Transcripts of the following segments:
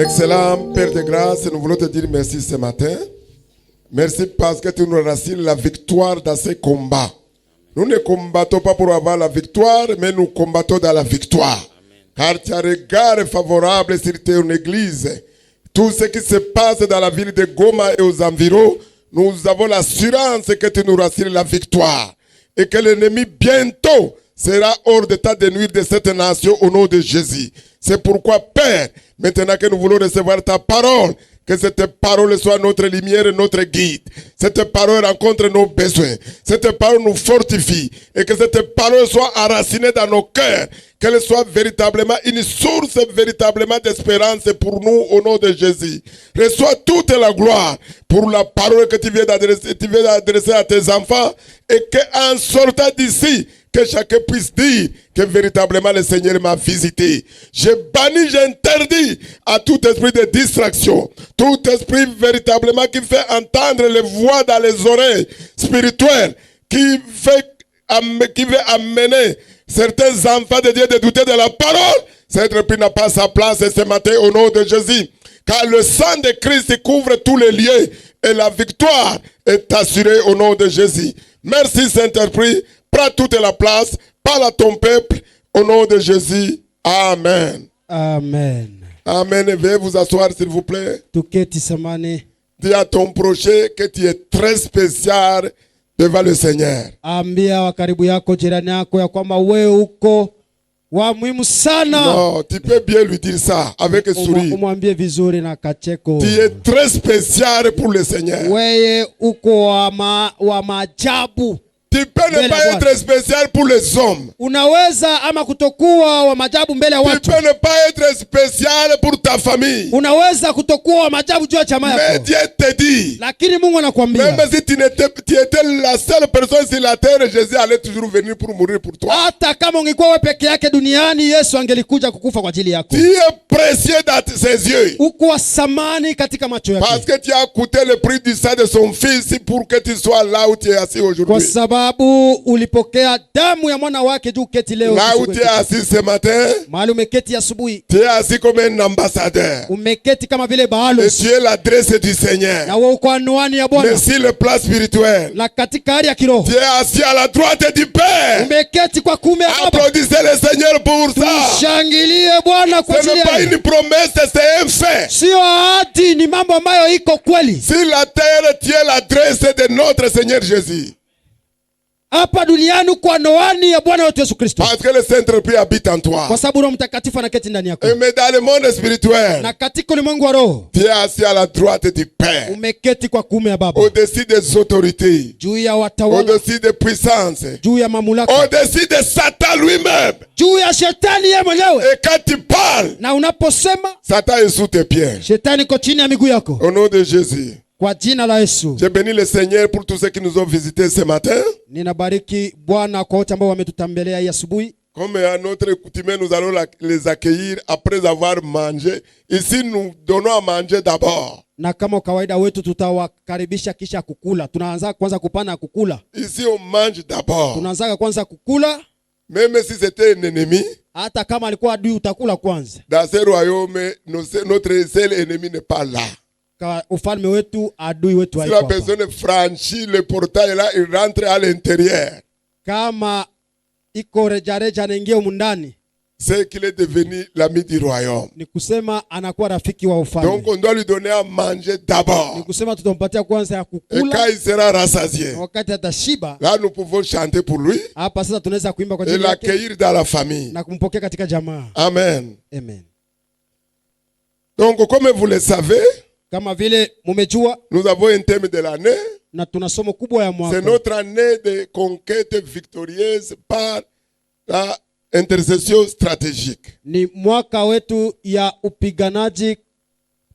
Excellent Père de grâce, nous voulons te dire merci ce matin. Merci parce que tu nous rassures la victoire dans ces combats. Nous ne combattons pas pour avoir la victoire, mais nous combattons dans la victoire. Car tu as un regard favorable sur ton église. Tout ce qui se passe dans la ville de Goma et aux environs, nous avons l'assurance que tu nous rassures la victoire. Et que l'ennemi bientôt sera hors d'état de nuire de cette nation au nom de Jésus. C'est pourquoi, Père, maintenant que nous voulons recevoir ta parole, que cette parole soit notre lumière et notre guide. Cette parole rencontre nos besoins. Cette parole nous fortifie. Et que cette parole soit enracinée dans nos cœurs. Qu'elle soit véritablement une source véritablement d'espérance pour nous au nom de Jésus. Reçois toute la gloire pour la parole que tu viens d'adresser à tes enfants. Et qu'en sortant d'ici, que chacun puisse dire que véritablement le Seigneur m'a visité. Je bannis, j'interdis à tout esprit de distraction, tout esprit véritablement qui fait entendre les voix dans les oreilles spirituelles, qui veut amener certains enfants de Dieu de douter de la parole. Cet esprit n'a pas sa place ce matin au nom de Jésus. Car le sang de Christ couvre tous les lieux et la victoire est assurée au nom de Jésus. Merci Saint-Esprit. Prends toute la place, parle à ton peuple, au nom de Jésus. Amen. Amen. Amen. Veuillez vous asseoir, s'il vous plaît. Dis à ton prochain que tu es très spécial devant le Seigneur. Ambia wa karibu yako jirani yako ya kwamba wewe uko wa muhimu sana. Non, tu peux bien lui dire ça avec un sourire. Umwambie vizuri na kacheko. Tu es très spécial pour le Seigneur. Wewe uko wa maajabu. Tu peux ne pas être spécial pour les hommes. Unaweza ama kutokuwa wa maajabu mbele ya watu. Tu peux ne pas être spécial pour ta famille. Unaweza kutokuwa wa maajabu juu ya jamaa yako. Mais Dieu te dit. Lakini Mungu anakuambia. Même si tu étais la seule personne sur la terre, Jésus allait toujours venir pour mourir pour toi. Hata kama ungekuwa wewe peke yake duniani, Yesu angelikuja kukufa kwa ajili yako. Tu es précieux dans ses yeux. Uko wa samani katika macho yake. Parce que tu as coûté le prix du sang de son fils pour que tu sois là où tu es assis aujourd'hui. Kwa sababu ulipokea damu ya mwana wake juu keti leo. Là où tu es assis ce matin, mahali umeketi asubuhi, tu es assis comme un ambassadeur. Umeketi kama vile balozi. Et tu es l'adresse du Seigneur. Na wewe uko anwani ya Bwana. Mais sur le plan spirituel, na katika hali ya kiroho, tu es assis à la droite du Père. Umeketi kwa kuume ya Baba. Applaudissez le Seigneur pour ça. Shangilie Bwana kwa ajili yake. Ce n'est pas une promesse, c'est un fait. Sio ahadi, ni mambo ambayo iko kweli. Sur la terre, tu es l'adresse de notre Seigneur Jésus. Hapa duniani kwa noani ya Bwana wetu Yesu Kristo. Parce que le Saint-Esprit habite en toi. Kwa sababu Roho Mtakatifu anaketi ndani yako. Mais dans le monde spirituel, na katika ulimwengu wa roho, tu es assis à la droite du Père. Umeketi kwa kuume ya Baba. Au-dessus des autorités. Juu ya watawala. Au-dessus des puissances. Juu ya mamlaka. Au-dessus de Satan lui-même. Juu ya shetani yeye mwenyewe. Et quand tu parles, na unaposema, Satan est sous tes pieds. Shetani iko chini ya miguu yako. Au nom de Jésus. Kwa jina la Yesu. Je bénis le Seigneur pour tous ceux qui nous ont visités ce matin. Ninabariki Bwana kwa wote ambao wametutembelea hii asubuhi. Comme à notre coutume, nous allons les accueillir après avoir mangé. Ici, nous donnons à manger d'abord. Na kama kawaida wetu tutawakaribisha kisha kukula. Tunaanza kwanza kupana kukula. Ici, on mange d'abord. Tunaanza kwanza kukula. Même si c'était un ennemi. Hata kama alikuwa adui utakula kwanza. Dans ce royaume, notre seul ennemi n'est pas là. Ufalme wetu adui wetu haiko hapa. Si la personne franchit le portail là, il rentre à l'intérieur. Kama iko rejareja anaingia umundani, c'est qu'il est devenu l'ami du royaume. Ni kusema anakuwa rafiki wa ufalme. Donc on doit lui donner à manger d'abord. Ni kusema tutampatia kwanza ya kukula. Et quand il sera rassasié, wakati atashiba, là nous pouvons chanter pour lui. Hapa sasa tunaweza kuimba kwa ajili yake. Et l'accueillir dans la famille. Na kumpokea katika jamaa. Amen. Amen. Donc comme vous le savez, kama vile mumejua, nous avons un thème de l'année. Na tuna somo kubwa ya mwaka. C'est notre année de conquête victorieuse par la intercession stratégique. Ni mwaka wetu ya upiganaji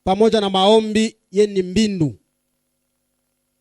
pamoja na maombi yenye mbinu.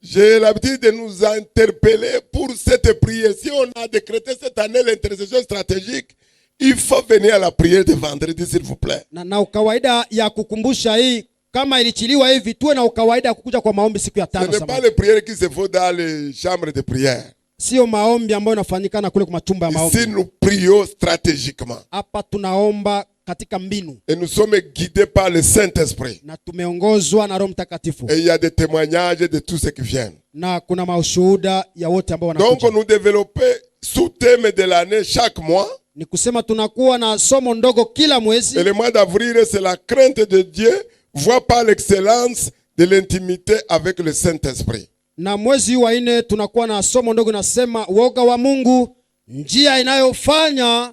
J'ai l'habitude de nous interpeller pour cette prière. Si on a décrété cette année l'intercession stratégique, il faut venir à la prière de vendredi, s'il vous plaît. Na ukawaida ya kukumbusha hii kama ilichiliwa hivi tuwe na ukawaida kukuja kwa maombi siku ya tano. Ce n'est pas les prières qui se font dans les chambres de prière. Sio maombi ambayo yanafanyikana kule kwa machumba ya maombi. Ici nous prions stratégiquement. Hapa tunaomba katika mbinu, Et nous sommes guidés par le Saint-Esprit. na tumeongozwa na Roho Mtakatifu, Et il y a des témoignages de tous ceux qui viennent. na kuna mashuhuda ya wote ambao Donc wanakuja. nous développons sous-thème de l'année chaque mois. Ni kusema tunakuwa na somo ndogo kila mwezi, Et le mois d'avril, c'est la crainte de Dieu, voit par l'excellence de l'intimité avec le Saint-Esprit. na mwezi wa 4 tunakuwa na somo ndogo nasema woga wa Mungu, njia inayofanya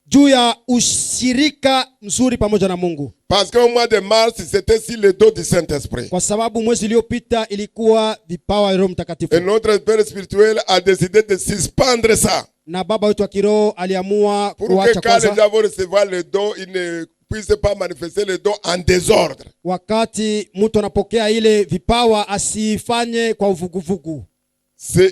juu ya ushirika mzuri pamoja na Mungu. Parce qu'au mois de mars, c'était sur le dos du Saint-Esprit. Kwa sababu mwezi uliopita ilikuwa vipawa ya Roho Mtakatifu, Et notre père spirituel a décidé de suspendre ça. na baba wetu wa kiroho aliamua Pour que kuacha quand les kwanza, gens vont recevoir le don, ils ne puissent pas manifester le don en désordre. wakati mtu anapokea ile vipawa asifanye kwa uvuguvugu.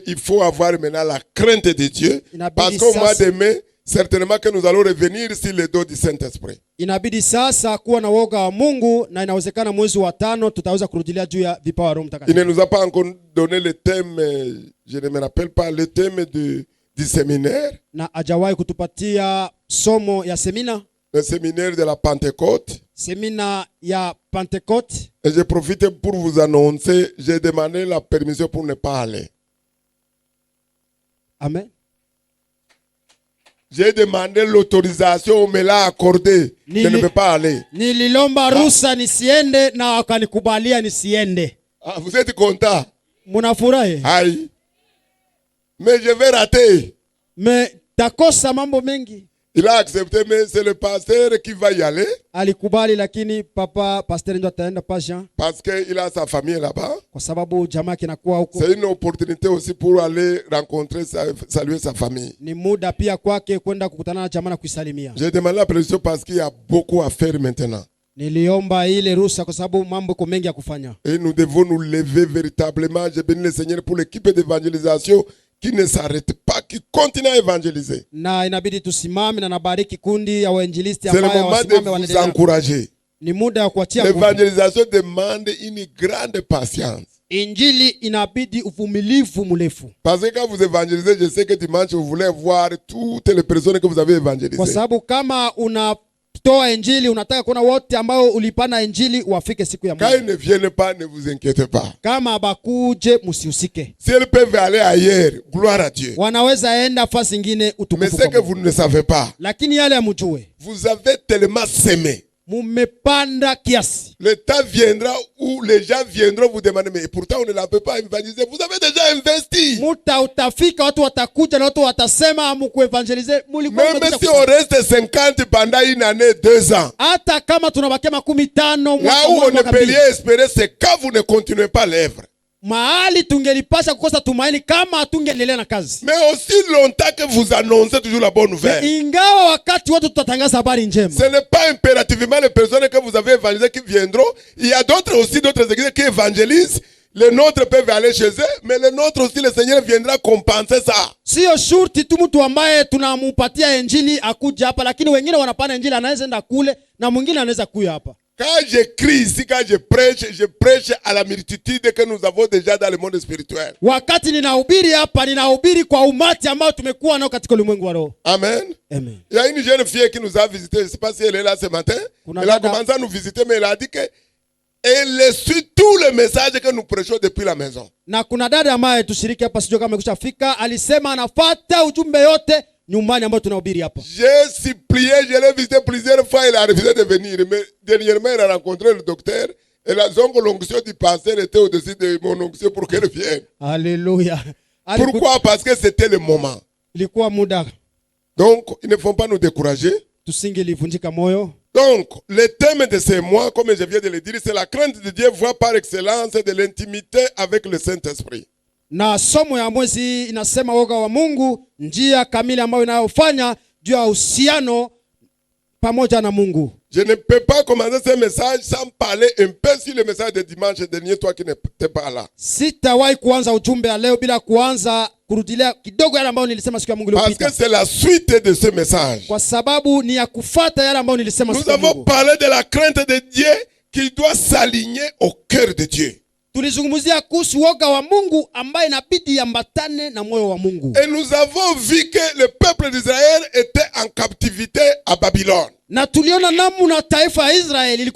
Il faut avoir maintenant la crainte de Dieu. Inabidi Parce qu'au mois sasa- de mai, certainement que nous allons revenir sur le dos du Saint-Esprit. Inabidi sasa kuwa na woga wa Mungu, na inawezekana mwezi wa 5 tutaweza kurudilia juu ya vipawa ya Roho Il Mtakatifu. ne nous a pas encore donné le thème, je ne me rappelle pas, le thème du séminaire, Na hajawahi kutupatia somo ya semina, le séminaire de la Pentecôte. semina ya Pentecote. Et je profite pour vous annoncer, j'ai demandé la permission pour ne pas aller. Amen. J'ai demandé l'autorisation, on me l'a accordé. Je ne peux pas aller. Nililomba ruhusa nisiende na wakanikubalia nisiende. Ah, vous êtes content? Munafurahi? Aïe. Mais je vais rater. Takosa mambo mengi. Il a accepté, mais c'est le pasteur qui va y aller. Alikubali, lakini papa pastor ndo ataenda pasha Parce qu'il a sa famille là-bas. kwa sababu jamaa yake inakuwa huko. C'est une opportunité aussi pour aller rencontrer, saluer sa famille. Ni muda pia kwake kwenda kukutana na jamaa na kuisalimia. J'ai demandé la permission parce qu'il y a beaucoup à faire maintenant. Niliomba ile ruhusa kwa sababu mambo iko mengi ya kufanya. Et nous devons nous lever véritablement. Je bénis le Seigneur pour l'équipe d'évangélisation qui ne s'arrête pas, qui continue à évangéliser. Na inabidi tusimame, na nabariki kundi ya wainjilisti C'est le ambao moment de wasimame vous wanaendelea. encourager. Ni muda ya kuachia nguvu. L'évangélisation demande une grande patience. Injili inabidi uvumilivu mrefu. Parce que quand vous évangélisez, je sais que dimanche, vous voulez voir toutes les personnes que vous avez Kwa évangélisées. sababu kama unatoa injili unataka kuona wote ambao ulipana injili wafike siku ya Quand Mungu. ils ne viennent pas, ne vous inquiétez pas. Kama bakuje msihusike. Si elles peuvent aller ailleurs, gloire à Dieu. Wanaweza enda fasi nyingine, Mais utukufu ce kwa que Mungu. vous ne savez pas, Lakini yale amujue, vous avez tellement semé. mumepanda kiasi. Le temps viendra où les gens viendront vous demander, mais pourtant on ne la peut pas évangéliser. Vous avez déjà investi. Muta utafika, watu watakuja na watu watasema amukuevangelize. Même si on reste 50 pendant une année, 2 ans, Hata kama tunabakia 15 là mwaka où on mmoja, ne mwaka peut mbili. rien espérer, c'est quand vous ne continuez pas l'œuvre. Mahali tungelipasha kukosa tumaini kama hatungeendelea na kazi. Mais aussi longtemps que vous annoncez toujours la bonne nouvelle. Ingawa wakati wote tutatangaza habari njema, Ce n'est pas impérativement les personnes que vous avez évangélisées qui viendront. Il y a d'autres églises qui évangélisent. Les nôtres peuvent aller chez eux, mais les nôtres aussi, le Seigneur viendra compenser ça. sio shurti tu mtu ambaye tunamupatia injili akuja hapa, lakini wengine wanapana injili, anaweza enda kule na mwingine anaweza kuja hapa. Quand j'écris ici, quand je prêche à la multitude que nous avons déjà dans le monde spirituel. Wakati ninahubiri hapa, ninahubiri kwa umati ambao tumekuwa nao katika ulimwengu wa roho. Amen. Amen. Il y a une jeune fille qui nous a visité, je ne sais pas si elle est là ce matin. Elle a commencé à nous visiter, mais elle a dit que elle suit tous les messages que nous prêchons depuis la maison. Na kuna dada ambaye tushiriki hapa, sijui kama amekushafika, alisema anafuata ujumbe yote nyumbani ambao tunahubiri hapa. J'ai supplié, je l'ai visité plusieurs fois, elle a refusé de venir. Mais dernièrement, elle a rencontré le docteur. Et la l'onction du pasteur était au-dessus de mon onction pour qu'elle vienne. Alléluia. Pourquoi? Parce que c'était le moment. Ilikuwa muda. Donc, il ne faut pas nous décourager. Tusingelivunjika moyo. Donc, le thème de ce mois, comme je viens de le dire, c'est la crainte de Dieu, voit par excellence de l'intimité avec le Saint-Esprit. Na somo ya mwezi inasema woga wa Mungu, njia kamili ambayo inayofanya juu ya uhusiano pamoja na Mungu. Je ne peux pas commencer ce message sans parler un peu sur le message de dimanche dernier, toi qui n'étais pas là. Sitawahi kuanza ujumbe ya leo bila kuanza kurudilia kidogo yale ambayo nilisema siku ya Mungu Parce iliyopita. que c'est la suite de ce message. Kwa sababu ni ya kufuata yale ambayo nilisema Nous siku ya avons Mungu. parlé de la crainte de Dieu qui doit s'aligner au cœur de Dieu. tulizungumzia kuhusu woga wa Mungu ambaye inabidi ambatane na moyo wa Mungu. Et nous avons vu que le peuple d'Israël était en captivité à Babylone. Na tuliona namna taifa ya Israeli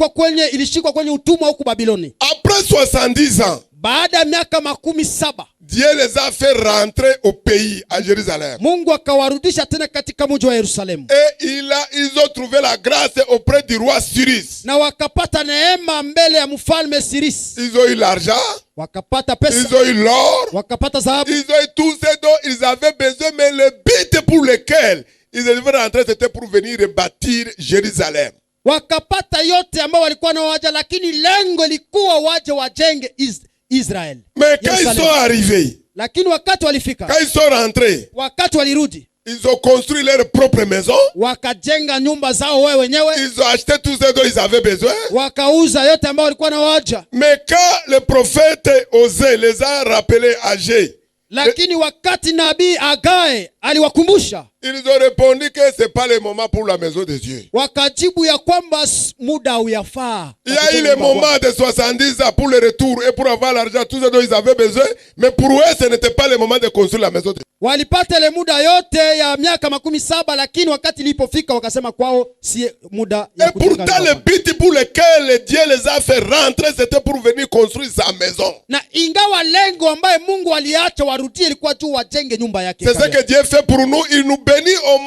ilishikwa kwenye utumwa huko Babiloni. Après 70 ans, baada ya miaka 17, Dieu les a fait rentrer au pays, à Jérusalem. Mungu akawarudisha tena katika mji wa Yerusalemu. Et ils ont trouvé la grâce auprès du roi Cyrus. Na wakapata neema mbele ya mfalme Cyrus. Ils ont eu l'argent. Wakapata pesa. Ils ont eu l'or. Wakapata dhahabu. Ils ont eu tout ce dont ils avaient besoin, mais le but pour lequel ils devaient rentrer, c'était pour venir rebâtir Jérusalem. Wakapata yote ambao walikuwa na waja, lakini lengo lilikuwa waje wajenge Israel. Mais quand ils sont arrivés, lakini wakati walifika, quand ils sont rentrés, wakati walirudi, ils ont construit leur propre maison. Wakajenga nyumba zao wao wenyewe. Ils ont acheté tout ce dont ils avaient besoin. Wakauza yote ambao walikuwa na waja. Mais quand le prophète Osée les a rappelés âgés, lakini wakati nabii Hagai aliwakumbusha, ils ont répondu que c'est pas le moment pour la maison de Dieu. Wakajibu ya kwamba muda uyafaa. Il y a eu le moment de 70 ans pour le retour et pour avoir l'argent, tout ce dont ils avaient besoin, mais pour eux ce n'était pas le moment de construire la maison de Dieu. Walipata ile muda yote ya miaka 17, lakini wakati ilipofika wakasema kwao si muda ya kujenga. Et pourtant le but pour lequel Dieu les a fait rentrer, c'était pour venir construire sa maison. Na ingawa lengo ambaye Mungu aliacha warudie ilikuwa tu wajenge nyumba yake. C'est ce que Dieu fait pour nous. Il nous bénit au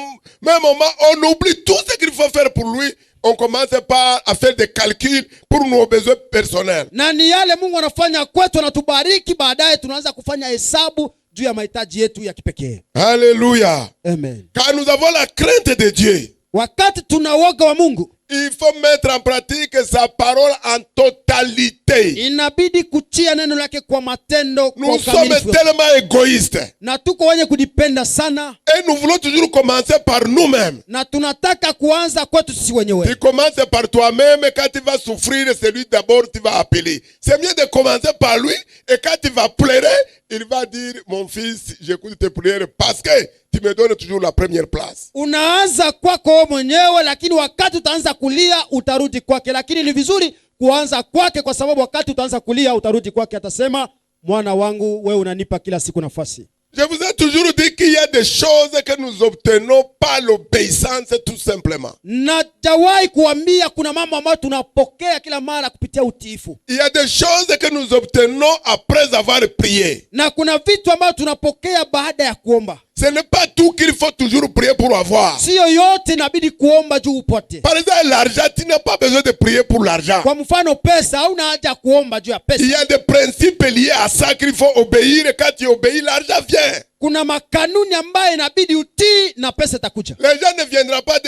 même moment. On oublie tout ce qu'il faut faire pour lui. On commence pas à faire des calculs pour nos besoins personnels. Na ni yale Mungu anafanya kwetu, anatubariki, baadaye tunaanza kufanya hesabu juu ya mahitaji yetu ya kipekee. Alléluia. Amen. Quand nous avons la crainte de Dieu, wakati tuna woga wa Mungu, il faut mettre en pratique sa parole en totalité. Inabidi kutia neno lake kwa matendo. Nous sommes tellement égoïstes. Na tuko wenye kudipenda sana. Et nous voulons toujours commencer par nous-mêmes. Na tunataka kuanza kwetu sisi wenyewe. Tu commences par toi-même, quand tu vas souffrir, c'est lui d'abord tu vas appeler. C'est mieux de commencer par lui, et quand tu vas pleurer, il va dire, mon fils, j'écoute tes prières parce que tu me donnes toujours la première place. Unaanza kwako mwenyewe, lakini wakati utaanza kulia utarudi kwake. Lakini ni vizuri kuanza kwake, kwa sababu wakati utaanza kulia utarudi kwake, atasema, mwana wangu wewe unanipa kila siku nafasi. Je vous ai toujours dit qu'il y a des choses que nous obtenons par l'obéissance tout simplement. Najawahi kuambia kuna mambo ambayo tunapokea kila mara kupitia utiifu. Il y a des choses que nous obtenons après avoir prié. Na kuna vitu ambavyo tunapokea baada ya kuomba. Ce n'est pas tout qu'il faut toujours prier pour avoir. Sio yote inabidi kuomba juu upote. Par exemple, l'argent, tu n'as pas besoin de prier pour l'argent. Kwa mfano pesa, hauna haja kuomba juu ya pesa. Il y a des principes liés à ça qu'il faut obéir, et quand tu obéis, l'argent vient. Kuna makanuni ambayo inabidi utii na pesa itakuja. L'argent ne viendra pas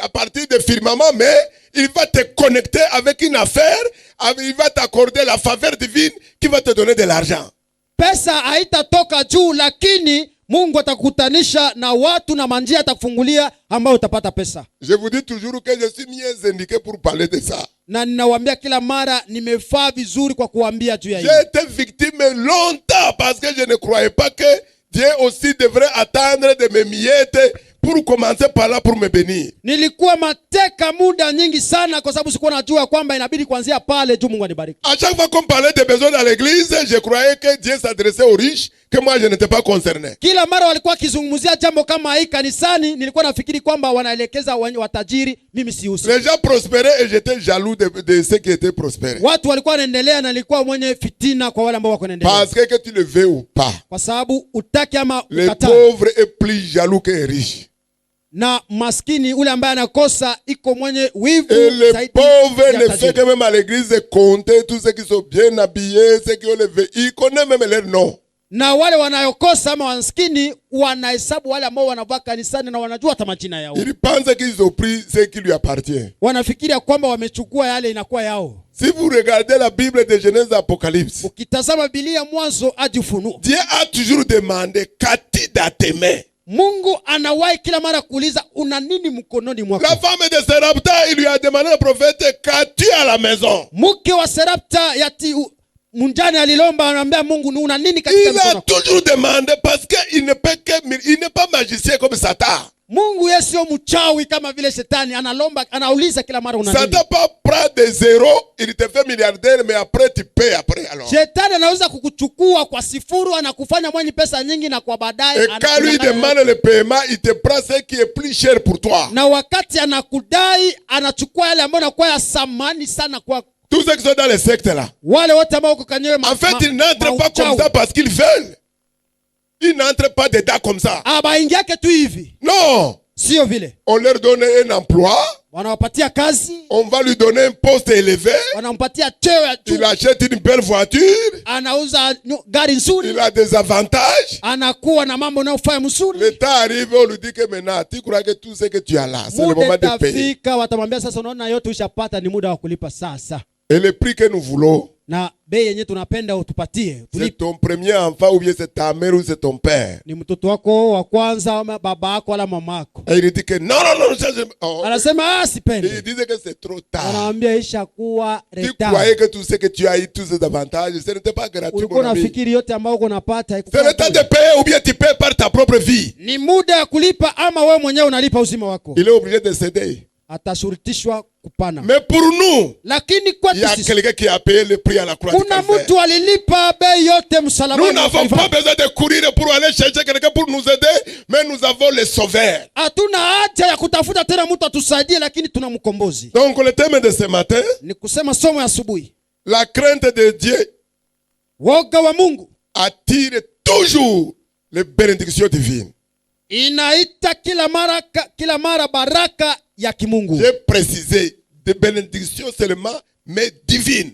à partir de firmament, mais il va te connecter avec une affaire, il va t'accorder la faveur divine qui va te donner de l'argent. Pesa haitatoka juu, lakini Mungu atakutanisha na watu na manjia atakufungulia ambao utapata pesa. Je vous dis toujours que je suis mieux indiqué pour parler de ça. Na ninawaambia kila mara nimefaa vizuri kwa kuambia juu ya hii. J'ai été victime longtemps parce que je ne croyais pas que Dieu aussi devrait attendre de me miettes pour commencer par là pour me bénir. Nilikuwa mateka muda nyingi sana kwa sababu sikuwa najua kwamba inabidi kuanzia pale juu Mungu anibariki. À chaque fois qu'on parlait des besoins dans l'église, je croyais que Dieu s'adressait aux riches, que moi je n'étais pas concerné. Kila mara walikuwa kizungumzia jambo kama hii kanisani, nilikuwa nafikiri kwamba wanaelekeza watajiri, mimi sihusi. Les gens prospéraient et j'étais jaloux de ceux qui étaient prospères. Watu walikuwa wanaendelea na nilikuwa mwenye fitina kwa wale ambao wako wanaendelea. Parce que tu le veux ou pas, kwa sababu utaki ama le ukatae, pauvre est plus jaloux qu'un riche. Na maskini ule ambaye anakosa iko mwenye wivu. Et le pauvre ne fait que même à l'église de compter tous ceux qui sont bien habillés, ceux qui ont le véhicule, il connaît même leur nom. Na wale wanayokosa ama maskini wanahesabu wale ambao wanavaa kanisani na wanajua hata majina yao. Il pense qu'ils ont pris ce qui lui appartient. Wanafikiria kwamba wamechukua yale inakuwa yao. Si vous regardez la Bible de Genèse Apocalypse, ukitazama Biblia mwanzo hadi Ufunuo, Dieu a toujours demandé, qu'as-tu dans tes mains? Mungu anawahi kila mara kuuliza una nini mkononi mwako. La femme de Sarepta, il lui a demandé au prophète, qu'as-tu à la maison? Mke wa Sarepta yati munjani alilomba, anamwambia Mungu una nini katika mkono? Il a toujours demandé parce que il n'est pas magicien comme Satan. Mungu yeye sio mchawi kama vile shetani anauliza kila mara una nini. Satan pas prend des zéros, il te fait milliardaire, mais après tu paies après alors. Shetani anaweza kukuchukua kwa sifuru, anakufanya mwenye pesa nyingi, na kwa baadaye Et quand lui demande le paiement, il te prend ce qui est plus cher pour toi. na wakati anakudai anachukua yale ambayo yanakuwa ya samani sana kwa Tous ceux qui sont dans les sectes là. wale wote ambao uko kanyewe. En fait, ils n'entrent pas comme ça parce qu'ils veulent. Ils n'entrent pas dedans comme ça. Abaingiake tu hivi. Non. Sio vile. On leur donne un emploi. Wanawapatia kazi. On va lui donner un poste élevé. Wanampatia cheo ya juu. Il achète une belle voiture. Anauza gari nzuri. Il a des avantages. Anakuwa na mambo yanayofanya mzuri. Le temps arrive, on lui dit que maintenant, tu crois que tout ce que tu as là, c'est le moment de payer. Fika, watamwambia sasa, unaona yote ushapata, ni muda wa kulipa sasa. Et le prix que nous voulons, na bei yenyewe tunapenda utupatie. C'est ton premier enfant ou bien c'est ta mère ou c'est ton père. Ni mtoto wako wa kwanza ama baba yako wala mama yako. Et il dit que non, ça, anasema sipendi. Il disait que c'est trop tard. Anaambia ishakuwa retard. Tu croyais que tout ce que tu as eu, tous ces avantages, ce n'était pas gratuit. Ulikuwa unafikiri yote ambayo uko unapata c'est le temps de payer ou bien tu payes par ta propre vie. Ni muda ya kulipa ama wewe mwenyewe unalipa uzima wako. Il est obligé de céder. Atashurutishwa kupana. Mais pour nous, lakini kwetu il y a quelqu'un qui a payé le prix à la croix. Kuna mtu alilipa bei yote msalabani. Nous n'avons pas besoin de courir pour aller chercher quelqu'un pour nous aider, mais nous avons le sauveur. Hatuna haja ya kutafuta tena mtu atusaidie, lakini tuna mkombozi. Donc le thème de ce matin, ni kusema somo ya asubuhi. La crainte de Dieu, woga wa Mungu, attire toujours les bénédictions divines. Inaita kila mara baraka ya kimungu. J'ai précisé des bénédictions seulement mais divines.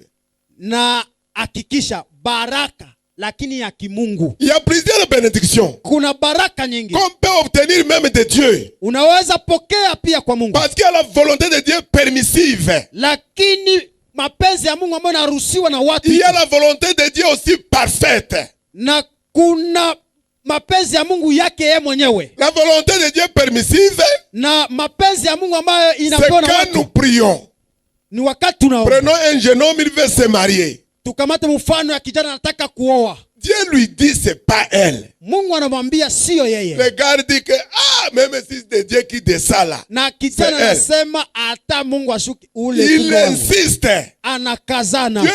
Na hakikisha baraka lakini ya kimungu. Il y a plusieurs bénédictions. Kuna baraka nyingi. Qu'on peut obtenir même de Dieu. Unaweza pokea pia kwa Mungu. Parce qu'il y a la volonté de Dieu permissive. Lakini mapenzi ya Mungu ambayo yanaruhusiwa na watu. Il y a la volonté de Dieu aussi parfaite. Na kuna mapenzi ya Mungu yake yeye mwenyewe. La volonté de Dieu permissive. Na mapenzi ya Mungu ambayo inapewa na watu. C'est quand nous prions. Ni wakati tunaomba. Prenons un jeune homme, il veut se marier. Tukamate mfano ya kijana anataka kuoa. Dieu lui dit c'est pas elle. Mungu anamwambia sio yeye. Le gars dit que même si c'est Dieu qui descend là. Na kijana anasema hata Mungu ashuki ule. Il insiste. Anakazana. Dieu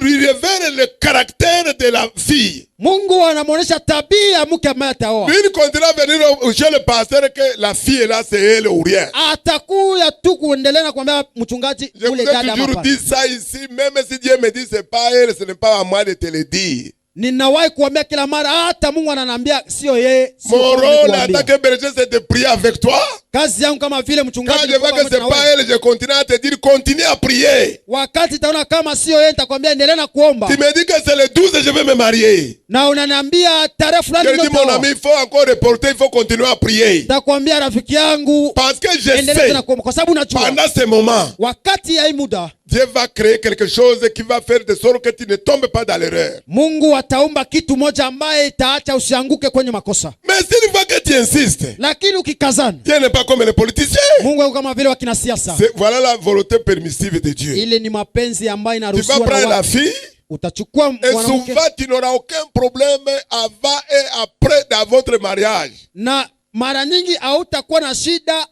lui révèle le caractère de la fille. Mungu anamuonesha tabia mke ambaye ataoa. Lui il continue à venir chez le pasteur que la fille est là, c'est elle ou rien. Atakuya tu kuendelea na kumwambia mchungaji ule dada hapa. Je vous ai toujours dit ça ici, même si Dieu me dit c'est pas elle, ce n'est pas à moi de te le dire. Ninawahi kuambia kila mara, hata Mungu ananiambia sio yeye. Mon rôle en tant que berger c'est de prier avec toi. Kazi yangu kama vile mchungaji. Quand je vois que c'est pas elle, je continue à te dire continue à prier. Wakati taona kama sio yeye nitakwambia endelea na kuomba. Tu me dis que c'est le 12 je vais me marier. Na unaniambia tarehe fulani ndio. Je dis mon ami, il faut encore reporter, il faut continuer à prier. Nitakwambia rafiki yangu. Parce que je sais. Kwa sababu unajua. Pendant ce moment. Wakati ya muda. Dieu va créer quelque chose qui va faire de sorte que tu ne tombes pas dans l'erreur. Mungu ataumba kitu moja ambaye itaacha usianguke kwenye makosa. Mais s'il voit que tu insistes. Lakini ukikazana. Dieu n'est pas comme les politiciens. Mungu yuko kama vile wakina siasa. Voilà la volonté permissive de Dieu. Ile ni mapenzi ambayo inaruhusiwa na watu. Tu vas prendre la fille. Utachukua mwanamke. Et souvent tu n'auras aucun problème avant et après dans votre mariage. Na mara nyingi hautakuwa na shida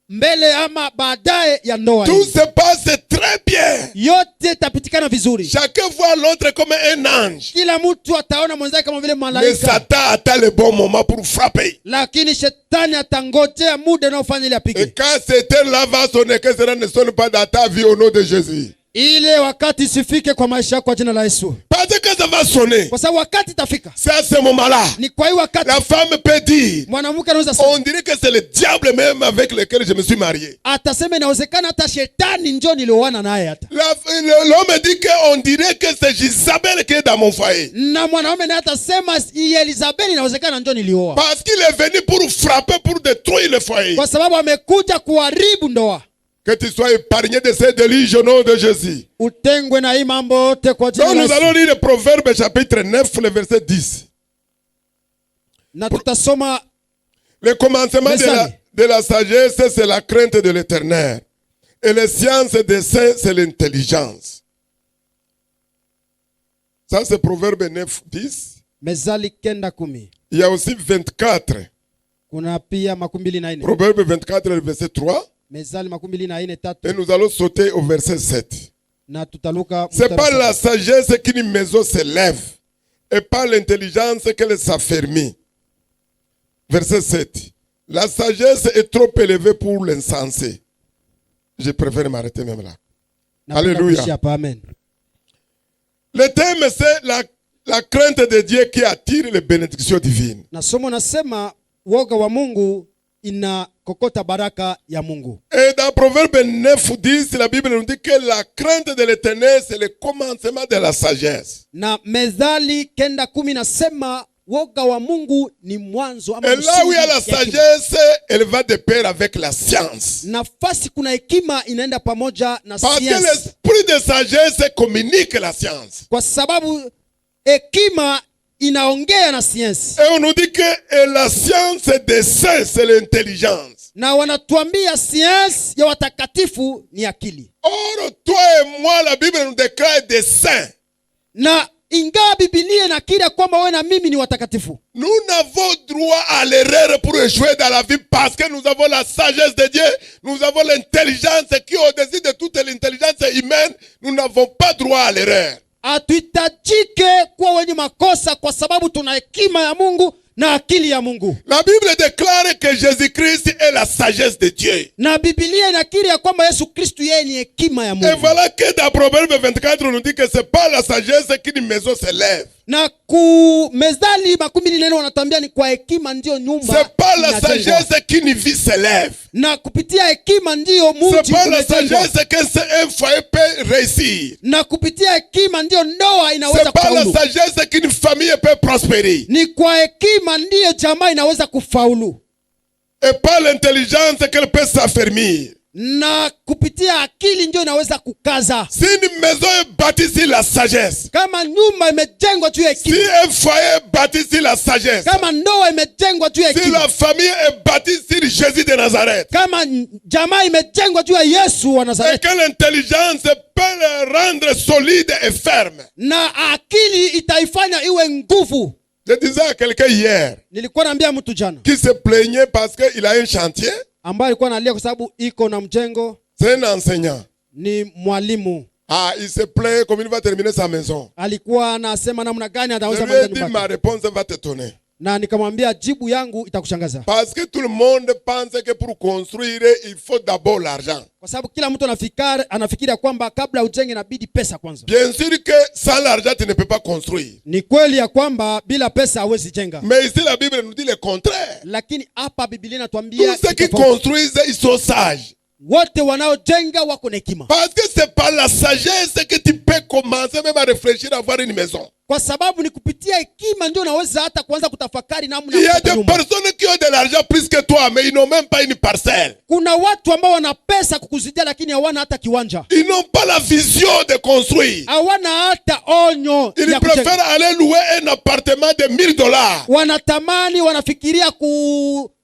mbele ama baadaye ya ndoa. Tout se passe très bien. Yote tapitikana vizuri. Chacun voit l'autre comme un ange. Kila mtu ataona mwenzake kama vile malaika. Mais Satan attend le bon moment pour frapper. Lakini shetani atangojea muda unaofanya ile apige. Et quand cette heure-là va sonner, que cela ne sonne pas dans ta vie au nom de Jésus. Ile wakati sifike kwa maisha yako kwa jina la Yesu. Parce que ça va sonner. Kwa sababu wakati itafika. C'est à ce moment-là. Ni kwa hiyo wakati. La femme peut dire. Mwanamke anaweza sema. On dirait que c'est le diable même avec lequel je me suis marié. Atasema inawezekana hata shetani njoo nilioana naye hata. L'homme dit que on dirait que c'est Isabelle qui est dans mon foyer. Na mwanaume naye atasema Elizabeth inawezekana njoo nilioa. Parce qu'il est venu pour frapper, pour détruire le foyer. Kwa sababu amekuja kuharibu ndoa. Que tu sois épargné de ces déluges au nom de Jésus. Donc nous allons lire le Proverbe chapitre 9, le verset 10. Le commencement de la sagesse, c'est la crainte de l'Éternel. Et les sciences des saints, c'est l'intelligence. Ça, c'est Proverbe 9, 10. Il y a aussi 24. Kuna pia 24. Proverbe 24, le verset 3. Mezali 24:3. Et nous allons sauter au verset 7. Na tutaluka. C'est par la sagesse qu'une maison se lève, et par l'intelligence qu'elle s'affermit. Verset 7. La sagesse est trop élevée pour l'insensé. Je préfère m'arrêter même là. Alléluia. Amen. Le thème, c'est la crainte de Dieu qui attire les bénédictions divines. Na somo nasema woga wa Mungu inakokota baraka ya Mungu. Et dans Proverbe 9:10, la Bible nous dit que la crainte de l'Éternel, c'est le commencement de la sagesse. Na Mezali 9:10 nasema woga wa Mungu ni mwanzo ama et là où il y a la sagesse, elle va de pair avec la science. Nafasi kuna hekima inaenda pamoja na Parce science. que l'esprit de sagesse communique la science. Kwa sababu hekima inaongea na science. Et on nous dit que la science des saints, c'est l'intelligence. Na wanatuambia science ya watakatifu ni akili. Or, toi et moi, la Bible nous déclare des saints. Na ingawa Biblia inakiri kwamba wewe na mimi ni watakatifu. Nous n'avons droit à l'erreur pour échouer dans la vie parce que nous avons la sagesse de Dieu, nous avons l'intelligence qui est au-dessus de toute l'intelligence humaine. Nous n'avons pas droit à l'erreur. Hatuhitajike kuwa wenye makosa kwa sababu tuna hekima ya Mungu na akili ya Mungu. La Bible déclare que Jésus-Christ est la sagesse de Dieu. Na Biblia inakiri ya kwamba Yesu Kristo yeye ni hekima ya Mungu. Et voilà que dans Proverbe 24 on nous dit que c'est pas la sagesse qu'une maison se lève. Na ku Mezali 24 wanatuambia ni kwa hekima ndio nyumba. C'est pas la sagesse qu'une vie se lève. Na kupitia hekima ndio mji umejengwa. C'est pas la sagesse qu'un foyer peut réussir. Na kupitia hekima ndio ndoa inaweza kufaulu. C'est pas la sagesse qu'une famille peut prospérer. Ni kwa hekima ndio jamaa inaweza kufaulu. Et pas l'intelligence qu'elle peut s'affermir. Na kupitia akili ndio inaweza kukaza. Si une maison est bâtie sur la sagesse, kama nyumba imejengwa juu ya hekima, si un foyer est bâti sur la sagesse, kama ndoa imejengwa juu ya si hekima, la famille est bâtie sur Jésus de Nazareth, kama jamaa imejengwa juu ya Yesu wa et Nazareth, que l'intelligence peut le rendre solide et ferme. na akili itaifanya iwe nguvu. Je disais à quelqu'un hier Nilikuwa naambia mtu jana qui se plaignait parce qu'il a un chantier, ambaye alikuwa analia kwa sababu iko na mjengo, c'est un enseignant. ni mwalimu. Ah, il se plaît comme il va terminer sa maison. Alikuwa anasema namna gani Je ataweza lui ai kumaliza dit, nyumba ma yake. réponse va t'étonner. Na nikamwambia jibu yangu itakushangaza. Parce que tout le monde pense que pour construire, il faut d'abord l'argent. Kwa sababu kila mtu anafikiria kwamba kabla ujenge inabidi pesa kwanza. Bien sûr que sans l'argent, tu ne peux pas construire. Ni kweli ya kwamba bila pesa hauwezi jenga. Mais ici, la Bible nous dit le contraire. Lakini hapa Biblia inatuambia Tous ceux qui construisent, ils sont sages. wote wanaojenga wako na hekima. Parce que c'est par la sagesse que tu peux commencer même à réfléchir à avoir une maison. Kwa sababu ni kupitia hekima ndio unaweza hata kuanza kutafakari namna Il y ya a kupata des nyumba. personnes qui ont de l'argent plus que toi, mais ils n'ont même pas une parcelle. Kuna watu ambao wana pesa kukuzidia lakini hawana hata kiwanja. Ils n'ont pas la vision de construire. Hawana hata onyo Ils ya préfèrent kujenga. aller louer un appartement de $1000. Wanatamani, wanafikiria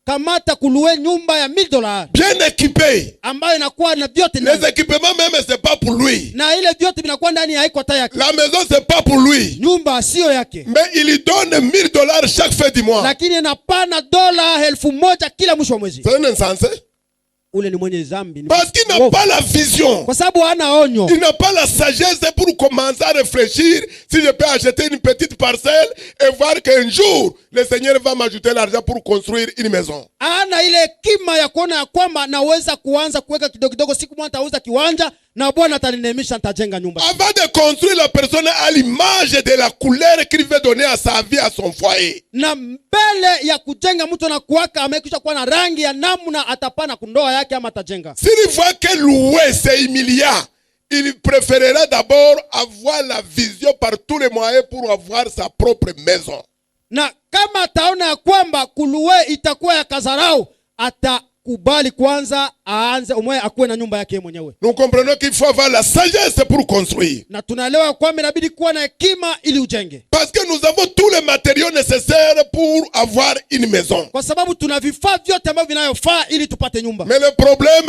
kukamata kulue nyumba ya $1000 Bien équipé. ambayo inakuwa na vyote Les ndani. équipements même, c'est pas pour lui. Na ile vyote vinakuwa ndani haiko hata yake. La maison, c'est pas pour lui. Nyumba sio yake. Mais il lui donne $1000 chaque fin du mois. Lakini anapana dola 1,000 kila mwisho wa mwezi. C'est un insensé. Ule ni mwenye dhambi. Ni Parce qu'il n'a mwovu. pas la vision. Kwa sababu hana onyo. Il n'a pas la sagesse pour commencer à réfléchir si je peux acheter une petite parcelle et voir qu'un jour, le Seigneur va m'ajouter l'argent pour construire une maison. Ana ile hekima ya kuona ya kwamba naweza kuanza kuweka kidogo kidogo, siku moja nitauza kiwanja na Bwana ataninemisha, nitajenga nyumba. Avant de construire, la personne a l'image de la couleur qu'il veut donner à sa vie, à son foyer. Na mbele ya kujenga mtu na kuwaka amekwisha kuwa na rangi ya namna atapana kundoa yake ama atajenga. S'il voit que louer c'est humiliant, il préférera d'abord avoir la vision par tous les moyens pour avoir sa propre maison. Na kama ataona ya kwamba kulue itakuwa ya kazarau, akubali kwanza aanze umwe akuwe na nyumba yake mwenyewe. Nous comprenons qu'il faut avoir la sagesse pour construire. Na tunaelewa kwamba inabidi kuwa na hekima ili ujenge. Parce que nous avons tous les matériaux nécessaires pour avoir une maison. Kwa sababu tuna vifaa vyote ambavyo vinayofaa ili tupate nyumba. Mais le problème,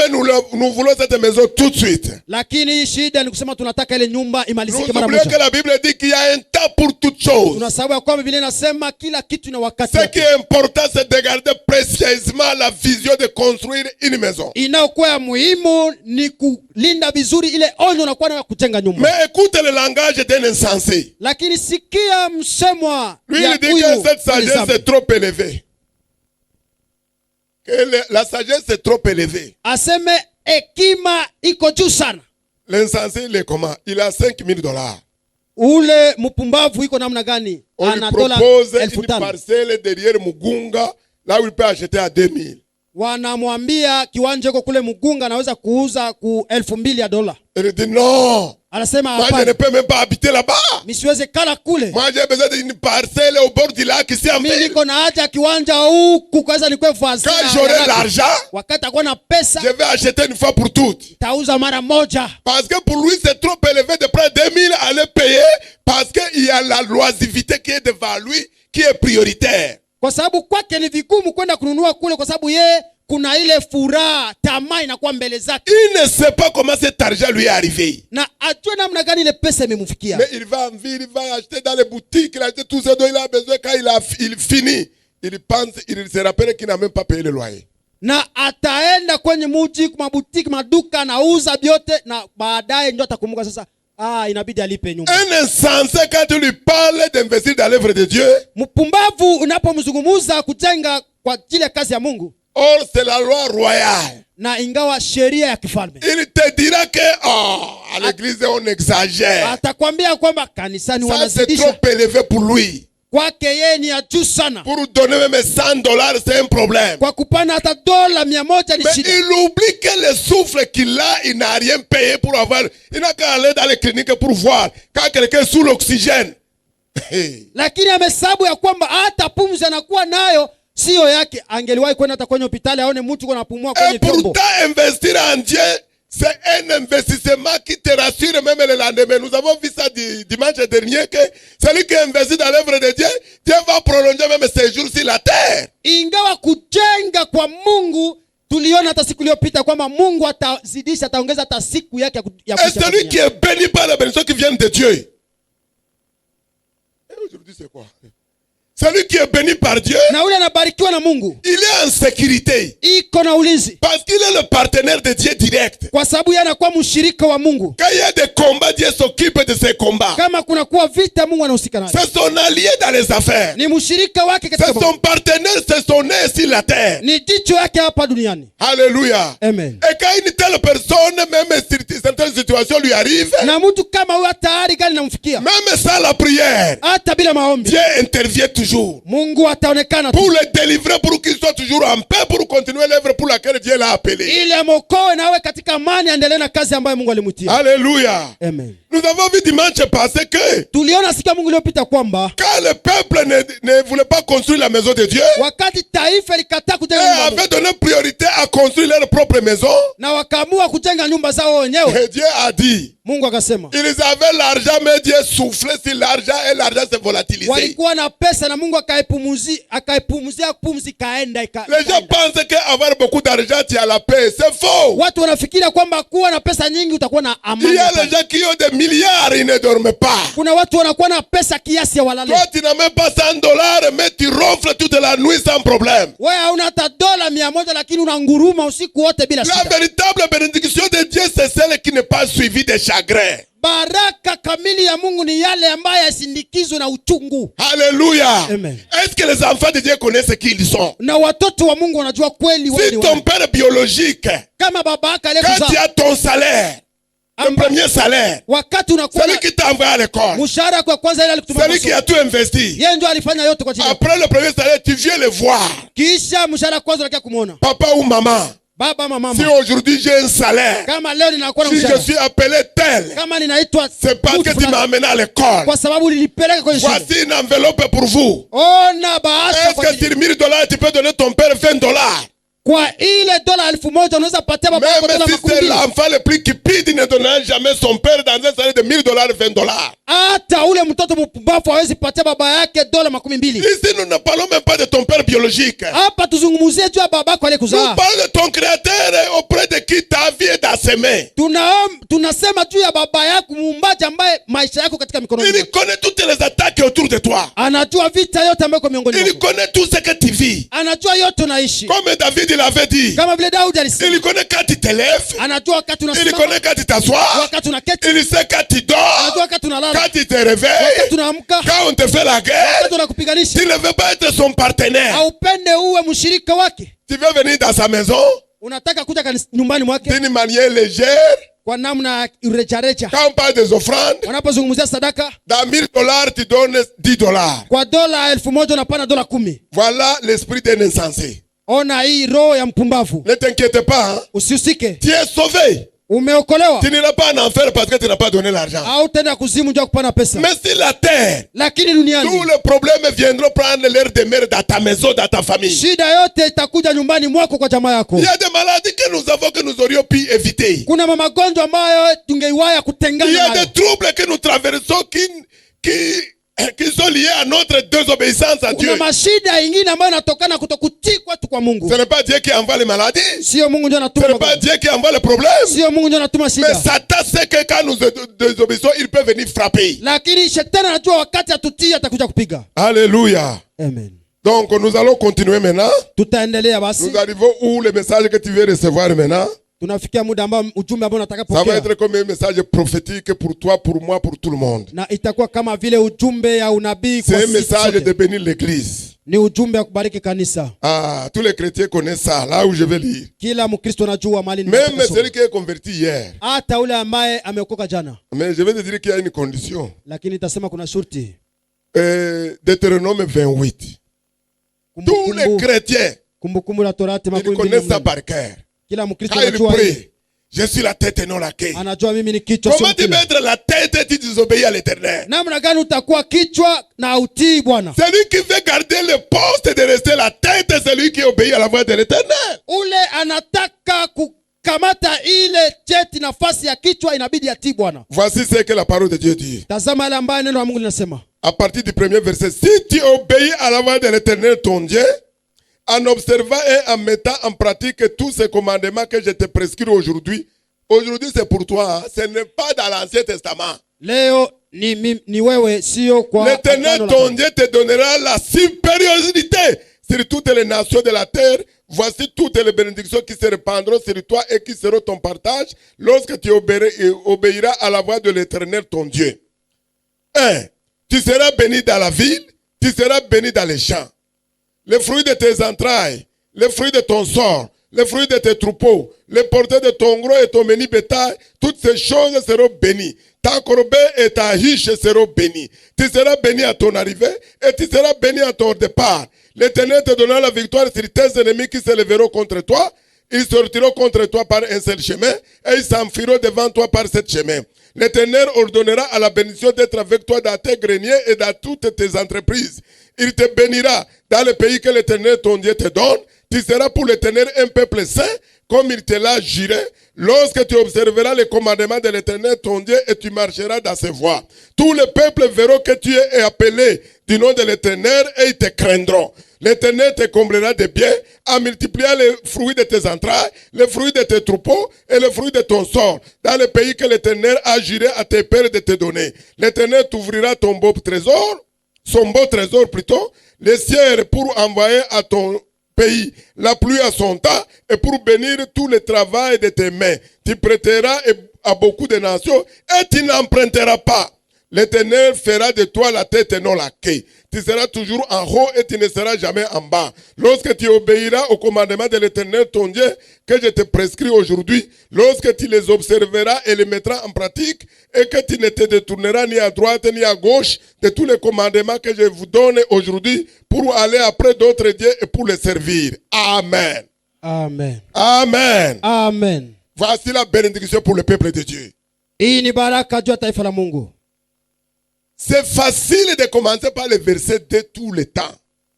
nous voulons cette maison tout de suite. Lakini shida ni kusema tunataka ile nyumba imalizike Nous mara oublions que moja. la Bible dit qu'il y a un temps pour toutes choses. Tunasahau kwamba Biblia inasema kila kitu ina wakati Ce wake. qui est important, c'est de garder précieusement la vision de construire une maison. Inayokuwa ya muhimu ni kulinda vizuri ile onyo unakuwa nayo ya kujenga nyumba. Mais écoute le langage d'un insensé. Lakini sikia msemwa Lui, ya il dit huyu que cette sagesse mzambi. est trop élevée. Que la sagesse est trop élevée. Aseme hekima iko juu sana. L'insensé, il est comment? Il a $5,000. Ule mpumbavu iko namna gani? On lui Ana dola propose une 5,000. parcelle derrière Mugunga, là où il peut acheter à 2,000. Wanamwambia kiwanja iko kule Mugunga anaweza kuuza ku $2,000. Il dit non. Anasema Moi, je ne hapana. peux même pas habiter là-bas. Mimi siweze kala kule. Moi, j'ai besoin d'une parcelle au bord du lac ici en Mimi ville. niko na haja ya kiwanja huku kwanza nikwe voisin. Quand j'aurai l'argent, Wakati akuwa na pesa, je vais acheter une fois pour toutes. tauza mara moja. Parce que pour lui, c'est trop élevé de prendre 2,000 à le payer. Parce qu'il y a la loisiveté qui est devant lui, qui est prioritaire. Kwa sababu kwake ni vigumu kwenda kununua kule kwa sababu yeye kuna ile furaha, tamaa inakuwa mbele zake. Il ne sait pas comment cet argent lui est arrivé. Na ajue namna gani ile pesa imemfikia. Mais il va en ville, il va acheter dans les boutiques, il a acheté tout ce dont il a besoin. Quand il finit, il pense, il se rappelle qu'il n'a même pas payé le loyer. Na ataenda kwenye muji, mabutiki, maduka, anauza vyote na baadaye ndio atakumbuka sasa, inabidi alipe nyumba. Un insensé, quand tu lui parles d'investir dans l'œuvre de Dieu, Mpumbavu unapomzungumuza kujenga kwa ajili ya kazi ya Mungu, or c'est la loi royale, na ingawa sheria ya kifalme, il te dira que à l'église on exagère. atakwambia kwamba kanisani Ça c'est wanazidisha. trop élevé pour lui. Kwake yeye ni ya juu sana. Pour donner même $100, c'est un problème. Kwa kupana hata dola 100 ni Mais shida. il oublie que le souffle qu'il a, il n'a rien payé pour avoir. Il n'a qu'à aller dans les cliniques pour voir quand quelqu'un est sous l'oxygène. Lakini amesabu ya kwamba hata pumzi anakuwa nayo sio yake. Angeliwahi kwenda hata kwenye hospitali aone mtu anapumua kwenye Et tumbo. pourtant, investir en Dieu, c'est un investissement qui te rassure même le lendemain. Nous avons vu ça dimanche dernier que celui qui investit dans l'œuvre de Dieu, Dieu va prolonger même ses jours sur la terre. Ingawa kujenga kwa Mungu tuliona hata siku iliyopita kwamba Mungu atazidisha, ataongeza hata siku yake ya Et celui qui est béni par la bénédiction qui vient de Dieu. Et aujourd'hui, c'est quoi? Celui qui est béni par Dieu, na ule anabarikiwa na Mungu, il est en sécurité. iko na ulinzi. Parce qu'il est le partenaire de Dieu direct. Kwa sababu yeye anakuwa mshirika wa Mungu. Quand il y a des combats, Dieu s'occupe de ces combats. Kama kuna kuwa vita, Mungu anahusika nayo. C'est son allié dans les affaires. Ni mshirika wake katika C'est son partenaire, c'est son nez sur la terre. ni jicho yake hapa duniani. Alléluia. Amen. Et quand une telle personne, même si certaines situations lui arrivent, Na mtu kama huyo tayari gani namfikia? même sans la prière, Hata bila maombi, Dieu intervient toujours Mungu ataonekana tu. pour le délivrer, pour qu'il soit toujours en paix, pour continuer l'œuvre pour laquelle Dieu l'a appelé. Ili amokoe nawe katika amani, aendelee na kazi ambayo Mungu alimutia. Alléluia. Amen. Nous avons vu dimanche passé que Tuliona siku ya Mungu iliyopita kwamba quand le peuple ne voulait pas construire la maison de Dieu, wakati taifa likataa et kujenga nyumba avait donné priorité à construire leur propre maison, na wakaamua kujenga nyumba zao wenyewe, et Dieu a dit, Mungu akasema ils avaient l'argent, mais Dieu soufflait sur l'argent et l'argent s'est volatilisé. walikuwa na pesa na Mungu akaipumzia pumzi kaenda Les gens pensent qu'avoir beaucoup d'argent, tu as la paix. C'est faux. Watu wanafikiria kwamba kuwa na pesa nyingi utakuwa na Il amani. y a les gens qui ont des milliards, ils ne dorment pas. Kuna watu wanakuwa na pesa kiasi ya walale. Toi, tu n'as même pas $100, mais tu ronfles toute la nuit sans problème. Wewe hauna hata dola 100 lakini unanguruma usiku wote bila La shida. véritable bénédiction de Dieu, c'est celle qui n'est pas suivie de chagrin. Baraka kamili ya Mungu ni yale ambayo yasindikizwe na uchungu. Alléluia. Amen. Est-ce que les enfants de Dieu connaissent qui ils sont? Na watoto wa Mungu wanajua kweli wao Si ni ton wao. père biologique, Kama baba yako quand tu aliyekuzaa, as ton salaire, le premier salaire, wakati unakuwa celui qui t'a envoyé à l'école, mshahara kwa kwanza ile alikutuma celui qui a tout investi, yeye ndio alifanya yote kwa ajili yako. après le premier salaire, tu viens le voir. Kisha mshahara kwanza unakia kumuona Papa ou maman, baba ama si mama. aujourd'hui j'ai un salaire, Kama leo ninakuwa na si je mshahara, suis appelé tel, kama ninaitwa c'est parce que tu m'as amené à l'école. kwa sababu nilipeleka kwenye shule. Voici une enveloppe pour vous. Ona bahasha Est-ce kwa que ajili. sur $1000, tu peux donner ton père $20? Kwa ile dola 1,000 unaweza patia baba yako Même dola si c'est 200. l'enfant le plus cupide, il ne donnera jamais son père dans un salaire de $1,000, $20. Hata ule mtoto mpumbavu hawezi patia baba yake dola 200. Ici, nous ne parlons même pas de ton père biologique. Hapa tuzungumzie juu ya baba yako Nous aliyekuzaa. parlons de ton créateur auprès de qui ta vie est dans ses mains. Tunasema juu ya baba yako muumbaji ambaye maisha yako katika mikono Il yake. connaît toutes les attaques autour de toi. Anajua vita yote ambayo iko miongoni Il mwako. connaît tout ce que tu vis. Anajua yote unaishi. Comme David il avait dit. Kama vile Daudi alisema. Il connaît quand tu te lèves. Anajua wakati Il unasimama. connaît quand tu t'assois. Wakati unaketi. Il sait quand tu dors. Anajua wakati unalala. Quand tu te réveilles. Wakati unaamka. Quand on te fait la guerre. Wakati unakupiganisha. Tu ne veux pas être son partenaire. Haupende uwe mshirika wake. Tu veux venir dans sa maison. Unataka kuja nyumbani mwake. D'une manière légère. Kwa namna rejareja. Quand on parle des offrandes. Wanapozungumzia sadaka. Dans $1,000 tu donnes $10. Kwa dola 1,000 unapana dola 10. Voilà l'esprit d'un insensé. Ona hii roho ya mpumbavu. Ne t'inquiète pas. Hein? Usihusike. Tu es sauvé. Umeokolewa. Tu n'iras pas en enfer parce que tu n'as pas donné l'argent. Au tena kuzimu ndio kupana pesa. Mais si la terre, Lakini duniani tous les problèmes viendront prendre leur demeure dans ta maison, dans ta famille. shida yote itakuja nyumbani mwako kwa jamaa yako. Il y a des maladies que nous avons que nous aurions pu éviter. Kuna magonjwa ambayo tungeiwaya Il y kutengana a nayo. des troubles que nous traversons qui sont liés à notre désobéissance à Dieu. Kuna mashida ingine ambayo yanatokana kutokutii kwetu kwa Mungu. Ce n'est pas Dieu qui envoie les maladies. Sio Mungu ndio Ce anatuma n'est pas magonjwa. Dieu qui envoie les problèmes. Sio Mungu ndio anatuma Mais shida. Satan sait que quand nous désobéissons, il peut venir frapper. Lakini shetani anajua wakati atutii atakuja kupiga. Alléluia. Amen. Donc nous allons continuer maintenant. Tutaendelea basi. Nous arrivons où le message que tu veux recevoir maintenant. Tunafikia muda ambao ujumbe ambao nataka Ça va pokea. être comme un message prophétique pour toi, pour moi, pour tout le monde. Na itakuwa kama vile ujumbe ya unabii kwa C'est un sisi message sote. de bénir l'église. Ni ujumbe wa kubariki kanisa. Ah, tous les chrétiens connaissent ça, là où je vais lire. Kila Mkristo anajua mahali Même ninataka celui soma. qui est converti hier. Hata ule ambaye ameokoka jana. Mais je vais te dire qu'il y a une condition. Lakini nitasema kuna shurti. Deutéronome 28. Tous les chrétiens, Kumbukumbu la Torati ils makumi connaissent mbili ça na par cœur. kila Mkristo Quand ils anajua hii. prient, je suis la tête et non la queue. Anajua mimi ni kichwa sio Comment tu peux mkia. être la tête et tu désobéis à l'éternel? Namna gani utakuwa kichwa na utii Bwana? Celui qui veut garder le poste et de rester la tête, c'est celui qui obéit à la voix de l'éternel. Ule anataka kukamata ile cheti nafasi ya kichwa inabidi atii Bwana. Voici ce que la parole de Dieu dit. Tazama yale ambayo neno la Mungu linasema. À partir du premier verset, si tu obéis à la voix de l'éternel ton Dieu, en observant et en mettant en pratique tous ces commandements que je te prescris aujourd'hui, aujourd'hui c'est pour toi, hein, ce n'est pas dans l'Ancien Testament. Leo ni wewe sio kwa L'éternel agano la ton kale. Dieu te donnera la supériorité sur toutes les nations de la terre. Voici toutes les bénédictions qui se répandront sur toi et qui seront ton partage lorsque tu obéiras à la voix de l'éternel ton Dieu. 1. Tu seras béni dans la ville, tu seras béni dans les champs. Les fruits de tes entrailles, les fruits de ton sort, les fruits de tes troupeaux, les portées de ton gros et ton menu bétail, toutes ces choses seront bénies. Ta corbeille et ta riche seront bénies. Tu seras béni à ton arrivée et tu seras béni à ton départ. L'Éternel te donnera la victoire sur tes ennemis qui se lèveront contre toi. Ils sortiront contre toi par un seul chemin et ils s'enfuiront devant toi par sept chemins. L'Éternel ordonnera à la bénédiction d'être avec toi dans tes greniers et dans toutes tes entreprises. Il te bénira dans le pays que l'Éternel ton Dieu te donne. Tu seras pour l'Éternel un peuple saint, comme il te l'a juré, lorsque tu observeras les commandements de l'Éternel ton Dieu et tu marcheras dans ses voies. Tous les peuples verront que tu es appelé du nom de l'Éternel et ils te craindront. L'Éternel te comblera de biens en multipliant les fruits de tes entrailles, les fruits de tes troupeaux et les fruits de ton sort, dans le pays que l'Éternel a juré à tes pères de te donner. L'Éternel t'ouvrira ton beau trésor, son beau trésor plutôt, les cieux pour envoyer à ton pays la pluie à son temps et pour bénir tout le travail de tes mains. Tu prêteras à beaucoup de nations et tu n'emprunteras pas. L'Éternel fera de toi la tête et non la queue. Tu seras toujours en haut et tu ne seras jamais en bas. Lorsque tu obéiras au commandement de l'Éternel ton Dieu que je te prescris aujourd'hui, lorsque tu les observeras et les mettras en pratique et que tu ne te détourneras ni à droite ni à gauche de tous les commandements que je vous donne aujourd'hui pour aller après d'autres dieux et pour les servir. Amen. Amen. Amen. Amen. Voici la bénédiction pour le peuple de Dieu. Hii ni baraka juu ya taifa la Mungu. C'est facile de commencer par les versets de tout le temps.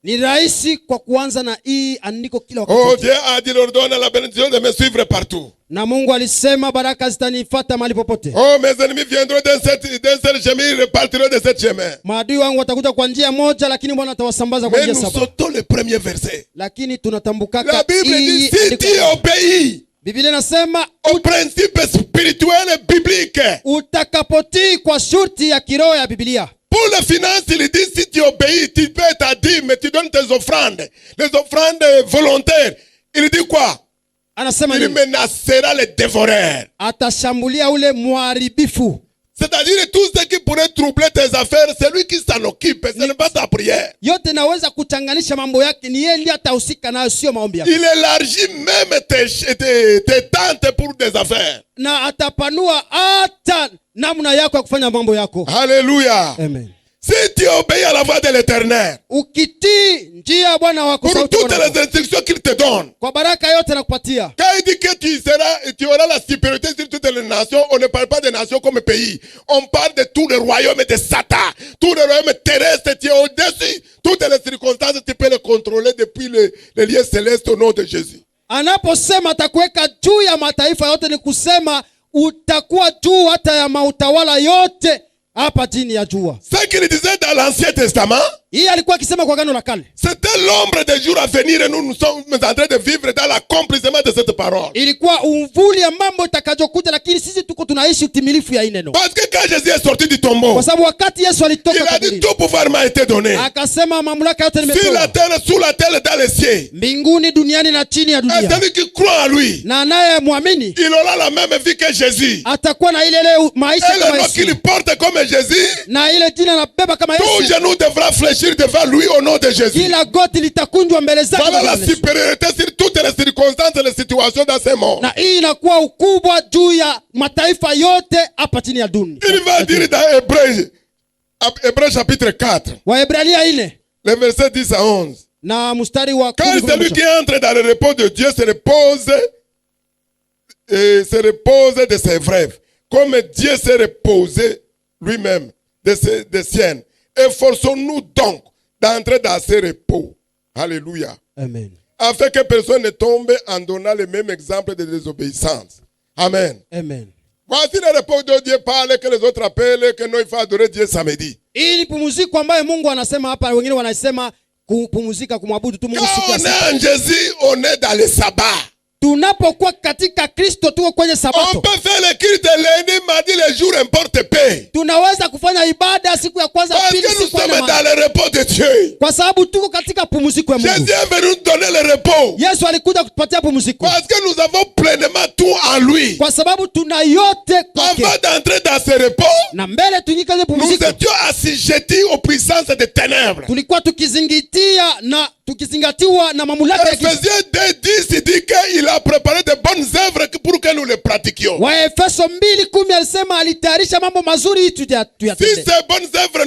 Ni rahisi kwa kuanza na hii andiko kila wakati. Oh, Dieu a dit, leur donne la bénédiction de me suivre partout. Na Mungu alisema baraka zitanifuata mahali popote. Oh, mes ennemis viendront d'un seul chemin, ils repartiront de cette chemin. Maadui wangu watakuja kwa njia moja, lakini Bwana atawasambaza kwa Mais njia nous saba. sautons le premier verset. Lakini tunatambukaka La Bible dit, si tu obéis Biblia inasema au principe spirituel biblique, utakapotii kwa shurti ya kiroho ya Biblia. pour les finances, il dit, si tu obéis, tu paies ta dîme, tu donnes tes offrandes, les offrandes volontaires. Il dit quoi? Anasema Il nini? menacera les dévoreurs. Atashambulia ule muharibifu. C'est-à-dire tout ce qui pourrait troubler tes affaires, c'est lui qui s'en occupe, ce n'est pas ta prière. Yote naweza kuchanganisha mambo yake, ni yeye ndiye atahusika nayo, sio maombi yako. Il élargit même tes tentes pour des affaires. Na atapanua hata namna yako ya kufanya mambo yako. Alléluia. Amen. Si tu obéis à la voix de l'Éternel, Ukitii njia ya Bwana wako, pour sauti toutes ya Bwana wako, les instructions qu'il te donne, kwa baraka yote nakupatia. quand il dit que tu auras la supériorité sur toutes les nations, on ne parle pas des nations comme pays. On parle de tous les royaumes de Satan. Tous les royaumes terrestres, tu es au-dessus. Toutes les circonstances, tu peux les contrôler depuis les lieux célestes au nom de Jésus. Anaposema atakuweka juu ya mataifa yote, ni kusema utakuwa juu hata ya mautawala yote hapa chini ya jua. Ce qu'il disait dans l'Ancien Testament, Hii alikuwa akisema kwa Agano la Kale. c'était l'ombre des jours à venir et nous sommes en train de vivre dans l'accomplissement de cette parole. Ilikuwa uvuli ya mambo itakayokuja, lakini sisi tuko tunaishi utimilifu ya hii neno. Parce que quand Jésus est sorti du tombeau, Kwa sababu wakati Yesu il alitoka a dit kaburini, tout pouvoir m'a été donné. akasema mamlaka yote Sur la nimepewa terre, sous la terre, dans les cieux. mbinguni, duniani na chini ya Et dunia. celui qui croit en lui, Na anaye muamini il aura la même vie que Jésus. atakuwa na ile maisha Et kama le nom Yesu, qu'il porte comme Jésus, na ile jina anabeba kama tout Yesu. genou devra fléchir devant lui au nom de Jésus. Kila goti litakunjwa mbele zake. Voilà la kwa jina la Yesu. supériorité sur toutes les circonstances et les situations dans ce monde. Na hii inakuwa ukubwa juu ya mataifa yote hapa chini ya dunia. Il va dire dans Hébreux chapitre 4, Waebrania 4 les versets 10 à 11. na mstari wa Quand 10 celui qui entre dans le repos de Dieu se repose de ses rêves, comme Dieu s'est reposé lui-même des siennes. Efforçons-nous donc d'entrer dans ce repos. Alléluia. Amen. Afin que personne ne tombe en donnant le même exemple de désobéissance. Amen. Amen. Voici le repos de Dieu parle que les autres appellent que nous il faut adorer Dieu samedi. Hii ni pumziko ambayo Mungu anasema hapa, wengine wanasema kupumzika, kumwabudu tu Mungu Quand siku ya on saba. est en Jésus, on est dans le sabbat. Tunapokuwa katika Kristo tuko kwenye On sabato. peut faire le culte lundi, mardi, les jours importe peu. Tunaweza kufanya ibada siku ya kwanza, Parce pili, que nous siku ya sommes nne, dans le repos de Dieu. kwa sababu tuko katika pumziko ya Mungu. Jésus est venu nous donner le repos. Yesu alikuja kutupatia pumziko Parce que nous avons pleinement tout en lui. kwa sababu tuna yote kwake. Avant d'entrer dans ce repos, Na mbele tuingie kwenye nous pumziko, étions assujettis aux puissances des ténèbres. tulikuwa tukizingatiwa na mamlaka ya giza. Ephésiens 2:10 dit qu'il a préparé de bonnes œuvres pour que nous les pratiquions. Waefeso 2:10 alisema alitayarisha mambo mazuri Si tuyatende. ces bonnes œuvres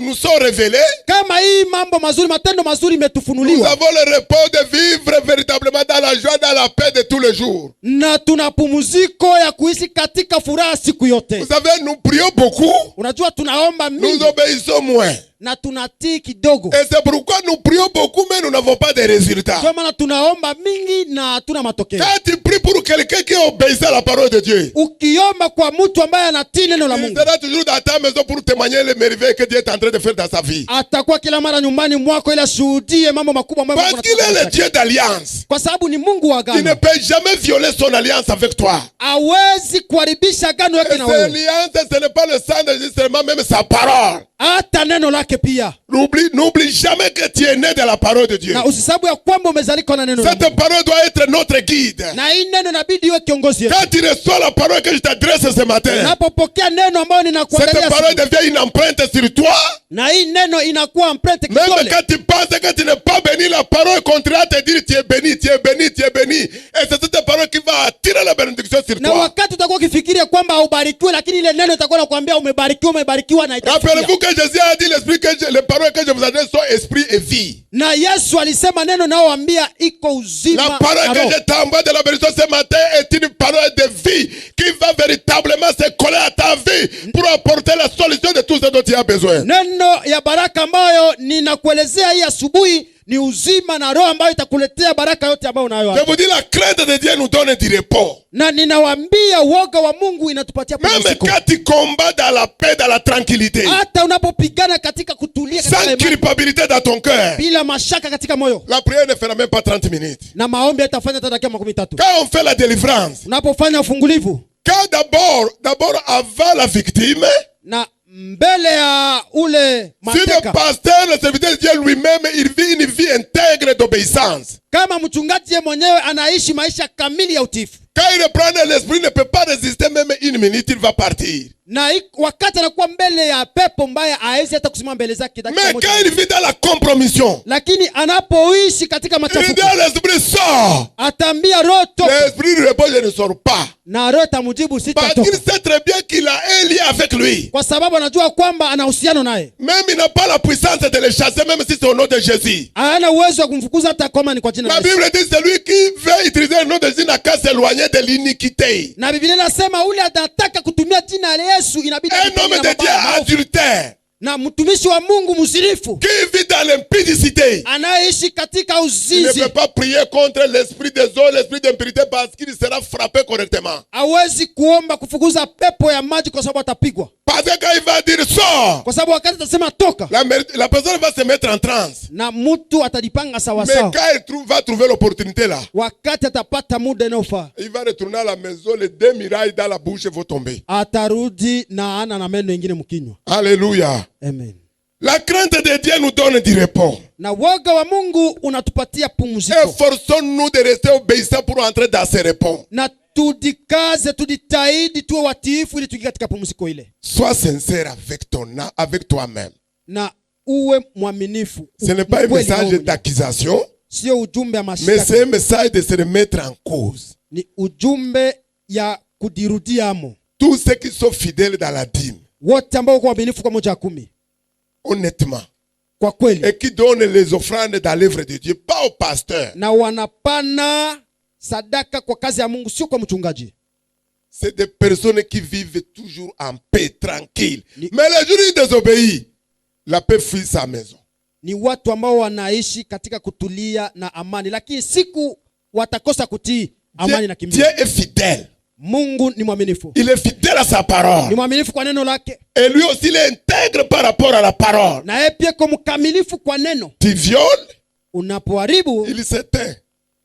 nous sont révélées, Kama hii mambo mazuri, matendo mazuri nous imetufunuliwa, avons le repos de vivre véritablement dans la joie, dans la paix de tous les jours. na tuna pumziko ya kuishi katika furaha siku yote. Vous savez, nous prions beaucoup, Unajua tunaomba nous mingi obéissons moins. na tunatii kidogo. Et c'est pourquoi nous prions beaucoup, mais nous n'avons pas de résultats. Ndio maana tunaomba mingi na hatuna matokeo. Quand tu pries pour quelqu'un qui obéit à la parole de Dieu, Ukiomba kwa mtu ambaye anatii neno la il Mungu, sera toujours dans ta maison pour témoigner les merveilles que Dieu est en train de faire dans sa vie. atakuwa kila mara nyumbani mwako ili ashuhudie mambo makubwa ambayo Parce Mungu qu'il est anataka. le Dieu d'alliance. Kwa sababu ni Mungu wa Il ne agano. peut jamais violer son alliance avec toi. Hawezi kuharibisha agano Et yake na cette wewe. alliance, ce n'est pas le sang de Jésus, seulement même sa parole. Hata neno lake pia. N'oublie jamais que tu es né de la parole de Dieu. Na usisabu ya kwamba umezalika na neno la Cette Mungu. parole doit être notre guide. Na hii neno inabidi iwe kiongozi yetu. Quand tu reçois la parole que je t'adresse ce matin, Unapopokea neno ambayo cette ninakuandalia parole siku, devient une empreinte sur toi. na hii neno inakuwa empreinte Même kidole. quand tu penses que tu n'es pas béni, la parole continuera à te dire tu es béni, tu es béni, tu es béni. Et c'est cette parole qui va attirer tirer la bénédiction sur Na toi. wakati utakuwa ukifikiria kwamba haubarikiwe, lakini ile neno itakuwa nakwambia umebarikiwa na itafikia. Rappelez-vous que Jésus a dit les paroles que je vous adresse sont esprit et vie. Na Yesu alisema neno naoambia iko uzima La parole na que roho. je t'envoie de la bénédiction ce matin est une parole de vie qui va véritablement se coller à ta vie pour apporter la solution de tout ce dont tu as besoin. Neno ya baraka ambayo ninakuelezea hii asubuhi ni uzima na roho ambayo itakuletea baraka yote ambayo unayo. Je vous dis, la crainte de Dieu nous donne du repos. Na ninawaambia woga wa Mungu inatupatia Même pumziko. quand tu combats dans la paix, dans la tranquillité, Hata unapopigana katika kutulia katika sans imani, culpabilité dans ton cœur, bila mashaka katika moyo, la prière ne fera même pas 30 minutes. na maombi haitafanya hata dakika 13. Quand on fait la délivrance, Unapofanya ufungulivu, quand d'abord avant la victime, na mbele ya ule si le mateka, pasteur, le serviteur de Dieu lui-même, il vit une vie intègre d'obéissance. kama mchungaji mwenyewe anaishi maisha kamili ya utiifu, Quand il reprend l'esprit, il ne peut pas résister même une minute, il va partir. na wakati anakuwa mbele ya pepo mbaya hawezi hata kusimama mbele zake dakika Mais moja. quand il vit dans la compromission, Lakini anapoishi katika il machafuko, dit à l'esprit, sors. ataambia roho toka, L'esprit lui répond, je ne sors pas. na roho tamujibu Parce sitatoka, qu'il sait très bien qu'il a un lien avec lui. kwa sababu anajua kwamba ana uhusiano naye. Même il n'a pas la puissance de le chasser, même si c'est au nom de Jésus. Hana uwezo wa kumfukuza hata kama ni kwa jina la La Yesu. Bible dit, celui qui veut utiliser le nom de Jésus n'a qu'à s'éloigner de l'iniquité. Na Biblia inasema ule anataka kutumia jina la Yesu inabidi Un atupie homme na de Dieu mabaya, maovu. adultère, Na mtumishi wa Mungu msirifu qui vit dans l'impudicité, anayeishi katika il ne uzinzi peut pas prier contre l'esprit des eaux, l'esprit d'impurité, parce qu'il sera frappé correctement. hawezi kuomba kufukuza pepo ya maji kwa sababu atapigwa. Parce que quand il va dire sors, Kwa sababu wakati atasema toka, la personne va se mettre en transe. na mtu atajipanga sawa Mais sawa. quand il va trouver l'opportunité là, Wakati atapata muda inayofaa, il va retourner à la maison, les deux mirailles dans la bouche vont tomber. atarudi na ana na meno ingine mkinywa. Alléluia. Amen. La crainte de Dieu nous donne du repos. Na woga wa Mungu unatupatia pumziko. Efforçons-nous de rester obéissants pour entrer dans ce repos. Na tudikaze, tuditahidi tuwe watiifu ili tuingie katika pumziko ile. Sois sincère avec toi-même. Na uwe mwaminifu. Ce n'est pas un Ukweli message wewe. d'accusation, Sio ujumbe wa mais mashtaka. c'est un message de se remettre en cause. Ni ujumbe ya kudirudiamo. Tous ceux qui sont fidèles dans la dîme, Wote ambao kwa waaminifu kwa moja ya kumi. honnêtement, Kwa kweli. et qui donnent les offrandes dans l'œuvre de Dieu, pas au pasteur. Na wanapana sadaka kwa kazi ya Mungu, sio kwa mchungaji. C'est des personnes qui vivent toujours en paix, tranquille. Mais le jour où ils désobéissent, la paix fuit sa maison. Ni watu ambao wanaishi katika kutulia na amani, lakini siku watakosa kutii, amani na Dieu kimbia. est fidèle. Mungu ni mwaminifu. Il est fidèle à sa Ni parole. mwaminifu kwa neno lake, Et lui aussi, il est intègre par rapport à la parole. na yeye pia kwa mkamilifu kwa neno. Tu violes, Unapoharibu il s'éteint.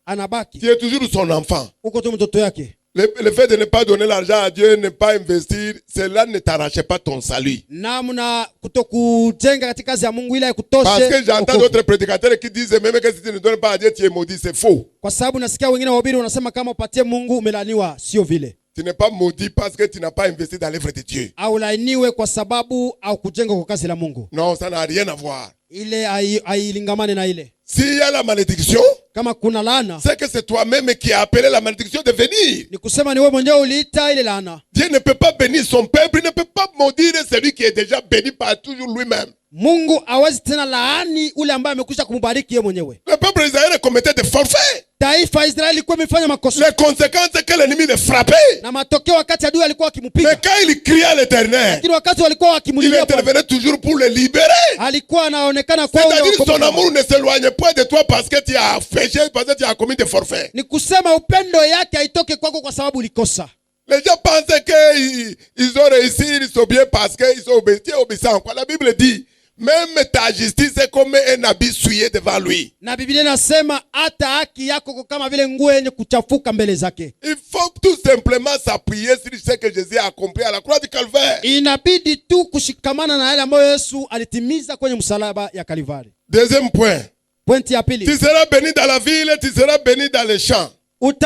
anabaki. Tu es toujours son enfant. Uko tu mtoto yake. Le fait de ne pas donner l'argent à Dieu, ne pas investir, cela ne t'arrache pas ton salut. Namna kutokujenga katika kazi ya Mungu ile Parce que ikutoshe. j'entends wokovu. d'autres prédicateurs qui disent même que si tu ne donnes pas à Dieu, tu es maudit. C'est faux. Kwa sababu nasikia wengine wahubiri wanasema kama upatie Mungu umelaniwa, sio vile. Tu n'es pas maudit parce que tu n'as pas investi dans l'œuvre de Dieu. Au lainiwe kwa sababu au kujenga kwa kazi la Mungu. Non, ça n'a rien à voir. Ile hailingamane na ile. S'il y a la malédiction, Kama kuna laana, c'est que c'est toi-même qui as appelé la malédiction de venir. ni kusema ni wewe mwenyewe uliita ile laana. Dieu ne peut pas bénir son peuple, il ne peut pas maudire celui qui est déjà béni par toujours lui-même. Mungu hawezi tena laani ule ambaye amekwisha kumbariki yeye mwenyewe. Le peuple d'Israël commettait des forfaits. Taifa Israeli ilikuwa imefanya makosa. Les conséquences, c'est que l'ennemi le frappait. Na matokeo wakati adui alikuwa Mais akimpiga. quand il criait à l'éternel, Lakini wakati walikuwa il wakimulilia Bwana, intervenait toujours pour le libérer. alikuwa anaonekana kwa C'est-à-dire son amour ne s'éloigne pas de toi parce que tu as péché, parce que tu as commis des forfaits. ni kusema upendo yake haitoke kwako kwa sababu ulikosa. Les gens pensaient qu'ils ont réussi, ils sont bien parce qu'ils sont obéissants. La Bible dit, même ta justice est comme un habit souillé devant lui. Na Biblia inasema hata haki yako kwa kama vile nguo yenye kuchafuka mbele zake. Il faut tout simplement s'appuyer sur ce que Jésus a accompli à la croix du Calvaire. Inabidi tu kushikamana na yale ambayo Yesu alitimiza kwenye msalaba ya Kalvari. Deuxième point. Pointi ya pili. Tu seras béni dans la ville, tu seras béni dans les champs.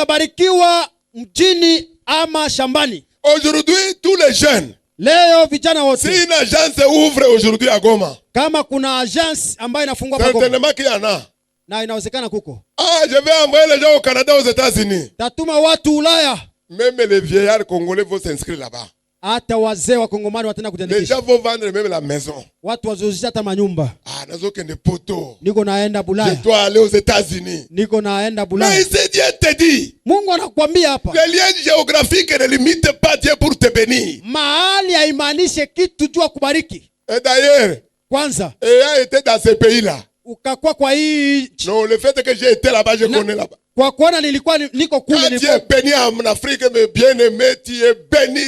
Utabarikiwa mjini ama shambani. Aujourd'hui, tous les jeunes, Leo vijana wote, si une agence ouvre aujourd'hui à Goma, kama kuna agence ambayo inafungua hapa Goma, certainement qu'il y en a. na inawezekana kuko, Ah, je vais envoyer les gens au Canada, aux États-Unis. tatuma watu Ulaya. Même les vieillards congolais vont s'inscrire là-bas. Hata wazee wa Kongomani wataenda Les kujiandikisha. gens vont vendre même la maison. Watu wazozisha hata manyumba. Ah, nous aucun de poteaux. Niko naenda Je Bulaya. dois aller aux États-Unis. Niko naenda Mais Bulaya. c'est Dieu te dit. Mungu anakuambia hapa. Le lien géographique ne limite pas Dieu pour te bénir. Mahali haimaanishe kitu jua kubariki. Et d'ailleurs, Kwanza, ayant été dans ce pays-là, ukakuwa kwa hii nchi. non, le fait que j'ai été là-bas, je connais là-bas. Kwa kuona nilikuwa niko kule Quand tu nilikuwa. es béni en Afrique, mes bien-aimés, tu es béni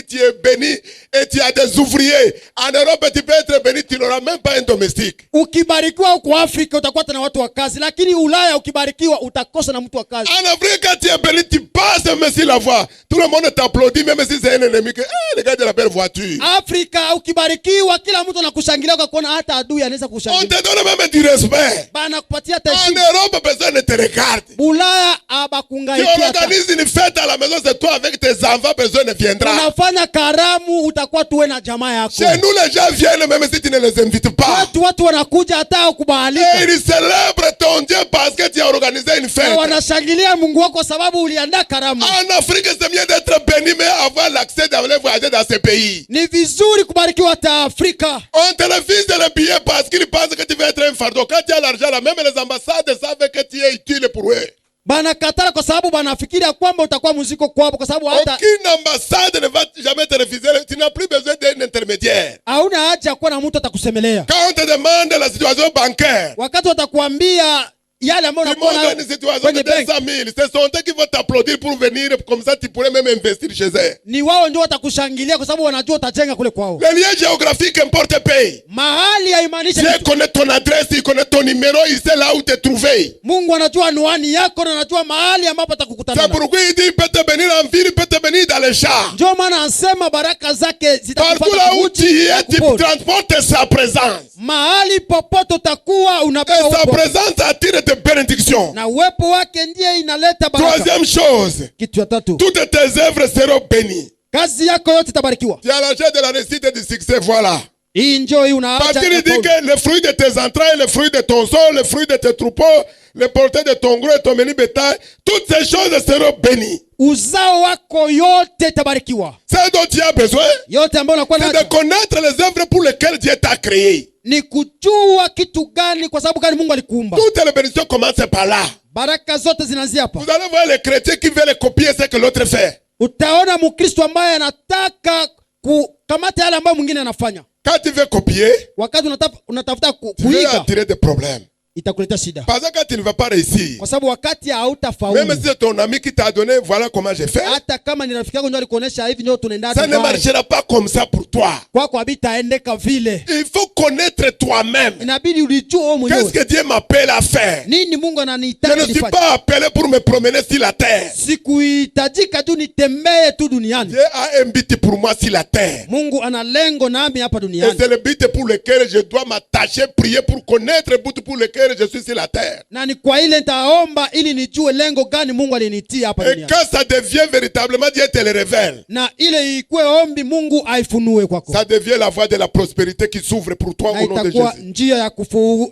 et tu as des ouvriers. En Europe, tu peux être béni, tu n'auras même pas un domestique. Ukibarikiwa huko Afrika utakuwa na watu wa kazi, lakini Ulaya ukibarikiwa utakosa na mtu wa kazi. En Afrique, quand tu es béni, tu passes même si la voix. Tout le monde t'applaudit, même si c'est un ennemi. Les gars de la belle voiture. Afrika ukibarikiwa kila mtu anakushangilia kwa kuona hata adui anaweza On kushangilia. te donne même du respect. Bana kupatia hata En heshima. Europe, personne ne te regarde. Ulaya Tu abakungaikia hata. organises une fête à la maison, c'est toi avec tes enfants, personne ne viendra. Unafanya karamu utakuwa tuwe na jamaa yako. Chez nous, les gens viennent même si tu ne les invites pas. Watu wanakuja hata Et kubalika. ils célèbrent ton Dieu parce que tu as organisé une Na fête. wanashangilia Mungu wako kwa sababu uliandaa karamu. En Afrique, c'est mieux d'être béni, mais avoir l'accès d'aller voyager dans ce pays. Ni vizuri kubarikiwa hata Afrika. On te refuse le billet parce qu'ils pensent que tu vas être un fardeau. Quand tu as l'argent là, même les ambassades savent que tu es utile pour eux. Banakatala kwa sababu banafikiria kwamba utakuwa muziko kwao kwa sababu hata Aucune ambassade ne va jamais te refuser. Tu n'as plus besoin d'un intermédiaire. hauna haja ya kuwa na mtu atakusemelea. Quand on te demande la situation bancaire, Wakati watakuambia yale ambayo tu unakuwa montres nayo une situation de kwenye 200 benki, 000. Ce sont eux qui vont t'applaudir pour venir. Comme ça, tu pourrais même investir chez eux. ni wao ndio watakushangilia kwa sababu wanajua utajenga kule kwao. Le lien géographique importe pays. Mahali haimaanishi Dieu kitu. connaît ton adresse, il connaît ton numéro, il sait là où te trouver. Mungu anajua anwani yako na anajua mahali ambapo atakukutana. C'est pourquoi il dit il peut te bénir en ville, il peut te bénir dans les champs. Ndio maana anasema baraka zake Partout zitakupata là où tu kuuchi na es, tu kupona. transportes sa présence. Mahali popote utakuwa Et unapewa sa uwepo. présence attire des bénédictions. Na uwepo wake ndiye inaleta baraka. Troisième chose, Kitu ya tatu, toutes tes œuvres seront bénies. kazi yako yote itabarikiwa. Tu as l'argent de la réussite et du succès, voilà. Hii njoo hii unaacha. Parce qu'il dit que le fruit de tes entrailles, le fruit de ton sol, le fruit de tes troupeaux, le porté de ton gros et ton menu bétail, toutes ces choses seront bénies. Uzao wako yote itabarikiwa. Ce dont tu as besoin, Yote ambayo unakuwa c'est de nayo connaître les œuvres pour lesquelles Dieu t'a créé. ni kujua kitu gani, kwa sababu gani Mungu alikuumba. Toutes les bénédictions commencent par là. Baraka zote zinaanzia hapa. Vous allez voir les chrétiens qui veulent copier ce que l'autre fait. Utaona Mkristo ambaye anataka kukamata yale ambayo mwingine anafanya. Quand tu veux copier, Wakati unatafuta tu veux kuiga, attirer des problèmes. itakuletea shida, Parce que quand tu ne vas pas réussir, kwa sababu wakati hautafaulu, même si c'est ton ami qui t'a donné, voilà comment j'ai fait, hata kama ni rafiki yako ndio alikuonesha hivi ndio tunaenda ça ne marchera pas comme ça pour toi. kwako, habitaendeka vile. Il faut connaître toi-même. Inabidi ulijue wewe Qu'est-ce mwenyewe que Dieu m'appelle à faire? nini Mungu Je ananihitaji ne suis nifanye. pas appelé pour me promener sur la terre. Sikuhitajika tu nitembee tu duniani. Dieu a un but pour moi sur la terre. Mungu ana lengo nami hapa Et duniani, c'est le but pour lequel je dois m'attacher, prier pour connaître le but pour lequel je suis sur la terre. na ni kwa ile nitaomba ili nijue lengo gani Mungu alinitia hapa Et duniani, quand ça devient véritablement, Dieu te le révèle. na ile ikuwe ombi Mungu aifunue kwako, Ça devient la voie de la prospérité qui s'ouvre pour toi na au nom de itakuwa Jésus. njia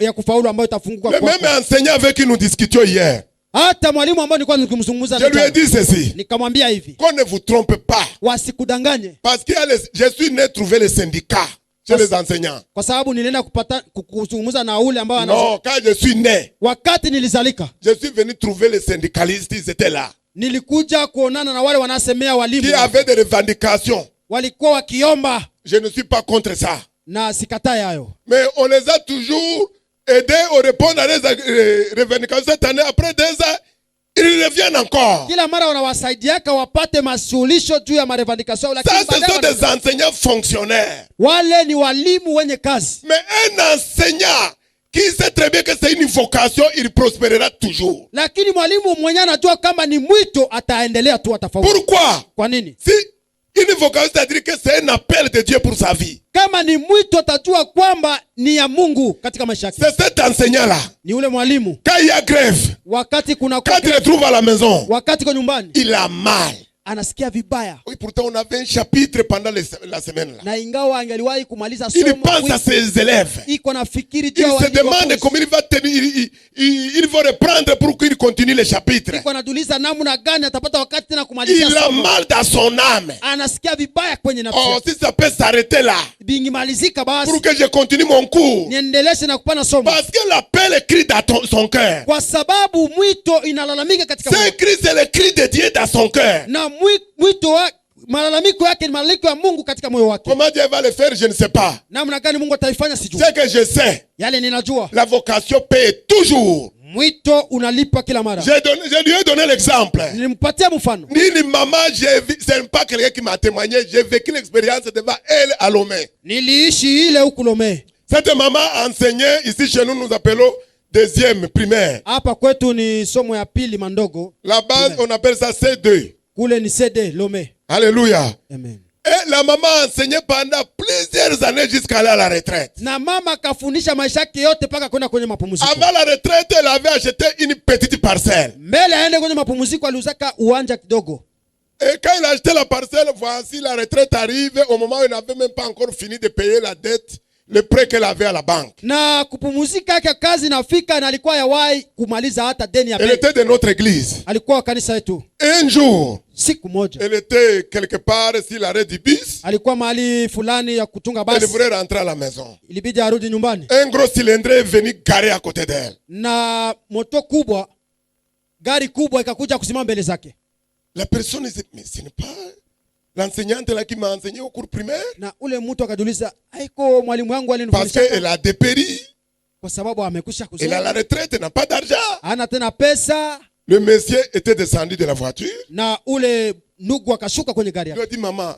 ya kufaulu ambayo itafunguka Le kwako. même enseignant avec qui nous discutions hier, Hata mwalimu ambaye nilikuwa nikimzungumza je lui ai dit ceci, nikamwambia hivi, qu'on ne vous trompe pas. wasikudanganye, Parce que je suis né trouver les syndicats chez les enseignants. kwa sababu nilienda kuzungumza na ule ambao Non, quand je suis né, wakati nilizalika je suis venu trouver les syndicalistes, ils étaient là. nilikuja kuonana na wale wanasemea Qui walimu avaient des revendications. walikuwa wakiomba, Je ne suis pas contre ça. na sikatai hayo, Mais on les a toujours aidés au répondre à les revendications. Cette année, après 2 ans, ils reviennent encore. kila mara wanawasaidiaka wapate masuluhisho juu ya marevendikasio, Ça, lakini ce sont baadaye des enseignants fonctionnaires. wale ni walimu wenye kazi. Mais un enseignant qui sait très bien que c'est une vocation, il prospérera toujours. Lakini mwalimu mwenyewe anajua kama ni mwito, ataendelea tu, atafaulu. Pourquoi? Kwa nini? Si une vocation, c'est-à-dire que c'est un appel de Dieu pour sa vie. Kama ni mwito, atajua kwamba ni ya Mungu katika maisha yake. C'est cet enseignant-là. Ni ule mwalimu, Quand il y a grève, wakati kuna quand il se trouve à la maison, wakati kwa nyumbani, il a mal. anasikia vibaya. Oui, pourtant on avait un chapitre pendant la semaine là. Na ingawa angeliwahi kumaliza Il somo, pense à ses élèves. iko nafikiri Il juu ya se walimu demande wanafunzi. comment il va tenir, il va reprendre pour qu'il continue le chapitre. Iko anajiuliza namna gani atapata wakati tena kumalizia Il a somo. mal dans son âme. Anasikia vibaya kwenye nafsi Oh, yake. si ça peut s'arrêter là, Bingimalizika basi pour que je continue mon cours. niendeleshe na kupana somo, Parce que l'appel crie dans son cœur. kwa sababu mwito inalalamika katika moyo. Ce cri, c'est le cri de Dieu dans son cœur. Na mwito wa malalamiko yake ni malalamiko ya Mungu katika moyo wake. Comment Dieu va le faire, je ne sais pas. Namna gani Mungu ataifanya sijui. Ce que je sais, Yale ninajua, la vocation paye toujours. mwito unalipa kila mara. Je lui ai donné l'exemple. Nilimpatia mfano. Nini maman, c'est pas quelqu'un qui m'a témoigné, j'ai vécu l'expérience devant elle à Lomé. Niliishi ile huku Lomé. Cette maman enseignait, ici chez nous, nous appelons deuxième primaire. Hapa kwetu ni somo ya pili mandogo. Là-bas, on appelle ça C2. Kule ni CD Lomé. Alléluia. Amen. Et la maman enseignait pendant plusieurs années jusqu'à aller à la retraite. Na mama akafundisha maisha yake yote paka kwenda kwenye mapumziko. Avant la retraite, elle avait acheté une petite parcelle. Mbele aende kwenye mapumziko aliuzaka uwanja kidogo. Et quand il a acheté la parcelle, voici la retraite arrive. Au moment où il n'avait même pas encore fini de payer la dette, le prêt qu'elle avait à la banque. Na kupumzika yake kazi nafika na alikuwa yawahi kumaliza hata deni ya Elle benki. était de notre église. Alikuwa wa kanisa yetu. Un jour, Siku moja elle était quelque part sur l'arrêt du bus. alikuwa mahali fulani ya kutunga Elle basi. voulait rentrer à la maison. Ilibidi arudi nyumbani. Un gros cylindre est venu garer à côté d'elle. Na moto kubwa, gari kubwa ikakuja kusimama mbele zake. La personne dit, mais ce n'est pas l'enseignante là qui m'a enseigné au cours primaire. Na ule mtu akajiuliza, haiko mwalimu wangu Parce alinifundisha? qu'elle a dépéri. Kwa sababu amekwisha Elle a la kuzaa. retraite, elle n'a pas d'argent. Hana tena pesa. Le monsieur était descendu de la voiture. Na ule ndugu akashuka kwenye gari Il lui yake. a dit, maman,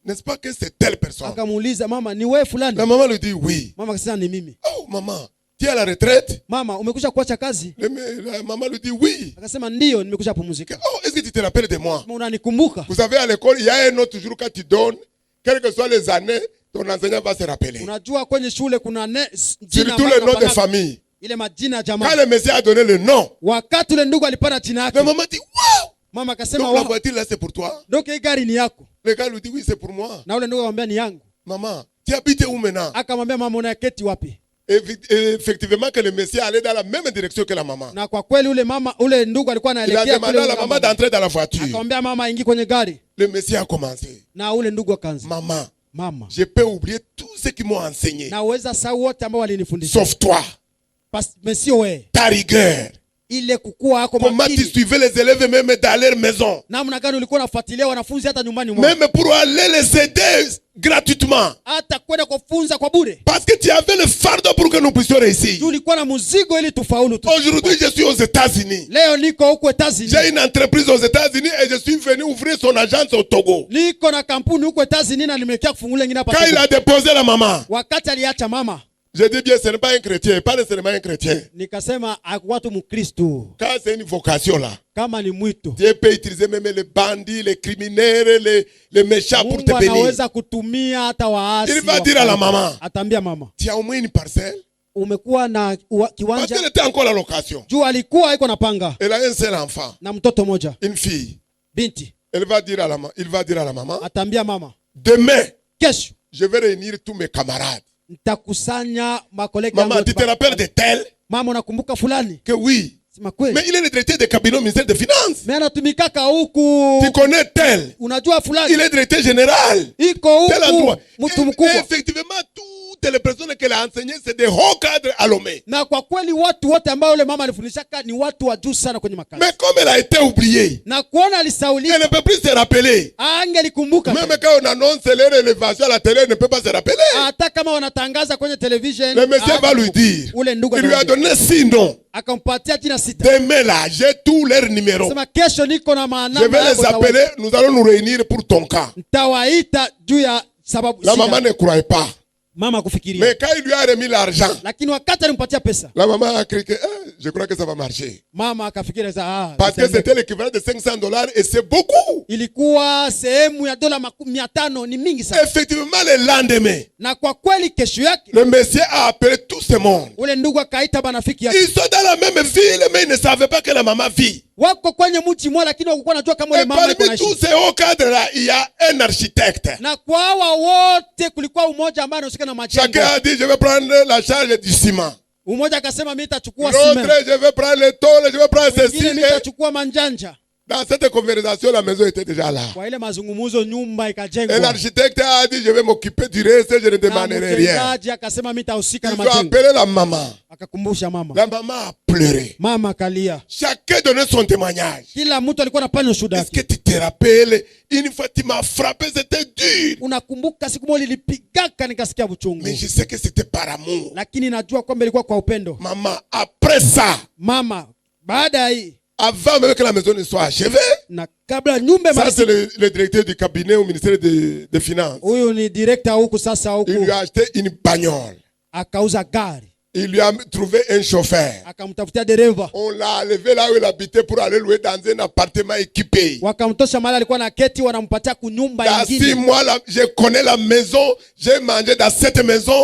n'est-ce pas que c'est telle personne? Akamuuliza, mama ni wewe fulani? La maman lui dit, oui. Mama akasema ni mimi. Oh, maman, tu es à la retraite? Mama, umekwisha kuacha kazi? La maman lui dit, oui. Akasema ndio, nimekwisha pumzika. Oh, est-ce que tu te rappelles de moi? Unanikumbuka? Vous savez, à l'école, il y a un autre jour quand tu donnes, quelles que soient les années, ton enseignant va se rappeler. Unajua kwenye shule kuna jina Surtout le nom de famille. ile majina ya Quand jamaa. le monsieur a donné le nom, Wakati ule ndugu alipana jina yake, la maman dit, waouh! mama akasema Donc la wa, voiture là, c'est pour toi. donc hii gari ni yako. Le gars lui dit, oui, c'est pour moi. Na ule ndugu akamwambia ni yangu. Maman, tu habites où maintenant? Akamwambia mama, unaketi wapi? Et effectivement, que le monsieur allait dans la même direction que la maman. Na kwa kweli ule ndugu alikuwa Il a anaelekea demandé à la maman d'entrer dans la voiture. Akamwambia mama aingie kwenye gari. Le monsieur a commencé. Na ule ndugu akaanza, Maman, mama, je peux oublier tout ce qu'ils m'ont enseigné. naweza sahau wote ambao walinifundisha. Sauf toi, Mais sio wewe. ta rigueur. Ile kukua yako Comment tu makini. suivais les élèves même dans leur maison. Namna gani ulikuwa unafuatilia wanafunzi hata nyumbani mwao. Même pour aller les aider gratuitement. Hata kwenda kufunza kwa bure. Parce que tu avais le fardeau pour que nous puissions réussir. Tulikuwa na mzigo ili tufaulu tu. Aujourd'hui, je suis aux États-Unis. Leo niko huko États-Unis. J'ai une entreprise aux États-Unis et je suis venu ouvrir son agence au Togo. Niko na kampuni huko États-Unis na nimekia kufungulia ngine hapa. Quand il a déposé la maman, Wakati aliacha mama, je dis bien, ce n'est pas un chrétien, pas nécessairement un chrétien. nikasema akuwa tu Mkristo. Quand c'est une vocation là, Kama ni mwito, Dieu peut utiliser même les bandits, les criminels, les méchants pour te Mungu bénir. anaweza kutumia hata waasi. Il va dire à la maman, Atambia mama, tu as au moins une parcelle. umekuwa na Parce kiwanja. qu'elle était encore à location. Juu alikuwa iko na panga Elle a un seul enfant, na mtoto moja, une fille. binti. Il va dire à la maman, Atambia mama, demain, kesho je vais réunir tous mes camarades. nitakusanya makolegi Maman, yangu tu te yote. rappelles de tel? Mama, unakumbuka fulani? Que oui. Sema kweli. Mais il est le directeur de cabinet au ministère des Finances. Mimi anatumikaka huku. Tu connais tel? Unajua fulani? Il est directeur général. Iko Tel huku endroit. mtu Et mkubwa. effectivement, toutes les personnes qu'elle a enseignées, c'est des hauts cadres à Lomé. Na kwa kweli watu wote ambao yule mama alifundishaka ni watu wa juu sana kwenye makazi. Mais comme elle a été oubliée, Na kuona elle alisaulika, ne peut plus se rappeler. angelikumbuka. Même quand on annonce leur élévation à la télé, elle ne peut pas se rappeler. Hata kama wanatangaza kwenye television, Le monsieur va lui dire, ule ndugu il lui a atamwambia. donné 6 noms. Akampatia jina 6. Demain là, j'ai tous leurs numéros. Sema kesho niko na maana. Je vais les appeler, nous allons nous réunir pour ton cas. Nitawaita juu ya sababu. La maman ne croyait pas. Mama kufikiria. Mais quand il lui a remis l'argent, Lakini wakati alimpatia pesa, la maman a crié que je crois que ça va marcher. mama akafikiria Parce que c'était l'équivalent de $500 et c'est beaucoup. ilikuwa sehemu ya dola 500, ni mingi sana. Effectivement, le lendemain, Na kwa kweli kesho yake le monsieur a appelé tout ce monde. ule ndugu akaita banafiki yake. Ils sont dans la même ville, mais ils ne savaient pas que la maman vit. wako kwenye mji mmoja, lakini hawakuwa wanajua kama yule Et mama yuko parmi tous anaishi. ces hauts cadres-là, il y a un architecte. Na kwa hawa wote kulikuwa umoja ambaye anahusika na majengo. Chacun a dit, je vais prendre la charge du ciment. Umoja akasema mimi nitachukua L'autre, ciment. je vais prendre les tôles, je vais prendre ceci. Mwingine mimi Et nitachukua manjanja. dans cette conversation, la maison était déjà là. Kwa ile mazungumzo nyumba Et ikajengwa. l'architecte a dit, je vais m'occuper du reste, je ne Na demanderai rien. mtendaji akasema mimi nitahusika na Ils ont majengo. appelé la maman. Akakumbusha mama. La maman a pleuré. Mama akalia. Chacun donnait son témoignage. Kila mtu alikuwa anafanya ushuhuda Est-ce wake. que tu te rappelles, une fois tu m'as frappé, c'était dur. Unakumbuka siku moja nilipigaka nikasikia uchungu. Mais je sais que c'était par amour. Lakini najua kwamba ilikuwa kwa upendo. Maman, après ça, Mama, baada ya hii avant même que la maison ne soit achevée, na kabla nyumba ça c'est malizike, le directeur du cabinet au ministère des Finances. huyu ni director huku sasa Il huku lui a acheté une bagnole. akauza gari, Il lui a trouvé un chauffeur. akamtafutia dereva, On l'a enlevé là où il habitait pour aller louer dans un appartement équipé. wakamtosha mahali alikuwa na keti, wanampatia kunyumba Dans 6 ingine. mois, là, je connais la maison. J'ai mangé dans cette maison.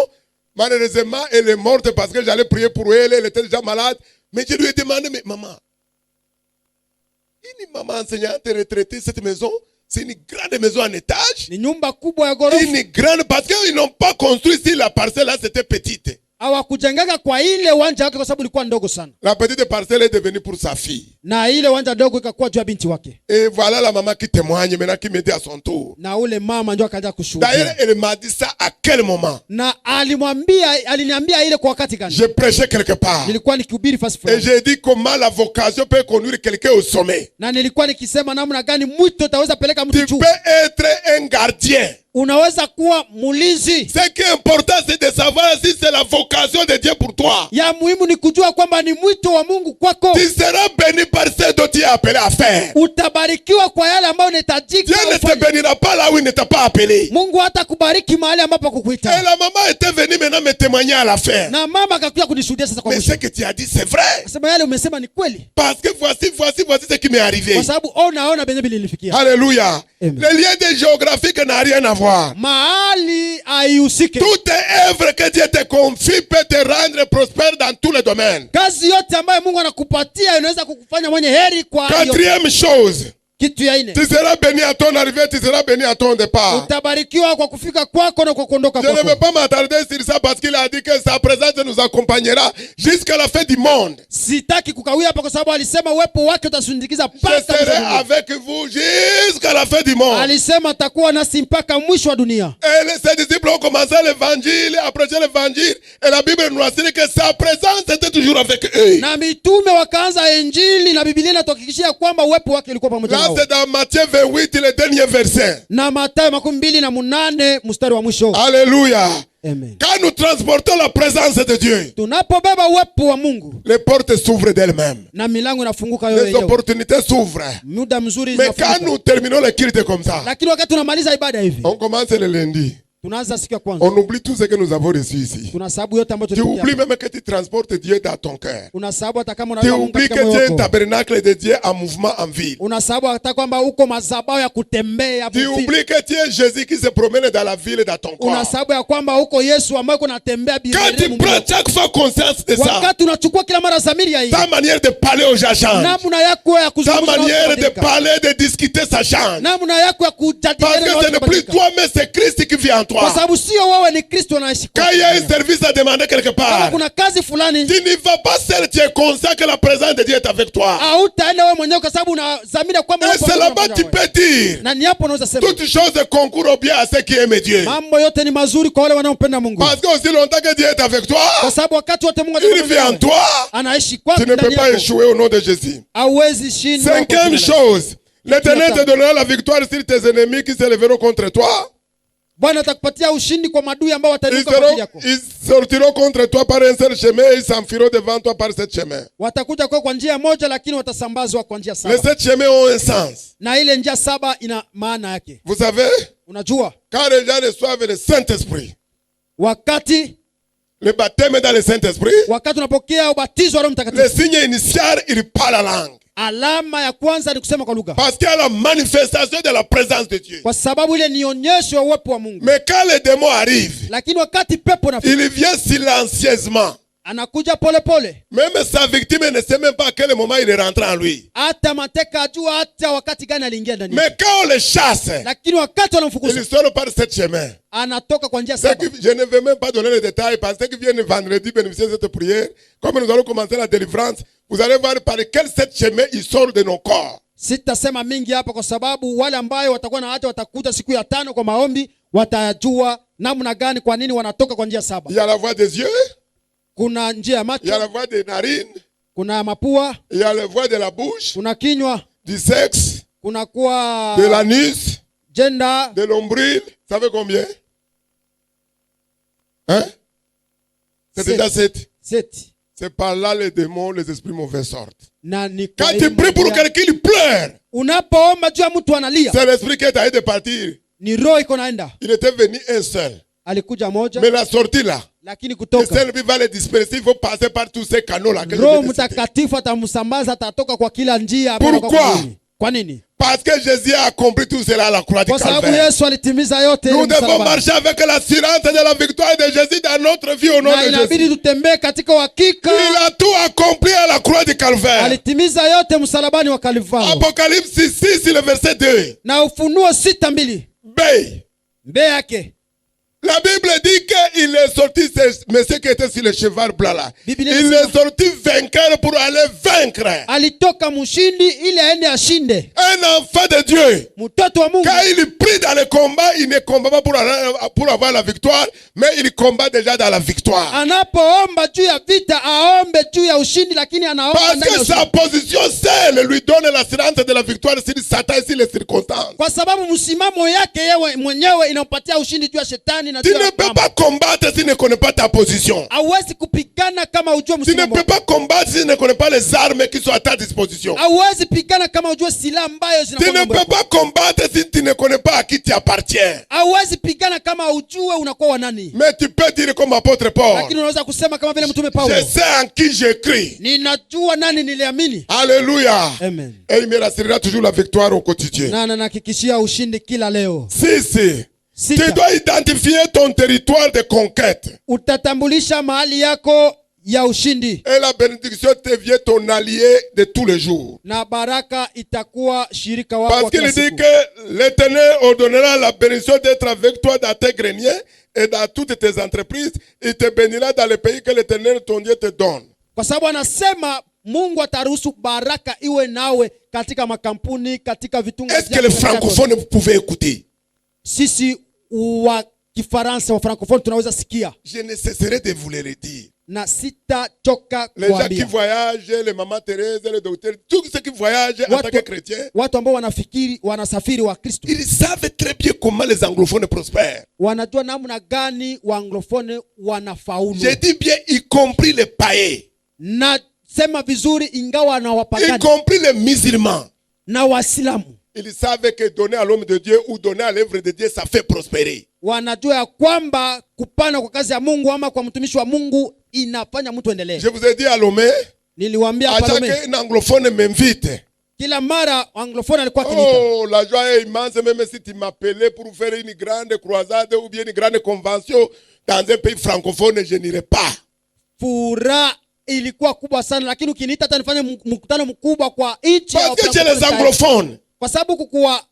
Malheureusement, elle est morte parce que j'allais prier pour elle. Elle était déjà malade. Mais je lui ai demandé, mais maman, une maman enseignante retraitée, cette maison, c'est une grande maison en étage. Ni nyumba kubwa ya ghorofa, Une grande, parce qu'ils n'ont pas construit si la parcelle là c'était petite. hawakujengeka kwa ile uwanja wake kwa sababu ilikuwa ndogo sana, La petite parcelle est devenue pour sa fille. na ile uwanja dogo ikakuwa juu ya binti wake, Et voilà la maman qui témoigne maintenant, qui me dit à son tour. na ule mama ndio akaanza D'ailleurs, kushuhudia, elle m'a dit ça à quel moment? na aliniambia ile kwa wakati gani. Je prêchais quelque part. Nilikuwa nikihubiri fasi Et fulani, j'ai dit comment la vocation peut conduire quelqu'un au sommet. na nilikuwa nikisema namna gani mwito utaweza peleka mtu Tu juu. peux être un gardien. Unaweza kuwa mulinzi. Ce qui est important, c'est de savoir si c'est la vocation de Dieu pour toi. Ya muhimu ni kujua kwamba ni mwito wa Mungu kwako. Tu seras béni par ce dont tu es appelé à faire. Utabarikiwa kwa yale ambayo unahitajika Dieu ne te ufanye. bénira pas là où il ne t'a pas appelé. Mungu hata kubariki mahali ambapo Et kukuita. la maman était venue maintenant me témoigner à la fin. Na mama akakuja kunishuhudia sasa kwa Mais mwisho. ce que tu as dit, c'est vrai. Sema yale umesema ni kweli. Parce que voici ce qui m'est arrivé. Kwa sababu ona benye bilinifikia. Alléluia. Amen. Le lien de géographique n'a rien à voir. Mahali haihusike. Toute œuvre que Dieu te confie peut te rendre prospère dans tous les domaines. Kazi yote ambayo Mungu anakupatia inaweza kukufanya mwenye heri kwa hiyo. Quatrième chose, Kitu ya ine. tu seras béni à ton arrivée, tu seras béni à ton départ. Utabarikiwa kwa kufika kwako na kwa kuondoka Je ne vais kwako. pas m'attarder sur ça parce qu'il a dit que sa présence nous accompagnera jusqu'à la fin du monde. Sitaki kukawia hapa kwa sababu alisema uwepo wake utasindikiza Je mpaka mwisho wa serai dunia. avec vous jusqu'à la fin du monde. Alisema atakuwa nasi mpaka mwisho wa dunia. Et ses disciples ont commencé l'évangile, à prêcher l'évangile. Et la Bible nous assure que sa présence était toujours avec eux. Na mitume wakaanza injili na Biblia inatuhakikishia kwamba uwepo wake ulikuwa pamoja Là, nao. c'est dans Matthieu 28, le dernier verset. Na Mathayo 28 mstari wa mwisho. Alléluia. Amen. Quand nous transportons la présence de Dieu, Tunapobeba uwepo wa Mungu les portes s'ouvrent d'elles-mêmes. na milango inafunguka Les yenyewe. opportunités s'ouvrent. Muda mzuri Mais quand zinafunguka. nous terminons le culte comme ça, Lakini wakati tunamaliza ibada hivi, on commence le lundi. tunaanza siku ya kwanza. On oublie tout ce que nous avons reçu ici. Tunasababu yote ambayo Tu tulipokea. oublies même que tu transportes Dieu dans ton cœur. Unasababu hata kama Tu unaweka Mungu oublies katika que moyo tu es un wako. tabernacle de Dieu en mouvement en ville. Unasababu hata kwamba uko mazabao ya kutembea Tu bufi. oublies que tu es Jésus qui se promène dans la ville dans ton corps. Unasababu ya kwamba uko Yesu ambaye uko natembea Quand tu prends chaque fois conscience de ça, wakati unachukua kila mara dhamiri ya hii, ta manière de parler aux gens change. namna yako ya Ta kuzungumza na watu manière de inabadilika. parler, de discuter, ça change. Namna yako ya Parce kujadiliana na que watu ce n'est plus inabadilika. toi, mais c'est Christ qui vit en Kwa toi. sababu sio wewe, ni Kristo anaishi Quand kwako. il y a un service à demander quelque Kama part, kuna kazi fulani tu n'y vas pas seul, tu es conscient que la présence de Dieu est avec toi. hautaenda wewe mwenyewe kwa sababu unadhamira kwamba Et uwepo wa c'est Mungu là-bas unakuja que tu wewe. peux dire, Na ni hapo unaweza sema toutes choses concourent au bien à ceux qui aiment Dieu. mambo yote ni mazuri kwa wale wanaompenda Mungu. Parce que aussi longtemps que Dieu est avec toi, Kwa sababu wakati wote Mungu il vit en toi, anaishi kwako, tu ne peux ndani pas yako. échouer au nom de Jésus. Hauwezi shindwa. kwa Cinquième jina la- chose, l'Éternel te donnera la victoire sur tes ennemis qui se lèveront contre toi. Bwana atakupatia ushindi kwa madui ambao Ils, watainuka kwa ajili yako. ils sortiront contre toi par un seul chemin et ils s'enfuiront devant toi par sept chemins. Watakuja kwa njia moja lakini watasambazwa kwa njia Les saba. sept chemins ont un sens. Na ile njia saba ina maana yake. Vous savez, Unajua, quand les gens reçoivent le Saint-Esprit, wakati le baptême dans le Saint-Esprit, unapokea ubatizo wa Roho le Mtakatifu, signe initial, il parle la langue. alama ya kwanza ni kusema kwa lugha. Parce qu'il y a la manifestation de la présence de Dieu. Kwa sababu ile ni onyesho ya uwepo wa Mungu. Mais quand les démons arrivent, Lakini wakati pepo na il vient silencieusement. anakuja pole pole. Même sa victime ne sait même pas à quel moment il est rentré en lui. Hata mateka ajua hata wakati gani aliingia ndani. Mais quand on le chasse, Lakini wakati wanamfukuza, il sort par 7 chemins. anatoka kwa njia Je 7. ne vais même pas donner les détails parce que viennent vendredi bénéficier de cette prière. Comme nous allons commencer la délivrance, vous allez voir par quel 7 chemins il sort de nos corps. Sitasema mingi hapa kwa sababu wale ambao watakuwa na hata watakuta siku ya 5 kwa maombi watajua namna gani kwa nini wanatoka kwa njia 7. Il y a la voie des yeux, Kuna njia ya il y a la macho, voie des narines, kuna mapua, il y a la voie de la bouche, kuna kinywa, du sexe, kuna kuwa de l'anus, jenda, de l'ombril. Ça fait combien? Hein? C'est déjà 7. 7. C'est par là les démons, les esprits mauvais sortent. Na ni Quand kwa tu pries pour quelqu'un, il pleure. unapoomba juu ya mtu analia, C'est l'esprit qui est allé de partir. ni roho iko naenda. Il était venu un seul. Alikuja moja, Mais la sortie là, lakini le kutoka Saint-Esprit va les disperser. Il faut passer par tous ces canaux là. Roho Mtakatifu atamsambaza, atatoka kwa kila njia. Pourquoi? Kwa nini? Parce que Jésus a accompli tout cela à la croix du Kwa sababu Calvaire. Yesu alitimiza yote. Nous devons marcher avec l'assurance de la victoire de Jésus dans notre vie au nom Na de inabidi Jésus. tutembee katika uhakika. Il a tout accompli à la croix du Calvaire. Alitimiza yote msalabani wa Kalvari. Apocalypse 6, le verset 2. Na Ufunuo 6:2. B. Mbele yake La Bible dit qu'il est sorti, ce monsieur qui était sur le cheval blanc là. Bible Il dit- est sorti vainqueur pour aller vaincre. alitoka mshindi ili aende ashinde. Un enfant de Dieu. Mtoto wa Mungu Quand il prie dans le combat, il ne combat pas pour avoir la victoire, mais il combat déjà dans la victoire. anapoomba juu ya vita aombe juu ya ushindi, lakini anaomba Parce ndani ya que sa ushindi. position seule lui donne l'assurance de la victoire sur Satan et sur les circonstances. Kwa sababu msimamo yake yeye mwenyewe inampatia ushindi juu ya shetani na Tu juu ne ya peux mambo. pas combattre si tu ne connais pas ta position. Hauwezi kupigana kama ujue Tu ne msimamo. peux pas combattre si tu ne connais pas les armes qui sont à ta disposition. Hauwezi pigana kama ujue silaha ambayo Tu zinakuwa ne mbele peux pas combattre si tu ne connais pas à qui tu appartiens. hauwezi pigana kama ujue unakuwa wa nani. Mais tu peux dire comme apôtre Paul, Lakini unaweza kusema kama vile mtume Paulo, je sais en qui j'écris. ninajua nani niliamini. Alléluia. Amen. Et il me rassurera toujours la victoire au quotidien. Na anahakikishia ushindi kila leo. Si. Tu Sita, dois identifier ton territoire de conquête. utatambulisha mahali yako ya ushindi Et la bénédiction devient ton allié de tous les jours. na baraka itakuwa shirika wako Parce wa kila qu'il dit siku. que l'Éternel ordonnera la bénédiction d'être avec toi dans tes greniers et dans toutes tes entreprises. Il te bénira dans le pays que l'Éternel ton Dieu te donne. Kwa sababu anasema Mungu ataruhusu baraka iwe nawe katika makampuni, katika vitunga Est-ce que les vyako, katika francophones vous pouvez écouter? sisi wa Kifaransa wa francophone tunaweza sikia Je ne cesserai de vous le dire. na sitachoka Les gens qui kuambia voyagent, les mamans Thérèse, les docteurs, tous ceux qui voyagent en tant que chrétiens, watu ambao wanasafiri wa Kristo ils savent très bien comment les anglophones prospèrent. wanajua namna gani wa anglofone wanafaulu. Je dis bien, y compris les païens, Na sema vizuri, ingawa na y wapagani compris les musulmans. na Waislamu Ils savent que donner à l'homme de Dieu ou donner à l'œuvre de Dieu, ça fait prospérer. wanajua ya kwamba kupana kwa kazi ya Mungu ama kwa mtumishi wa Mungu inafanya mtu endelee. Je vous ai dit à Lomé, Niliwaambia à Palome, chaque anglophone m'invite. kila mara anglofone alikuwa akiniita. Oh, la joie est immense, même si tu m'appelais pour faire une grande croisade ou bien une grande convention dans un pays francophone, je n'irai pas. Furaha ilikuwa kubwa sana, lakini ukiniita hata nifanye mkutano mkubwa kwa nchi ya Parce que chez les Wafrankophone, anglophones, kwa sababu kukuwa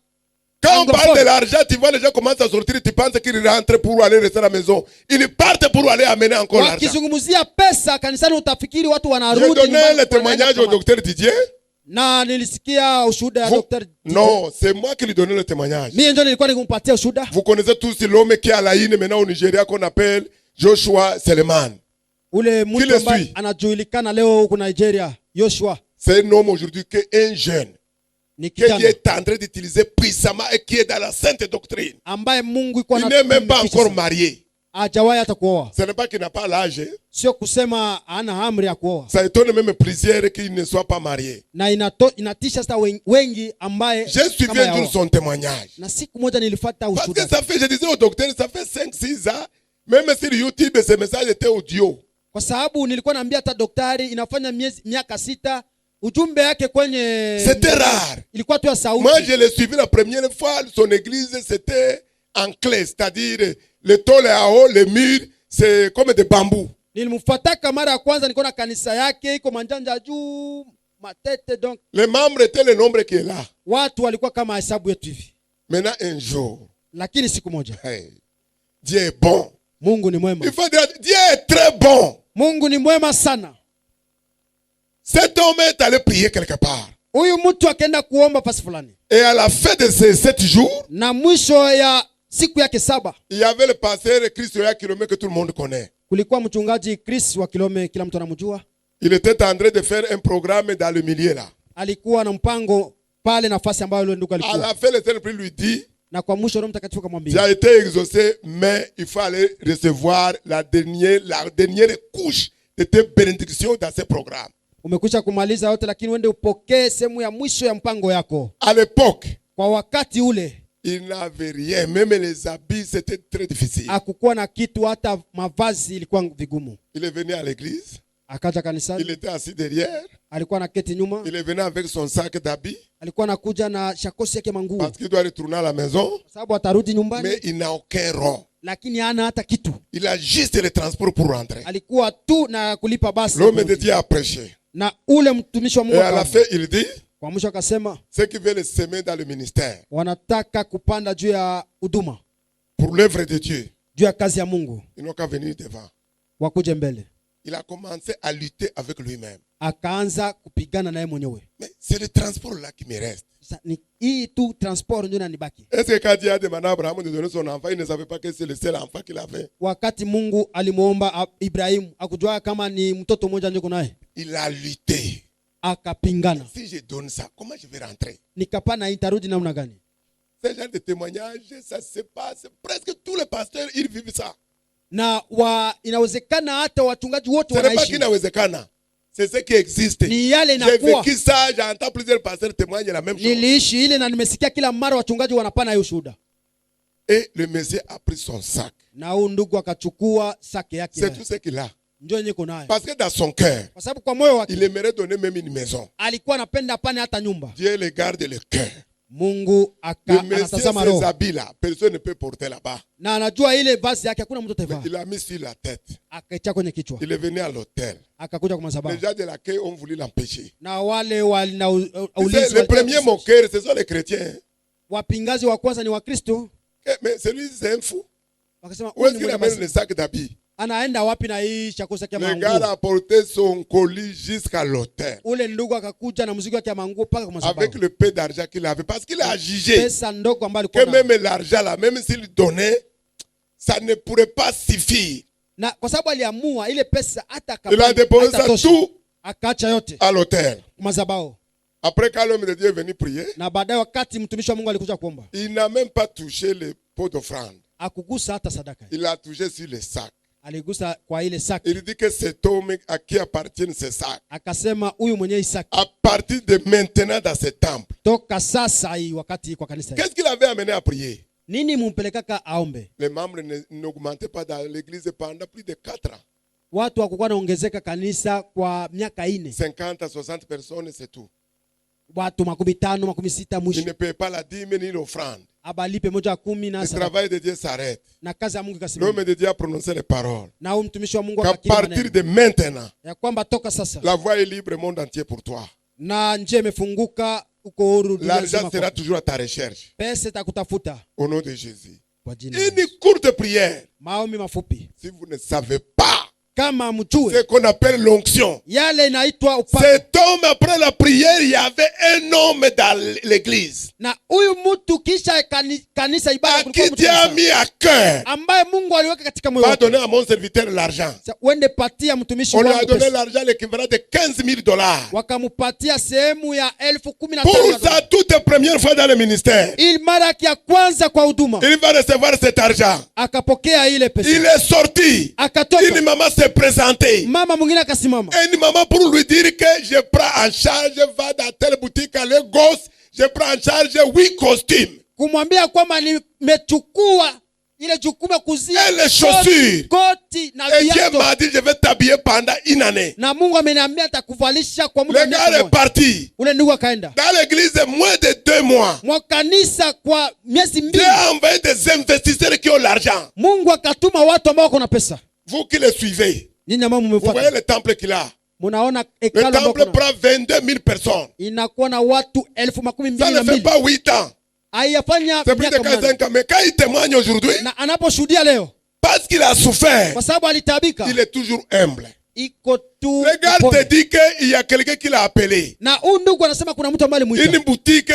quand on parle anglophone, de l'argent, tu vois les gens commencent à sortir, tu penses qu'ils rentrent pour aller rester à la maison. Ils partent pour aller amener encore l'argent. wakizungumzia pesa kanisani utafikiri watu J'ai wanarudi donné nyumbani le kwa témoignage naenda au kama- docteur Didier. na nilisikia ushuhuda ya Vous- Dr. Non, c'est moi qui lui donnais le témoignage. Mimi ndio nilikuwa nikimpatia ushuhuda. Vous connaissez tous l'homme qui est à la Haine maintenant au Nigeria qu'on appelle Joshua Seleman. Ule Qui mtu le ambaye suit? anajulikana leo huko Nigeria, Joshua C'est un homme aujourd'hui qui est un jeune, ni qui kijana est en train d'utiliser puissamment et qui est dans la sainte doctrine. ambaye Mungu iko Il n'est même pas encore marié. hajawahi hata kuoa. Ce n'est pas qu'il n'a pas l'âge. Hein. Sio kusema hana amri ya kuoa. Ça étonne même plusieurs qu'il ne soit pas marié. Na inatisha sasa wengi ambaye J'ai suivi kama un jour yao. son témoignage. Na siku moja nilifuata Parce que ushuhuda. ça fait, je disais au docteur, ça fait 5-6 ans, même sur YouTube, ce message était audio. Kwa sababu nilikuwa naambia hata daktari inafanya miaka 6 ujumbe yake kwenye C'était rare. ilikuwa tu ya sauti. Moi, je l'ai suivi la première fois. Son église, c'était en clé, c'est-à-dire le tôle est en haut, les murs, c'est comme des bambous. Nilimfuataka mara ya kwanza, nikaona kanisa yake iko manjanja juu matete, donc Les membres étaient le nombre qui est là. watu walikuwa kama hesabu yetu hivi. Maintenant, un jour, Lakini siku moja, hey, Dieu est bon. Mungu ni mwema. Il faut dire, Dieu est très bon. Mungu ni mwema sana. Cet homme est allé prier quelque part. Huyu mtu akaenda kuomba fasi fulani, Et à la fin de ces 7 jours, na mwisho ya siku yake 7 il y avait le pasteur Christoya Kilomé que tout le monde connaît. kulikuwa mchungaji Chris wa Kilome, kila mtu anamjua. Il était en train de faire un programme dans le milieu là. Alikuwa na mpango pale nafasi ambayo yule ndugu À alikuwa, la fin, le Saint-Esprit lui dit, na kwa mwisho Roho Mtakatifu akamwambia, j'ai été exaucé, mais il faut aller recevoir la dernière couche de tes bénédictions dans ce programme. umekwisha kumaliza yote, lakini uende upokee sehemu ya mwisho ya mpango yako. À l'époque, Kwa wakati ule il n'avait rien. Même les habits, c'était très difficile. hakukuwa na kitu, hata mavazi ilikuwa vigumu. Il est venu à l'église. Akaja Il kanisani, était assis derrière. alikuwa na keti nyuma, Il est venu avec son sac d'habits alikuwa anakuja na shakosi yake manguo, parce qu'il doit retourner à la maison. kwa sababu atarudi nyumbani, Mais il n'a aucun rond. lakini hana hata kitu. Il a juste le transport pour rentrer. Alikuwa tu na kulipa basi. L'homme de Dieu a prêché. Na ule mtumishi wa Et Mungu à la fin, il dit, kwa mwisho akasema ceux qui veulent semer dans le ministère, wanataka kupanda juu ya huduma, pour l'œuvre de Dieu, juu ya kazi ya Mungu, ils n'ont qu'à venir devant. wakuje mbele. Il a commencé à lutter avec lui-même. Akaanza kupigana naye mwenyewe. Mais c'est le transport là qui me reste. Sasa ni hii tu transport ndio inanibaki. Est-ce que quand Dieu a demandé à Abraham de donner son enfant, il ne savait pas que c'est le seul enfant qu'il avait? Wakati Mungu alimuomba Ibrahimu, akujua kama ni mtoto mmoja ndio kunaye. Il a lutté. Akapingana. Si je donne ça, comment je vais rentrer? Nikapana itarudi namna gani? Ce genre de témoignage, ça se passe. Presque tous les pasteurs, ils vivent ça. Na inawezekana hata wachungaji wote Ce n'est pas wanaishi. qu'inawezekana. C'est ce qui existe. Ni yale J'ai inakuwa. vécu ça, j'entends plusieurs pasteurs témoigner la même chose. Niliishi ile na nimesikia kila mara wachungaji wanapana hiyo shuhuda. Et le monsieur a pris son sac. Na huyu ndugu akachukua sake yake. C'est tout ce qu'il a. Ndio yenye kunayo. Parce que dans son cœur, Kwa sababu kwa moyo wake il aimerait donner même une maison. alikuwa anapenda pane hata nyumba. Dieu le garde le cœur. Mungu Le monsieur, anatazama ces roho. habits là, personne ne peut porter là-bas. Na anajua ile vazi yake hakuna mtu atavaa. Il a mis sur la tête. Akaitia kwenye kichwa. Il est venu à l'hôtel. Akakuja kwa Les madhabahu. gens de l'accueil ont voulu l'empêcher. Na wale Les walinaulizwa premiers moqueurs, ce sont les chrétiens. wapingazi wa kwanza ni Wakristo. Mais celui-ci, c'est un fou. Wakasema Où est-ce huyu qu'il ni amène mwenye le sac d'habits? anaenda wapi na hii shakosi yake ya Le gars manguo? a porté son colis jusqu'à l'hôtel. Ule ndugu akakuja na mzigo wake ya manguo paka kwa Avec madhabahu. le peu d'argent qu'il avait. Parce qu'il a jugé Pesa ndogo ambayo que alikuwa nayo. même l'argent là, même s'il donnait, ça ne pourrait pas suffire. Na kwa sababu aliamua ile pesa hata Il a déposé ça tout akaacha yote à l'hôtel. madhabahu. Après, quand l'homme de Dieu est venu prier, Na baadaye wakati mtumishi wa Mungu alikuja kuomba, il n'a même pas touché le pot d'offrande. akugusa hata sadaka. Il a touché sur le sac. Aligusa kwa ile saki. Il dit que cet homme à qui appartiennent ces sacs, Akasema huyu mwenye isaki à partir de maintenant dans ce temple, toka sasa hii wakati kwa kanisa hili. qu'est-ce qu'il avait amené à prier? Nini mumpelekaka aombe? Les membres n'augmentaient pas dans l'église pendant plus de 4 ans. Watu hakukuwa naongezeka kanisa kwa miaka 4. 50 à 60 personnes, c'est tout. Watu 50, 60 Ils mwisho. ne paient pas la dîme ni l'offrande. Abalipe moja 10 na Le sadaka. travail de Dieu s'arrête. Na kazi ya Mungu ikasimama. L'homme de Dieu a prononcé les paroles. Na huyu mtumishi wa Mungu Qu'à akakiri partir maneno de maintenant, ya kwamba toka sasa la voie est libre au monde entier pour toi. na njia imefunguka uko huru dunia L'argent nzima sera kwako. toujours à ta recherche. Pesa itakutafuta Au nom de Jésus. kwa jina la Yesu. Une courte prière. Maombi mafupi. Si vous ne savez pas Kama mjue ce qu'on appelle l'onction, yale inaitwa upako. cet homme, après la prière, il y avait un homme dans l'église Na huyu mtu kisha kanisa ibada à kulikuwa qui mtu Dieu a kanisa, mis à cœur. ambaye Mungu aliweka katika moyo Va wake. donner à mon serviteur l'argent. Uende patia mtumishi On lui a wangu donné pesa. l'argent l'équivalent de 15 000 $. Wakamupatia sehemu ya 15,000 Pour sa toute première fois dans le ministère, ili mara ya kwanza kwa huduma il va recevoir cet argent. akapokea ile Il pesa. est sorti. Akatoka Une maman s'est présentée. mama mwingine akasimama, Et une maman pour lui dire que je prends en charge, va dans telle boutique à Lagos, je prends en charge 8 costumes. kumwambia kwamba nimechukua ile jukumu ya kuzia Et les chaussures. koti na Et Dieu viatu, m'a dit, je vais t'habiller pendant une année. na Mungu ameniambia atakuvalisha kwa muda wa Le gars miaka est moja. parti. Ule ndugu akaenda Dans l'église, moins de 2 mois. mwa kanisa kwa miezi Dieu 2. a envoyé des investisseurs qui ont l'argent. Mungu akatuma watu ambao wako na pesa. Vous qui les suivez, Ninyi ambao Vous voyez mmefuata, le temple qu'il a. mnaona Le hekalu ambao temple kuna prend 22 000 personnes. inakuwa na watu Ça ne fait 22,000. pas 8 ans. Haiyafanya C'est plus de miaka 15 ans. Mais quand il témoigne aujourd'hui, na anaposhuhudia leo, parce qu'il a souffert, kwa sababu alitabika, il est toujours humble. iko tu Regarde, upole. te dit qu'il y a quelqu'un qui l'a appelé. Na huyu ndugu anasema kuna mtu ambaye Une alimuita boutique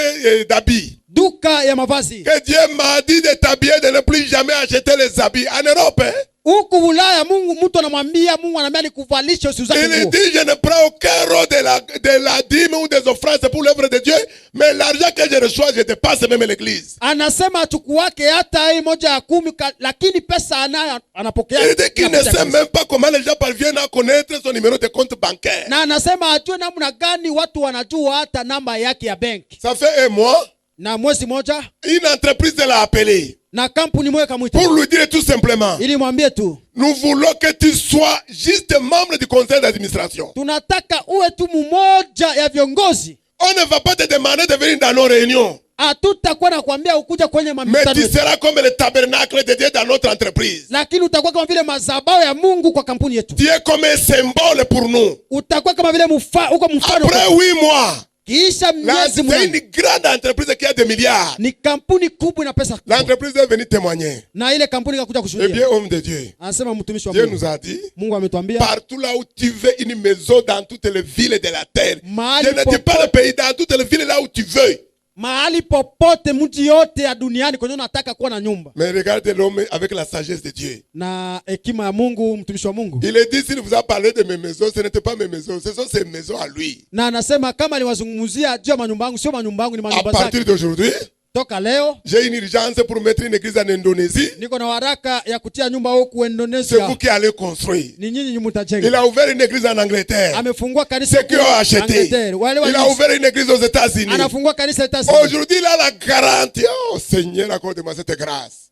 d'habits. duka ya mavazi. Que Dieu m'a dit de t'habiller, de ne plus jamais acheter les habits. En Europe, hein? Huku Ulaya mtu anamwambia, Mungu anamwambia nikuvalishe usiuzake Il nguo. dit, je ne prends aucun rôle de la dîme ou des offrandes pour l'œuvre de Dieu, mais l'argent que je reçois, je dépasse même l'église. Anasema hatukuwake hata hii moja ya 10, lakini pesa anayo anapokea. Il dit qu'il ne sait même pas comment les gens parviennent à connaître son numéro de compte bancaire. Na anasema ajue namna gani watu wanajua hata namba yake ya benki. Ça fait un mois, Na mwezi moja une entreprise l'a appelé na kampuni moja kamwita pour lui dire tout simplement, ili mwambie tu, nous voulons que tu sois juste membre du conseil d'administration. tunataka uwe tu mmoja ya viongozi. On ne va pas te demander de venir dans nos réunions, Hatutakuwa na kuambia ukuja kwenye mais mamikutano tu yetu, seras comme le tabernacle de Dieu dans notre entreprise. lakini utakuwa kama vile mazabao ya Mungu kwa kampuni yetu. Tu es comme un symbole pour nous. Utakuwa kama vile uko mfano. Après 8 mois, Kisha là, miezi c'est mnane, une grande entreprise qui a des milliards. ni kampuni kubwa na pesa kubwa. L'entreprise est venue témoigner. Na ile kampuni ikakuja Eh kushuhudia. bien, homme de Dieu, Anasema mtumishi wa Dieu Mungu, nous a dit, Mungu ametuambia partout là où tu veux une maison dans toutes les villes de la terre. Mahali Je ne dis pas le pays, dans toutes les villes là où tu veux. mahali popote mji yote ya duniani kwenye unataka kuwa na nyumba. Mais regardez l'homme avec la sagesse de Dieu. Na hekima ya Mungu, mtumishi wa Mungu. Il a dit, s'il vous a parlé de mes maisons, ce n'était pas mes maisons, ce sont ses maisons à lui. Na anasema kama aliwazungumzia juu ya manyumba yangu, sio manyumba yangu, ni À manyumba partir zake. d'aujourd'hui, Toka leo j'ai une urgence pour mettre une église en Indonésie. niko na waraka ya kutia nyumba huku C'est Indonesia. vous qui allez construire. Ni nyinyi Il mtajenga. a ouvert une église en Angleterre. Amefungua kanisa Ceux qui ont acheté. Angleterre. Wale Il a wali ouvert une église aux États-Unis. anafungua kanisa États-Unis. Aujourd'hui, il a la garantie. Oh Seigneur, accorde-moi cette grâce.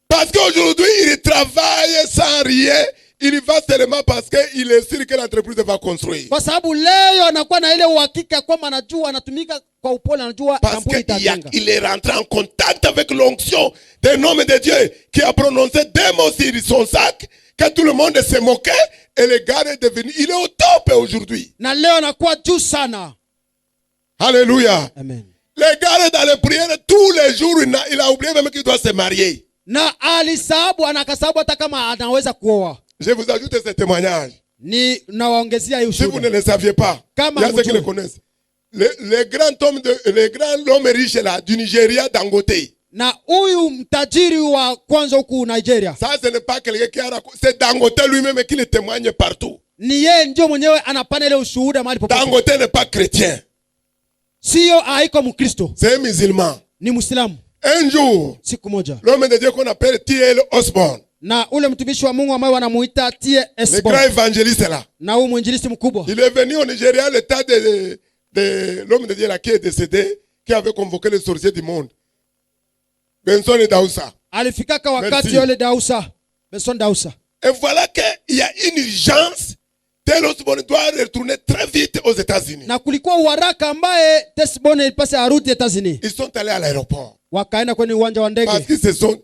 Parce qu'aujourd'hui, il travaille sans rien. Il va seulement parce qu'il est sûr que l'entreprise va construire. Kwa sababu leo anakuwa na ile uhakika kwamba anajua anatumika kwa upole, anajua Parce kampuni itajenga. qu'il est rentré en contact avec l'onction d'un homme de Dieu qui a prononcé deux mots sur son sac, que tout le monde se moquait et le gars est devenu, il est au top aujourd'hui. Na leo anakuwa juu sana. Alléluia. Amen. Le gars est dans les prières tous les jours, il a oublié même qu'il doit se marier. Na alisahabu, anakasahabu hata kama anaweza kuoa. Je vous ajoute ce témoignage. Ni nawaongezea hiyo Si vous ne ushuhuda. le saviez pas, Kama il y a ceux qui hamjui. le connaissent. Le grand homme riche là, du Nigeria, Dangote. Na huyu mtajiri wa kwanza huku Nigeria, Ça, ce n'est pas quelqu'un qui a raconté. C'est Dangote lui-même qui le témoigne partout. ni yeye ndio mwenyewe anapana ile ushuhuda mahali popote. Dangote n'est pas chrétien. Sio haiko Mkristo, C'est un musulman. ni Muislamu. Un jour, Siku moja, l'homme de Dieu qu'on appelle T.L. Osborne, na ule mtumishi wa Mungu ambaye wanamuita T.S. le grand évangéliste là, na huyu mwinjilisti mkubwa, il est venu au Nigeria, l'état de l'homme de Dieu là qui est décédé, qui avait convoqué les sorciers du monde. Benson et Daoussa. alifikaka wakati Merci. yule Dausa, Benson Dausa. Et voilà qu'il y a une urgence. T.L. Osborne doit retourner très vite aux États-Unis. Na kulikuwa uharaka ambaye Tesbone ilipasa arudi États-Unis. Ils sont allés à l'aéroport. Wakaenda kwenye uwanja wa Parce ndege. qu'ils se sont.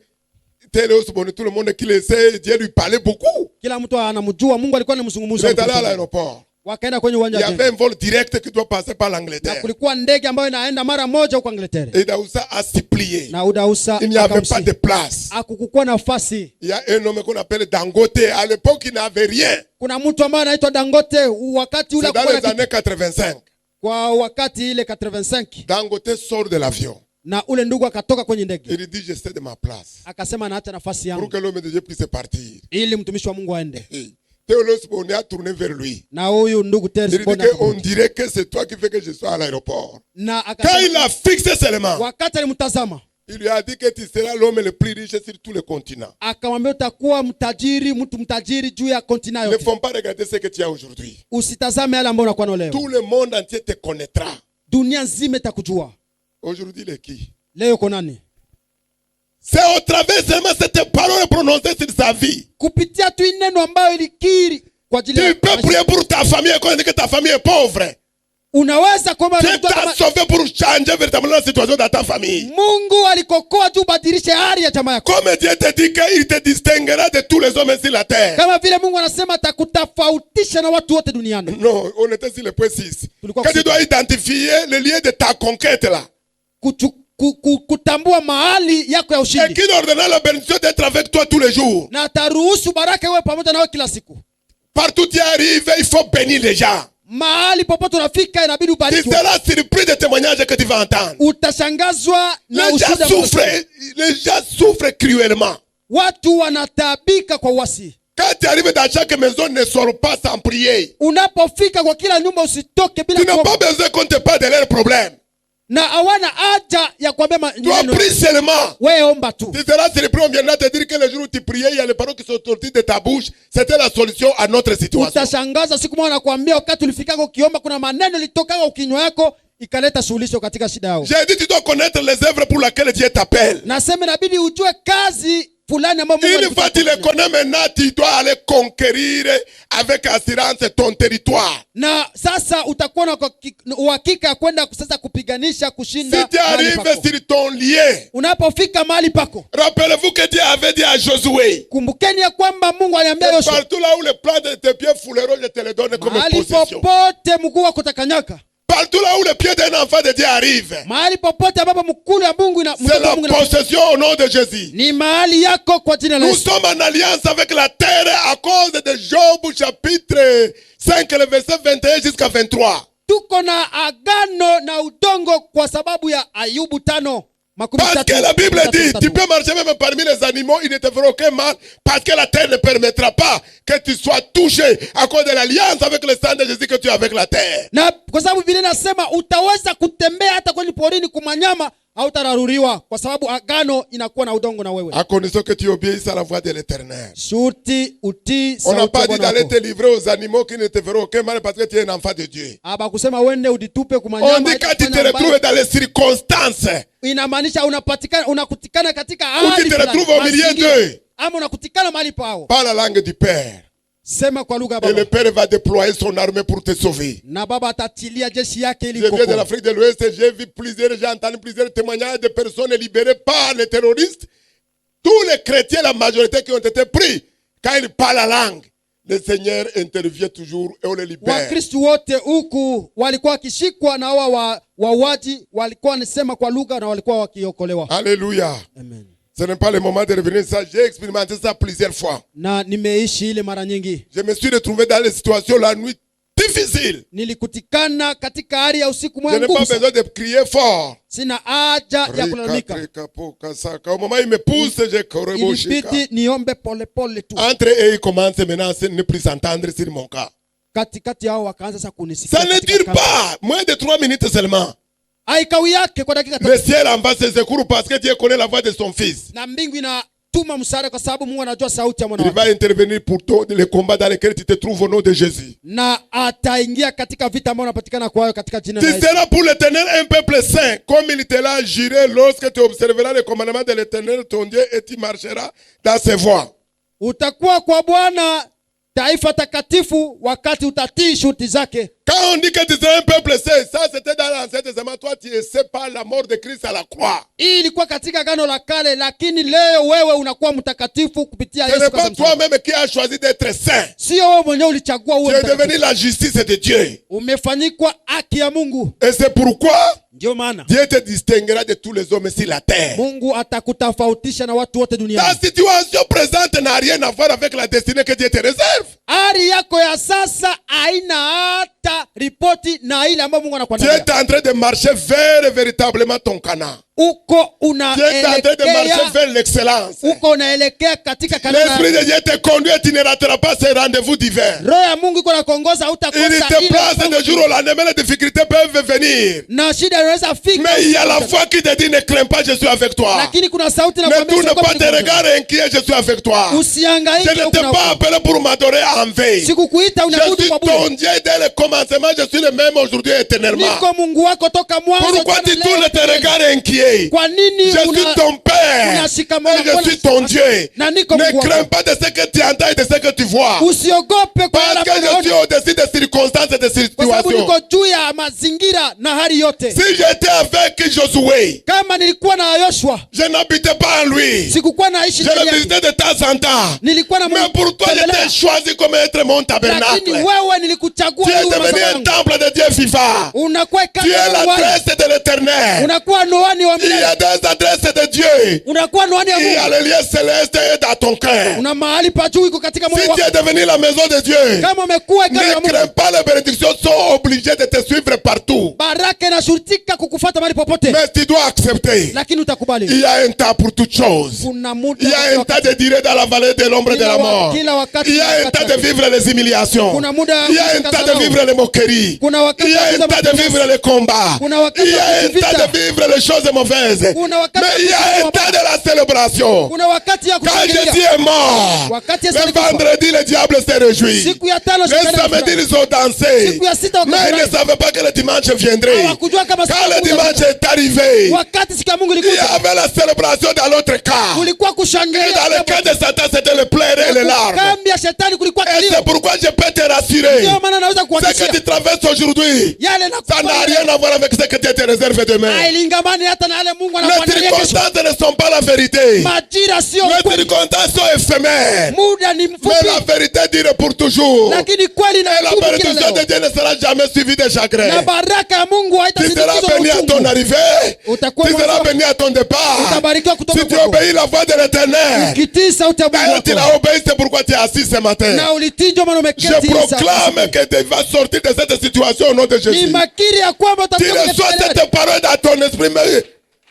T.L. Osborne, tout le monde qui le sait, Dieu lui parlait beaucoup. Kila mtu anamjua, Mungu alikuwa Il anamzungumza. est allé à l'aéroport. Wakaenda kwenye Il uwanja y wa avait ndege. un vol direct qui doit passer par Na l'Angleterre. kulikuwa ndege ambayo inaenda mara moja huko Angleterre. Et Daoussa a supplié. Na Udausa Il n'y avait pas akamsihi. de place. Hakukuwa nafasi. Il y a un homme qu'on appelle Dangote. À l'époque, il n'avait rien. Kuna mtu ambaye anaitwa Dangote wakati ule C'est dans hakukuwa les na kitu. années 85. Kwa wakati ile 85 Dangote sort de l'avion. na ule ndugu akatoka kwenye ndege. Il dit, je sais de ma place. Akasema anaacha nafasi Pour yangu que l'homme de Dieu puisse partir. ili mtumishi wa Mungu aende. Théolos, on a tourné vers lui. Na huyu ndugu Il dit Tesbone qu'on dirait que c'est toi qui fais que je sois à l'aéroport. na Quand il akasema a fixé seulement, wakati alimtazama il lui a dit que tu seras l'homme le plus riche sur tous les continents. akamwambia utakuwa mtajiri, mtu mtajiri juu ya kontina Ne yote. faut pas regarder ce que tu as aujourd'hui. Usitazame yale ambayo unakuwa nayo Tout leo. le monde entier te connaîtra. Dunia nzima itakujua. Aujourd'hui, il est qui? Leo uko nani? C'est au travers seulement cette parole prononcée sur sa vie. Kupitia tu neno ambayo ilikiri kwa ajili Tu ya peux prier pour ta famille et qu'on dit que ta famille est pauvre. Unaweza kuomba Dieu na kujua t'a kama sauvé pour changer véritablement la situation dans ta famille. Mungu alikokoa tu ubadilishe hali ya jamaa yako. Comme Dieu te dit qu'il te distinguera de tous les hommes sur la terre. Kama vile Mungu anasema atakutofautisha na watu wote duniani. Non, on était sur le point 6. Tulikuwa Quand tu dois identifier le lieu de ta conquête là. Kutambua mahali yako ya Et ushindi. qui ordonna la bénédiction d'être avec toi tous les jours. Na ataruhusu baraka iwe pamoja nawe kila siku. Partout tu arrives, il faut bénir les gens. Mahali popote unafika inabidi Tu ubariki. seras surpris des témoignages que tu vas entendre. Utashangazwa na Les ushuhuda. les gens souffrent cruellement. Watu wanataabika kwa uasi. Quand tu arrives dans chaque maison, ne sors pas sans prier. Unapofika kwa kila nyumba usitoke bila Tu n'as kuomba. pas besoin qu'on te parle de leurs problèmes. Na hawana haja ya kuambia Tu pries seulement. wewe omba tu. Tu seras surpris, on viendra te dire que le jour où tu priais, il y a les paroles qui sont sorties de ta bouche. C'était la solution à notre situation. Utashangaza siku moja nakwambia wakati ulifikaka ukiomba kuna maneno litokaka ukinywa yako ikaleta suluhisho katika shida yao. J'ai dit tu dois connaître les œuvres pour lesquelles Dieu t'appelle. Nasema inabidi ujue kazi fulani ambayo Mungu Une fois tu les connais maintenant, tu dois aller conquérir avec assurance ton territoire. na sasa utakuwa na uhakika ya kwenda sasa kupiganisha kushinda. Si tu arrives sur ton lieu, unapofika mahali pako, rappelez-vous que Dieu avait dit à Josué, kumbukeni ya kwamba Mungu aliambia Yoshua, partout là où les plans de tes pieds fouleront, je te les donne comme mahali possession. popote mguu wako utakanyaka, Partout là où le pied d'un enfant de Dieu arrive, mahali popote ambapo mkulu ya Mungu c'est la possession au nom de Jésus. ni mahali yako kwa jina la Nous Yesu. sommes en alliance avec la terre à cause de Job chapitre 5, le verset 21 jusqu'à 23. Tuko na agano na udongo kwa sababu ya Ayubu 5. Parce que la Bible dit, tu peux marcher même parmi les animaux, il ne te fera aucun mal, parce que la terre ne permettra pas que tu sois touché à cause de l'alliance avec le sang de Jésus que tu as avec la terre. Na kwa sababu Biblia inasema utaweza kutembea hata kwenye porini kumanyama hautararuriwa kwa sababu agano inakuwa na udongo na wewe. À condition que tu obéisses à la voix de l'Éternel. Shuti utii On n'a sauti pas ya dit Bwana d'aller wako. te livrer aux animaux qui ne te feront aucun mal parce que tu es un enfant de Dieu. Aba kusema wende uditupe On kumanyama. dit quand tu te haitafanya retrouves mbaya. dans les circonstances, Inamaanisha unakutikana katika ou tu hali te fulani, retrouves au milieu mazingira. d'eux, Ama unakutikana mahali pao. par la langue du Père. Sema kwa lugha ya Et le baba. Père va déployer son armée pour te sauver. Na baba atatilia jeshi yake ili Je viens de kukuokoa. l'Afrique de l'Ouest, j'ai entendu plusieurs témoignages de personnes libérées par les terroristes. Tous les chrétiens, la majorité qui ont été pris, quand ils parlent la langue, le Seigneur intervient toujours et on les libère. Wakristo wote huku walikuwa wakishikwa na hawa wauaji, walikuwa wanasema kwa lugha na walikuwa wakiokolewa. Alléluia. Amen. Ce n'est pas le moment de revenir ça. J'ai expérimenté ça plusieurs fois. Na nimeishi ile mara nyingi. Je me suis retrouvé dans les situations la nuit difficiles. Nilikutikana katika hali ya usiku Je n'ai pas mwangu. besoin de crier fort. Sina haja ya kulalamika. Au moment où il me pousse, je cours. Ilibidi niombe pole pole tu. Entre eux, ils commencent maintenant à ne plus s'entendre sur mon cas. Katikati yao wakaanza sasa kunisikia. Ça ne dure pas. Moins de 3 minutes seulement. Haikawi yake kwa dakika Le 3. ciel envoie ses secours parce que Dieu connaît la voix de son fils. Na mbingu inatuma msaada kwa sababu Mungu anajua sauti ya mwana Il wake. va intervenir pour tous les combats dans lesquels tu te trouves au nom de Jésus. Na ataingia katika vita ambavyo unapatikana kwayo katika jina Tu la Yesu. seras pour l'Éternel un peuple saint, comme il te l'a juré lorsque tu observeras les commandements de l'Éternel ton Dieu et tu marcheras dans ses voies. Utakuwa kwa Bwana taifa takatifu wakati utatii shuti zake. Quand on dit que tu seras un peuple saint, ça c'était dans l'Ancien Testament, toi tu es sais pas la mort de Christ à la croix. Hii ilikuwa katika agano la kale, lakini leo wewe unakuwa mtakatifu kupitia Ce Yesu n'est Kristo. pas toi-même qui as choisi d'être saint. Sio wewe mwenyewe ulichagua Tu uwe es mtakatifu. devenu la justice de Dieu. Umefanyikwa haki ya Mungu. Et c'est pourquoi Ndio maana Dieu te distinguera de tous les hommes sur la terre. Mungu atakutofautisha na watu wote Ta duniani. situation présente n'a rien à voir avec la destinée que Dieu te réserve. Hali yako ya sasa haina hata ripoti na ile ambayo Mungu Tu anakuandalia. es en train de marcher vers véritablement ton Canaan. Uko Tu es en train de marcher unaelekea vers l'excellence. uko unaelekea katika kanisa. L'Esprit de Dieu te conduit et tu ne rateras pas ces rendez-vous divins. Roho ya Mungu iko nakuongoza, Il hutakosa te place de jour au lendemain, les difficultés peuvent venir. na shida inaweza fika. Mais il y a la foi qui te dit ne crains pas, je suis avec toi. Lakini kuna sauti Ne inakwambia tourne usiogope, pas tes regards inquiets, je suis avec toi. Je usihangaike. ne t'ai pas appelé pour m'adorer en veille. Sikukuita Je unaabudu suis kwa ton bure. Dieu dès le commencement je suis le même aujourd'hui éternellement. Niko Mungu wako toka mwanzo. Pourquoi tu tournes tes regards inquiets? Kwa nini Je suis ton Père et je suis ton Dieu. Ne crains pas de ce que tu entends et de ce que tu vois. Usiogope kwa Parce que je suis au-dessus des circonstances et des kwa sababu situations. niko juu ya mazingira na hali yote. Si j'étais avec Josué, Kama nilikuwa na Yoshua, je n'habitais pas en lui. sikukuwa naishi Je le ndani yake. visitais de temps en temps. Nilikuwa na Mais pour toi, j'étais choisi comme être mon tabernacle. lakini wewe nilikuchagua Tu es wewe devenu un temple de Dieu vivant. unakuwa Tu es l'adresse de l'éternel. unakuwa noani wa Il y milele, a des adresses de Dieu. unakuwa noani wa Il y a Mungu, le lieu céleste dans ton cœur. una mahali pa juu iko katika moyo Si tu wako. es devenu la maison de Dieu, Kama umekuwa hekalu la ne Mungu, crains pas, les bénédictions sont obligées de te suivre partout. baraka inashurutika kukufuata mahali popote, Mais tu dois accepter. lakini utakubali. Il y a un temps pour toutes choses. Kuna muda, Il y a un temps de durer dans la vallée de l'ombre de la mort. kila wakati, Il y a un temps de vivre les humiliations. kuna muda, Il y a un temps de vivre les moqueries. kuna wakati, Il y a un temps de vivre les combats. kuna wakati, Il y a un temps de vivre les choses mauvaises. kuna wakati, Mais il y a un temps de la célébration. kuna wakati ya Quand kushangilia. Jésus est mort, Wakati ya le siku vendredi, le diable s'est réjoui. siku ya tano Le shetani samedi, alifurahi. ils ont dansé. Siku ya sita Mais ils ne wakafurahi. savaient pas que le dimanche viendrait. Hawakujua kama siku Quand ya le Mungu dimanche est arrivé, wakati siku ya Mungu il y ilikuja, avait la célébration dans l'autre cas. kulikuwa Et kushangilia. dans le cas de Satan, c'était le pleurs et les larmes. Kambi ya shetani kulikuwa Et kilio. c'est pourquoi je peux te rassurer. Ndio maana naweza Ce que kuhakikishia tu traverses aujourd'hui, yale ça n'a rien à voir avec ce que Dieu te réserve demain. hailingamani hata na yale Mungu Les anakuandalia kesho. circonstances ne sont pas la vérité. Majira sio Les kweli, circonstances sont éphémères. muda ni Mais mfupi, la vérité dure pour toujours. lakini kweli Et la inadumu kila bénédiction de leo, Dieu ne sera jamais suivie de na chagrin. baraka ya Mungu Tu seras haitasindikizwa béni na à ton uchungu. arrivée. Utakuwa Tu seras mwanzo, béni à ton départ. utabarikiwa kutoka Si tu kwako. obéis la voix de l'éternel, Ukitii sauti ya Mungu d'ailleurs tu wako l'as obéi, c'est pourquoi tu es assis ce matin. na ulitii, ndio maana umeketi Je hii saa. proclame que tu vas sortir de cette situation au nom de Ni Jésus. makiri ya kwamba Tu utakuwa reçois kwenye cette parole dans ton esprit, mais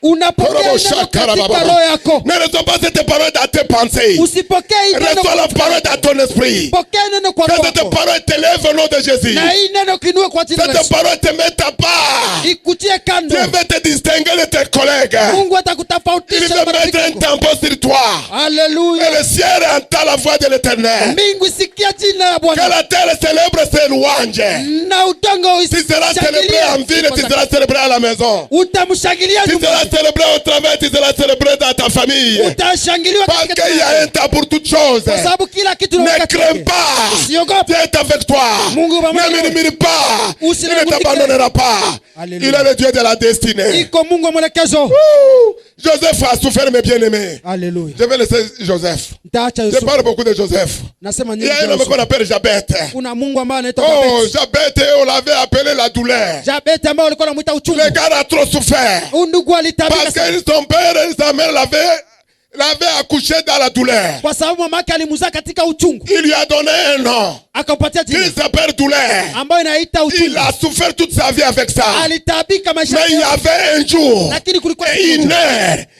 unapokea neno katika roho yako. ne reçois pas cette parole dans tes pensées. Usipokee hii neno Reçois la kwa parole dans ton esprit. pokea neno kwa Que roho cette yako, parole t'élève au nom de Jésus. na hii neno kinue kwa jina la Cette Yesu, parole te met à part. ikutie kando. Dieu veut te distinguer de tes collègues. Mungu Il atakutofautisha veut na marafiki mettre un zako. tampon sur toi. Haleluya. Et le ciel entend la voix de l'éternel. Mbingu isikia jina la Que Bwana la terre célèbre ses louanges. na udongo Tu seras célébré en ville, tu seras célébré à la maison. utamshangilia Tu seras nyumbani, célébré au travail, tu seras célébré dans ta famille. utashangiliwa Parce katika qu'il y a un temps pour toutes choses. kwa sababu kila kitu na Ne wakati crains wake. pas. Usiogope. Dieu est avec toi. Mungu pamoja Ne nawe. murmure pas. Il Usiwe ne t'abandonnera pas. Alléluia. Il est le Dieu de la destinée. Iko Mungu wa mwelekezo. Ouh. Joseph a souffert, mes bien-aimés. Haleluya. Je vais laisser Joseph. Nitaacha Je Yusufu. parle beaucoup de Joseph. Nasema Il nyingi y a un za homme Yusufu. qu'on appelle Jabet. Kuna Mungu ambaye anaitwa Oh, Jabet. Jabet, on l'avait appelé la douleur. Jabet ambaye walikuwa wanamuita uchungu. Le gars a trop souffert. Huyu ndugu alitabika Parce sana. que son père et sa mère l'avaient accouché dans la douleur. Kwa sababu mama yake alimzaa katika uchungu. Il lui a donné un nom Akampatia jina qui s'appelle douleur. ambayo inaita Il uchungu. a souffert toute sa vie avec ça. Alitabika maisha Mais il y yake. avait un jour Lakini kulikuwa et une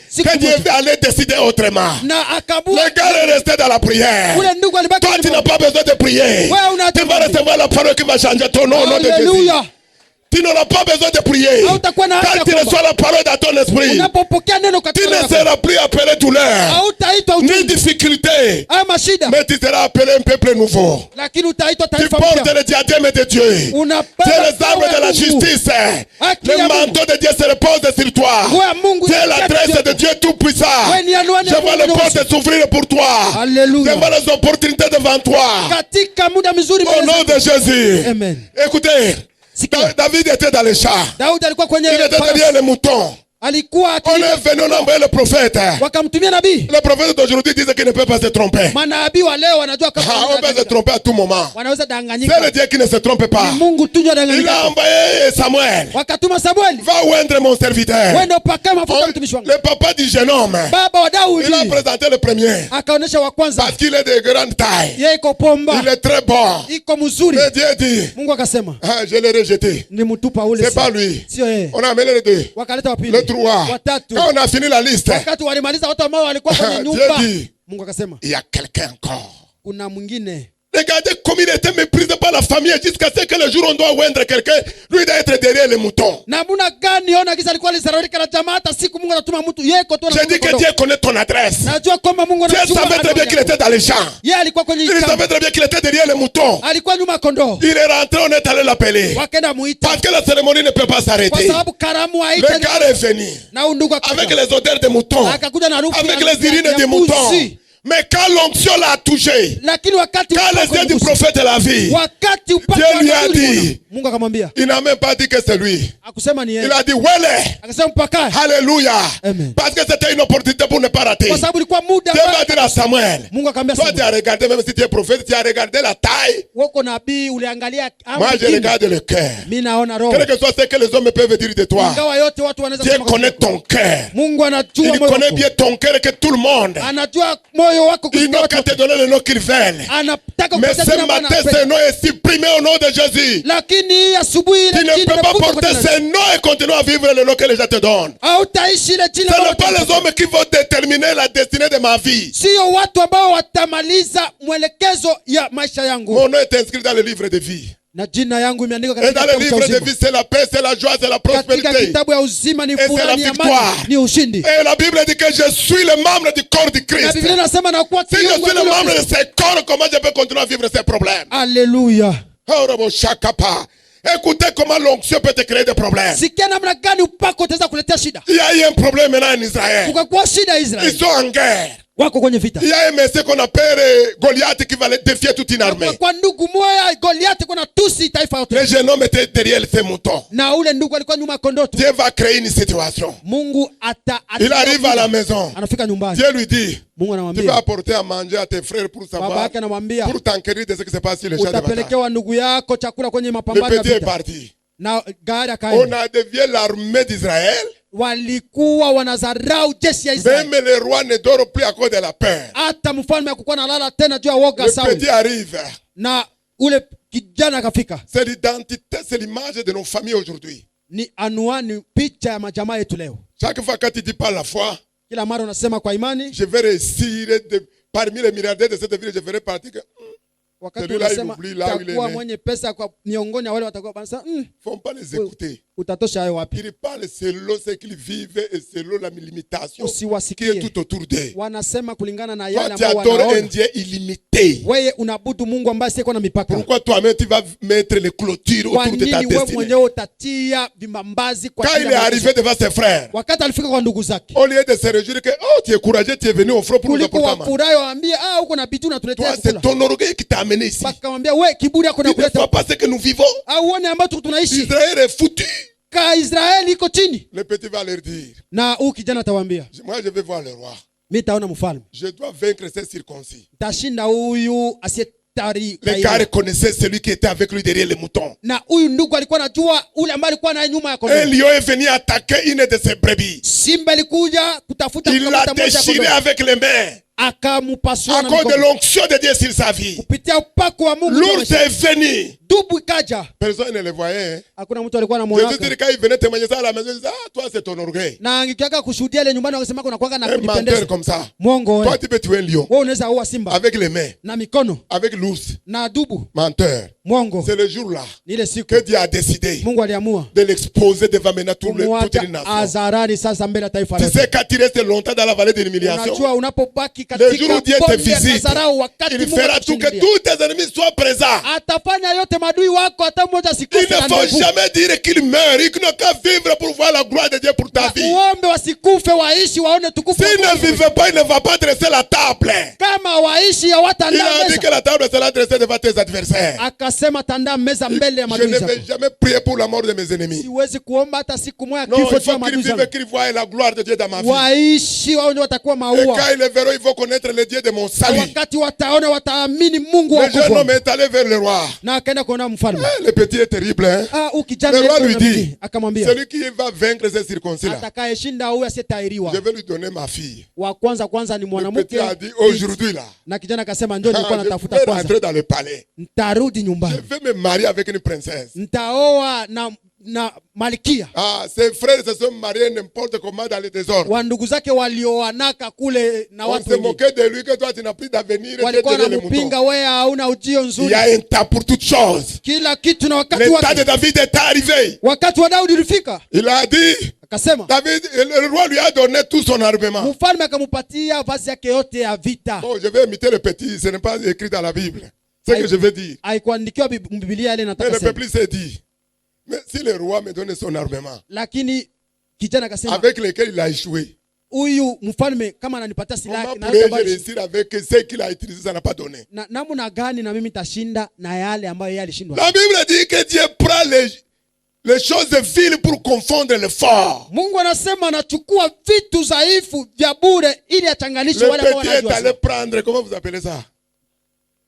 siku heure que Dieu allait décider autrement. na Le akabua gars est resté dans la prière. ule ndugu alibaki. Toi, tu n'as pas besoin de prier. Wewe una Tu vas recevoir la parole qui va changer ton nom au nom de Jésus. Haleluya. Tu n'auras pas besoin de prier. Hautakuwa na haja Quand ya tu kuomba. reçois la parole dans ton esprit, Unapopokea neno tu katika ne roho yako, seras plus appelé douleur, hautaitwa ni uchungu difficulté, ama mashida, mais tu seras appelé un peuple nouveau. lakini utaitwa Tu taifa portes mpya. le diadème de Dieu. C'est Unabeba les armes de la Mungu. justice. Haki Le ya Mungu. manteau de Dieu se repose sur toi. Wewe Mungu C'est ni l'adresse kiatu de Dieu Tout-Puissant. Wewe ni anwani Je ya vois Mungu les mwenye portes s'ouvrir pour toi. Haleluya. Je vois les opportunités devant toi. Katika muda mzuri Au nom de Jésus. Amen. Écoutez, Sikia. David était dans les champs. Daudi alikuwa kwenye Il était derrière les moutons. alikuwa On akilima, est venu, on a envoyé le prophète. wakamtumia nabii. Le prophète d'aujourd'hui disait qu'il ne peut pas se tromper. Manabii wa leo wanajua kama Ah, on peut se tromper à tout moment. wanaweza C'est danganyika. le Dieu qui ne se trompe pas. Ni Mungu tu ndio Il a anadanganyika. envoyé Samuel. Wakatuma Samueli, Va oindre mon serviteur. wewe ndio paka mafuta mtumishi wangu. Le papa du jeune homme. Baba wa Il a Daudi présenté le premier. akaonesha wa kwanza, Parce qu'il est de grande taille. yeye iko pomba, Il est très bon. iko mzuri. Mais Dieu dit, Mungu akasema ah, je l'ai rejeté. ni mtupa ule, C'est pas lui. sio yeye. On a amené les deux. Wakaleta wa pili, Le trois. watatu. Quand on a fini la liste, Wakati walimaliza watu ambao walikuwa kwenye Dieu nyumba, dit, Mungu akasema il y a quelqu'un encore. kuna mwingine Regardez comme il était méprisé par la famille jusqu'à ce que le jour où on doit oindre quelqu'un, lui doit être derrière les moutons. Namuna gani ona giza alikuwa alizarauka na jamaa hata siku Mungu anatuma mtu yeko tu. J'ai dit que Dieu connaît ton adresse. Najua kwamba Mungu Dieu savait très bien qu'il était dans les champs. Yeye alikuwa kwenye Il savait très bien qu'il était derrière les moutons. alikuwa nyuma kondoo. Il est rentré, on est allé l'appeler. Wakaenda muita. Parce que la cérémonie ne peut pas Kwa s'arrêter. sababu karamu Le haita. gars est venu Na undugu avec les odeurs des moutons, akakuja na harufu avec ya- les urines ya des moutons. mbuzi. Mais quand l'onction l'a touché, Lakini wakati quand les yeux du prophète l'a vu, wakati upako Dieu lui a dit, Mungu akamwambia, il n'a même pas dit que c'est lui. akusema ni yeye. Il a dit, wele. Akasema mpaka. Alléluia. Amen. Parce que c'était une opportunité pour ne pas rater. Kwa sababu ilikuwa muda Dieu va dire à Samuel, Mungu akamwambia toi tu as regardé, même si tu es prophète, tu as regardé la taille. wako nabii uliangalia Moi je regarde le cœur. mimi naona roho. Quel que soit ce que les hommes peuvent dire de toi, Ingawa yote watu wanaweza Dieu kusema connaît kwa ton cœur. Mungu anajua Il moyo connaît wako. bien ton cœur que tout le monde. Anajua moyo wako Ils n'ont qu'à te donner le nom qu'ils veulent. anataka Mais kukupatia ce jina matin, Bwana. ce nom est supprimé au nom de Jésus. Lakini asubuhi ile Tu ne jina peux pas limefutwa kwa porter jina la ce nom et continuer à vivre le nom que les gens te donnent. hautaishi ile jina Ce ambalo n'est pas les hommes qui vont déterminer la destinée de ma vie. sio watu ambao watamaliza mwelekezo ya maisha yangu. Mon nom est inscrit dans le livre de vie. Na jina yangu imeandikwa Et katika dans le kitabu cha livre de uzima. vie, c'est la paix, c'est la joie, c'est la Katika prospérité. kitabu ya uzima ni c'est furaha, la ni victoire. amani, ni ushindi. Et la Bible dit que je suis le membre du corps du Na Christ. Biblia inasema na kuwa Si je kiungo suis le kile- membre de ce corps, comment je peux continuer à vivre ces problèmes? Haleluya. Oh, Rabo Shakapa. Écoutez comment l'onction peut te créer des problèmes. Sikia namna gani upako utaweza kuletea shida. Il y a eu un problème maintenant en Israël. Kukakuwa shida Ils Israeli. sont en guerre. Wako kwenye vita. Il y a un monsieur qu'on appelle Goliath qui va défier toute une armée. Kwa ndugu moya Goliath kuna tusi taifa yote. Le jeune homme était derrière ses moutons. Na ule ndugu alikuwa nyuma ya kondoo tu. Dieu va créer une situation. Mungu Il arrive à la maison. Anafika nyumbani. Dieu lui dit, Mungu tu vas anamwambia, apporter à manger à tes frères pour baba savoir, yake anamwambia, pour t'enquérir de ce qui se passe sur le champ de bataille. utapelekewa ndugu yako chakula kwenye Le mapambano ya petit est vita. parti. Na gari On akaenda. a dévié l'armée d'Israël. Walikuwa wanadharau jeshi ya Israeli. Même les rois ne dorment plus à cause de la peur. Hata mfalme hakukuwa analala tena juu ya woga Le Sauli. petit arrive. Na ule kijana akafika. C'est l'identité, c'est l'image de nos familles aujourd'hui. Ni anuani picha ya majamaa yetu leo. Chaque fois que tu dis par la foi, Kila mara unasema kwa imani, je vais réussir parmi les milliardaires de cette ville, je ferai partie. wakati Celui-là, il unasema oublie là où il est takuwa né. mwenye pesa kwa miongoni ya wale watakuwa banasa, Il ne faut pas les écouter. utatosha hayo wapi? Ils parlent selon ce qu'ils vivent et selon la limitation qui est Usiwasikie. tout autour d'eux. Wanasema kulingana na Toi, yale tu ambao adores un wanaona. Dieu illimité. Wewe unabudu Mungu ambaye siko na mipaka. Pourquoi toi-même tu vas mettre les clôtures Kwa autour de ta nini wewe destinée? mwenyewe utatia vimambazi kwa Quand il kila est mtu? arrivé devant ses frères, Wakati alifika kwa ndugu zake, au lieu de se réjouir que oh, tu es courageux, tu es venu au front pour nous kuliko apporter à manger. wafurahi waambie huko na bidii unatuletea Toi, c'est chakula. ton orgueil qui t'a amené ici. Wakamwambia wewe kiburi yako Tu ne nakuleta vois pas ce que nous vivons. au uone ambacho tunaishi. Israël est foutu. Ka Israeli iko chini. Le petit va leur dire, Na huyu kijana atawaambia, moi je vais voir le roi. mimi taona mfalme. Je dois vaincre ces circoncis. Tashinda huyu asiyetari. Les gars reconnaissaient celui qui était avec lui derrière les moutons. Na huyu ndugu alikuwa anajua ule ambaye alikuwa naye nyuma ya Un kondoo. lion est venu attaquer une de ses brebis. Simba alikuja kutafuta Il l'a kukamata moja ya déchiré kondoo. avec les mains. Akampasua À na cause de mikono. l'onction de Dieu sur sa vie. Kupitia upako wa Mungu. L'ours est venu. Dubu ikaja. Personne ne le voyait. Hein. Hakuna mtu alikuwa Jésus anamuona. dit quand il venait témoigner ça à la maison, il disait, ah, toi c'est ton orgueil. Na angekiaka kushuhudia ile nyumbani wakisema kuna kwanga na Un menteur kujipendeza. comme ça. Mwongo Toi wewe. tu peux tuer un lion. Wewe unaweza ua simba Avec les mains. na mikono Avec l'ours. na dubu. Menteur. Mwongo. C'est le jour-là Ni ile siku que Dieu a décidé Mungu aliamua de l'exposer devant maintenant toute kumwacha une nation. hadharani sasa mbele ya taifa Tu lote. sais quand tu restes longtemps dans la vallée de l'humiliation, Unajua unapobaki le jour katika où Dieu te bonde ya visite, dharau, wakati il Mungu fera tout que atakushindilia. tous tes ennemis soient présents. Atafanya yote madui wako hata mmoja Il asikufe ne na faut ndevu. jamais dire qu'ils meurent. Ils n'ont qu'à vivre pour voir la gloire de Dieu pour ta vie. Uombe wasikufe, waishi waone tukufu. S'ils ne vivent pas, il ne va pas dresser la table. Kama waishi Il hawataandaa a dit meza. que la table sera dressée devant tes adversaires. Akasema tandaa meza mbele ya Je madui ne zako. vais jamais prier pour la mort de mes ennemis. Siwezi kuomba hata siku moja Non, kifo il cha faut qu'ils madui vivent, zangu. qu'ils voient la gloire de Dieu dans ma vie. Waishi wao ndio watakuwa Et maua. quand ils le verront, ils vont connaître le Dieu de mon salut. Wakati wataona wataamini Mungu Le jeune wako. homme est allé vers le roi. Na akaenda kuona mfalme. Le petit est terrible. Hein? Ukijana Le roi yetu lui na dit, bidii. Akamwambia, celui qui va vaincre ces circoncis-là, atakayeshinda huyu asiyetahiriwa. je vais lui donner ma fille. Wa kwanza ni Le mwanamke. petit a dit, aujourd'hui là, Na kijana akasema njoo nilikuwa je natafuta vais kwanza. rentrer dans le palais. Nitarudi Je nyumbani. vais me marier avec une princesse. Nitaoa na na malkia. Ah, ses frères se sont mariés n'importe comment dans le désordre. Wa ndugu zake walioanaka kule na On watu se wengine. moquait de lui que toi tu n'as plus d'avenir. Tu es Walikuwa derrière les moutons. wanampinga, wewe hauna ujio Il nzuri. y a un temps pour toutes choses. Kila kitu na wakati Le temps de wake. David est arrivé. Wakati wa Daudi ulifika. Il a dit, Akasema David, le roi lui a donné tout son armement. mfalme akamupatia vazi yake yote ya vita. Bon, je vais imiter le petit, ce n'est pas écrit dans la Bible. C'est ce que je veux dire. Haikuandikiwa Biblia ile Mais nataka le sema. peuple s'est dit, mais si le roi me donne son armement, Lakini kijana akasema avec lequel il a échoué, huyu mfalme kama ananipatia silaha comment na pourrais-je yote réussir avec ce qu'il a utilisé, ça n'a pas donné. na namna gani na mimi nitashinda na yale ambayo yeye alishindwa. La Bible dit que Dieu prend les choses viles pour confondre le fort. Mungu anasema anachukua vitu dhaifu vya bure ili achanganishe wale ambao Le petit est allé wanajua. prendre, comment vous appelez ça?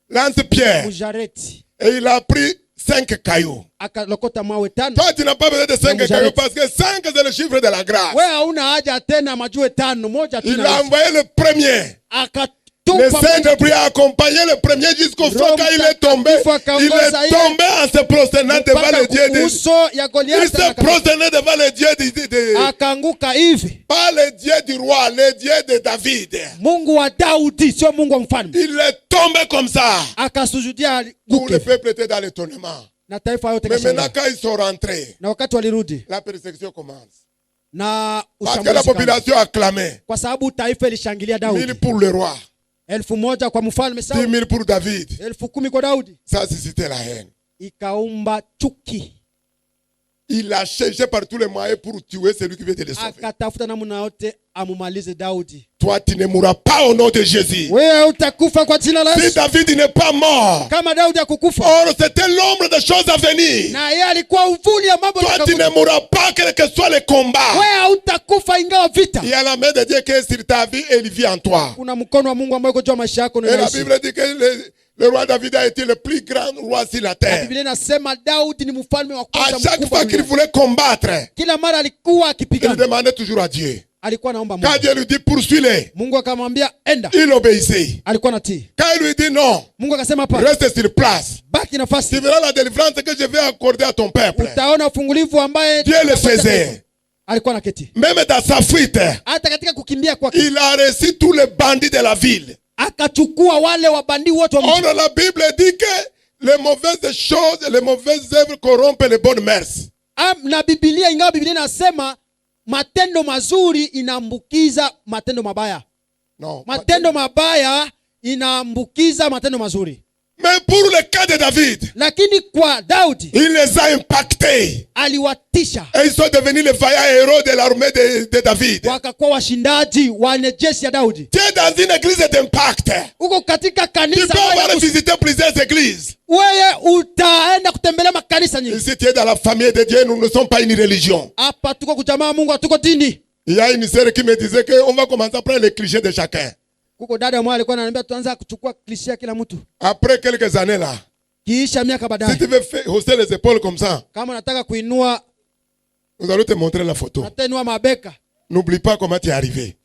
Lance-pierre. Mujareti Et il a pris 5 cailloux. akalokota mawe 5. Toi, tu n'as pas besoin de 5 Vous cailloux arrêtez. parce que 5 c'est le chiffre de la grâce. Wewe hauna haja tena majue 5, moja tu Il na a envoyé le premier. Le akatupa. Saint-Esprit a accompagné le premier jusqu'au fond. Roho Quand il est tombé, Mtakatifu il akaongoza est ile tombé en se prosternant devant mpaka le Dieu de uso ya Il Goliathi s'est prosterné devant le Dieu akaanguka hivi. pas le Dieu du roi, le Dieu de David. Mungu wa Daudi sio Mungu wa mfalme. Il est tombé comme ça. Akasujudia Tout le guke peuple était dans l'étonnement. na taifa yote Mais maintenant, kashangaa. quand ils sont rentrés, Na wakati walirudi la persécution commence. na Parce que la ushambulizi kama. population acclamait. Kwa sababu taifa ilishangilia 1000 Daudi. pour le roi, 1,000 kwa mfalme 10 Sauli, 000 pour David. 10,000 kwa Daudi. Ça a suscité la haine. Ikaumba chuki. Il a cherché par tous les moyens pour tuer celui qui veut te le sauver. Akatafuta namna yote amumalize Daudi. Toi, tu ne mourras pas au nom de Jésus. Wewe utakufa kwa jina la Si Yesu. David n'est pas mort, Kama Daudi hakukufa or c'était l'ombre des choses à venir. na yeye alikuwa uvuli ya mambo Toi, tu yatakayokuja. ne mourras pas, quel que soit le combat. Wewe hautakufa ingawa vita. Il y a la main de Dieu qui est sur ta vie et il vit en toi. Kuna mkono wa Mungu ambao uko juu ya maisha yako na Et la unaishi. Bible dit que le roi David a été le plus grand roi sur la terre. Biblia inasema Daudi ni mfalme wa À kwanza chaque mkubwa fois qu'il duniani. voulait combattre, Kila mara alikuwa il akipigana, demandait toujours à Dieu. alikuwa anaomba Quand Mungu. Dieu lui dit poursuis-les, Mungu akamwambia enda, il obéissait. alikuwa natii. Quand il lui dit non, Mungu akasema hapana, reste sur place. baki Tu nafasi, verras la délivrance que je vais accorder à ton peuple. utaona ufungulivu ambaye Dieu le faisait. alikuwa naketi. Même dans sa fuite, Hata katika kukimbia kwake il a reçu tous les bandits de la ville. akachukua wale wabandi wote wa mji. Or, la Bible dit que les mauvaises choses, les mauvaises œuvres corrompent les bonnes mœurs. Na Biblia, ingawa Biblia inasema matendo mazuri inaambukiza matendo mabaya, Non. matendo mabaya inaambukiza matendo mazuri. Mais pour le cas de David, Lakini kwa Daudi il les a impactés. aliwatisha, Et ils sont devenus les vaillants héros de l'armée de David. wakakuwa washindaji wa jeshi ya Daudi. Tu es dans une église d'impact. Uko katika Tu kanisa peux ambayo avoir visité plusieurs églises. wewe utaenda kutembelea makanisa nyingi. Ici, tu es dans la famille de Dieu. Nous ne sommes pas une religion. Hapa tuko kujamaa Mungu, hatuko dini. Il y a une sœur qui me disait qu'on va commencer à prendre les clichés de chacun. Kuko dada mmoja alikuwa ananiambia tuanze kuchukua klishia ya kila mtu. Après quelques années là, Kiisha miaka si baadaye, tu veux hausser les épaules comme ça, kama unataka kuinua, nous allons te montrer la photo. unatainua mabeka, N'oublie pas comment tu es arrivé.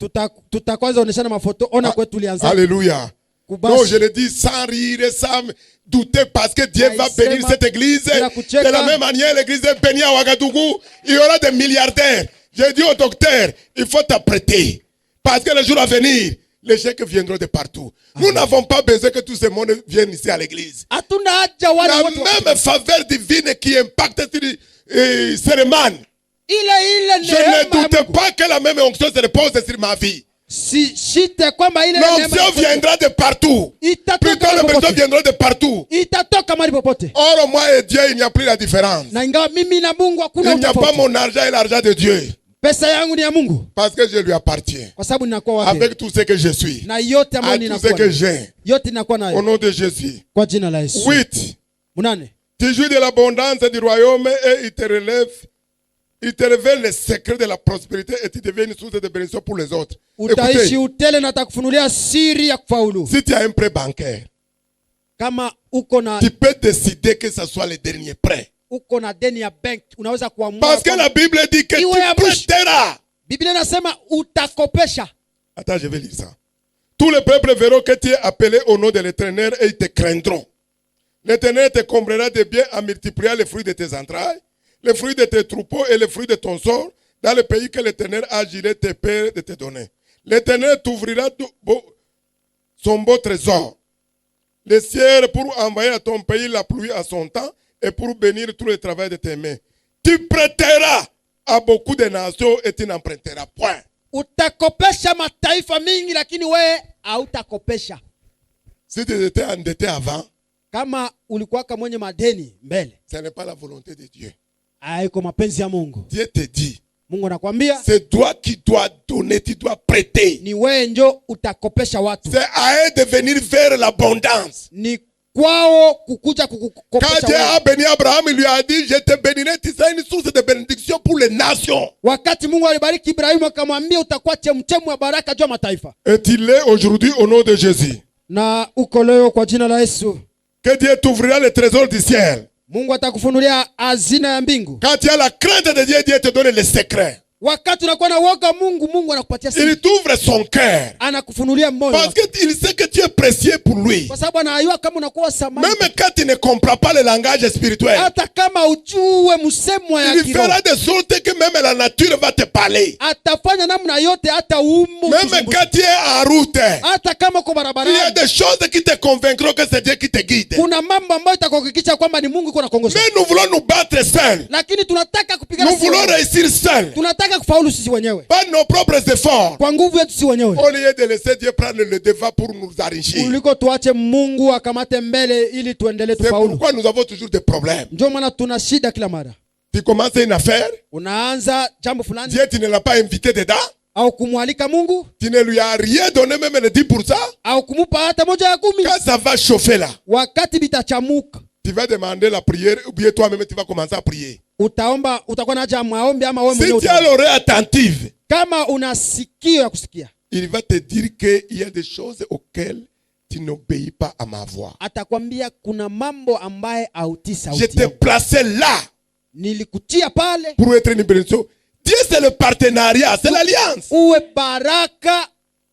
tutakwanza onyeshana mafoto. Ona kwetu tulianza. Alléluia. Kubasi. Non, je le dis sans rire, sans douter, parce que Dieu va Aïsema, bénir cette église. bila kucheka. De la même manière, l'église est bénie à Ouagadougou. Il y aura des milliardaires. J'ai dit au docteur, il faut t'apprêter. Parce que le jour à venir, les chèques viendront de partout. Nous n'avons pas besoin que tout ce monde vienne ici à l'église. Hatuna haja wale La watu même faveur divine qui impacte sur Séléman. ile Je ne doute pas que la même onction se repose sur ma vie. si shite kwamba ile L'onction viendra de partout. Plutôt les personnes viendront de partout. itatoka mahali popote. Or, moi et Dieu, il n'y a plus la différence. Na ingawa mimi na Mungu hakuna Il n'y a pas utofauti. mon argent et l'argent de Dieu. Pesa yangu ni ya Mungu Parce que je lui appartiens. kwa sababu ninakuwa wake. Avec tout ce que je suis. Na yote ambayo Avec tout ce ninakuwa que nayo. j'ai. Yote ninakuwa Au nayo nom de Jésus. kwa jina la Yesu. 8. Munane. Tu jouis de l'abondance du royaume et il te relève. Il te révèle les secrets de la prospérité et tu deviens une source de bénédiction pour les autres. Utaishi Écoutez, utele na atakufunulia siri ya kufaulu. si tu as un prêt bancaire, Kama uko na tu peux décider que ce soit le dernier prêt. deni ya bank, unaweza kuamua. Parce que la Bible dit que Iwe ya tu mwisho. prêteras. Biblia inasema utakopesha. Attends, je vais lire ça. Tous les peuples verront que tu es appelé au nom de l'Éternel et ils te craindront. L'Éternel te comblera de biens en multipliant les fruits de tes entrailles les fruits de tes troupeaux et les fruits de ton sort, dans le pays que l'Éternel a juré tes pères de te donner. L'Éternel t'ouvrira son beau trésor, le ciel pour envoyer à ton pays la pluie à son temps et pour bénir tout le travail de tes mains. Tu prêteras à beaucoup de nations et tu n'emprunteras point. Utakopesha mataifa mingi lakini wewe hautakopesha. Si tu étais endetté avant, Kama ulikuwaka mwenye madeni mbele, ce n'est pas la volonté de Dieu. haiko mapenzi ya Mungu. Dieu te dit, Mungu anakuambia c'est toi qui dois donner, tu dois prêter. ni wewe ndio utakopesha watu. C'est à eux de venir vers l'abondance. Ni kwao kukuja Quand kukopesha Dieu wewe. a béni Abraham, il lui a dit, je te bénirai, tu seras une source de bénédiction pour les nations. Wakati Mungu alibariki Ibrahimu akamwambia utakuwa chemchemu ya baraka juu ya mataifa. Et il est aujourd'hui au nom de Jésus. Na uko leo kwa jina la Yesu. Que Dieu t'ouvrira les trésors du ciel. Mungu atakufunulia hazina ya mbingu. Quand tu as la crainte de Dieu, Dieu te donne les secrets. Wakati unakuwa na woga Mungu, Mungu anakupatia siri. Il t'ouvre son cœur. Anakufunulia moyo. Parce qu'il sait que tu es précieux pour lui. Kwa sababu anajua kama unakuwa samani. Même quand tu ne comprends pas le langage spirituel, Hata kama ujue msemo ya il kiroho. fera de sorte que même la nature va te parler. Atafanya namna yote hata umu. Même quand tu es en route, Hata kama uko il y a barabarani. des choses qui te convaincront que c'est Dieu qui te guide. Kuna mambo ambayo itakuhakikisha kwamba ni Mungu kuna kuongoza. Mais nous voulons nous battre seuls. Lakini tunataka kupigana Nous sisi voulons wenyewe. réussir seuls. Tunataka kufaulu sisi wenyewe. Pas nos propres efforts. Kwa nguvu yetu sisi wenyewe. Au lieu de laisser Dieu prendre le devant pour nous enrichir. Kuliko tuache Mungu akamate mbele ili tuendelee C'est tufaulu. pourquoi nous avons toujours des problèmes. Ndio maana tuna shida kila mara. Tu commences une affaire, Unaanza jambo fulani Dieu tu ne l'as pas invité dedans, au kumwalika Mungu tu ne lui as rien donné même le 10%. au kumupa hata moja ya 10. Quand ça va chauffer là, Wakati bitachamuka, tu vas demander la prière ou bien toi-même tu vas commencer à prier. utaomba, utakuwa na haja ya maombi ama wewe Si mwenyewe tu as utaomba. l'oreille attentive, Kama una sikio ya kusikia, il va te dire qu'il y a des choses auxquelles tu n'obéis pas à ma voix. atakwambia kuna mambo ambaye hautii Je sauti t'ai yangu. placé là Nilikutia pale pour être une bénédiction. Dieu c'est le partenariat, c'est l'alliance. uwe baraka,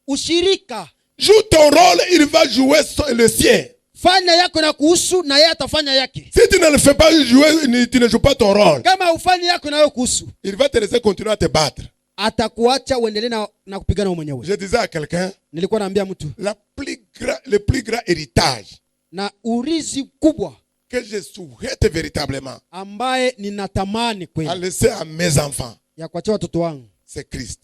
ushirika. Joue ton rôle, il va jouer le sien. Fanya yako na kuhusu na yeye atafanya yake. Si tu ne le fais pas jouer, tu ne joues pas ton rôle, Kama ufanye yako na wewe kuhusu, il va te laisser continuer à te battre. atakuacha uendelee na kupigana wewe mwenyewe. Je disais à quelqu'un, Nilikuwa naambia mtu le plus grand héritage na urizi kubwa que je souhaite véritablement ambaye ninatamani à kweli laisser à mes enfants, ya kuachia watoto wangu c'est Christ.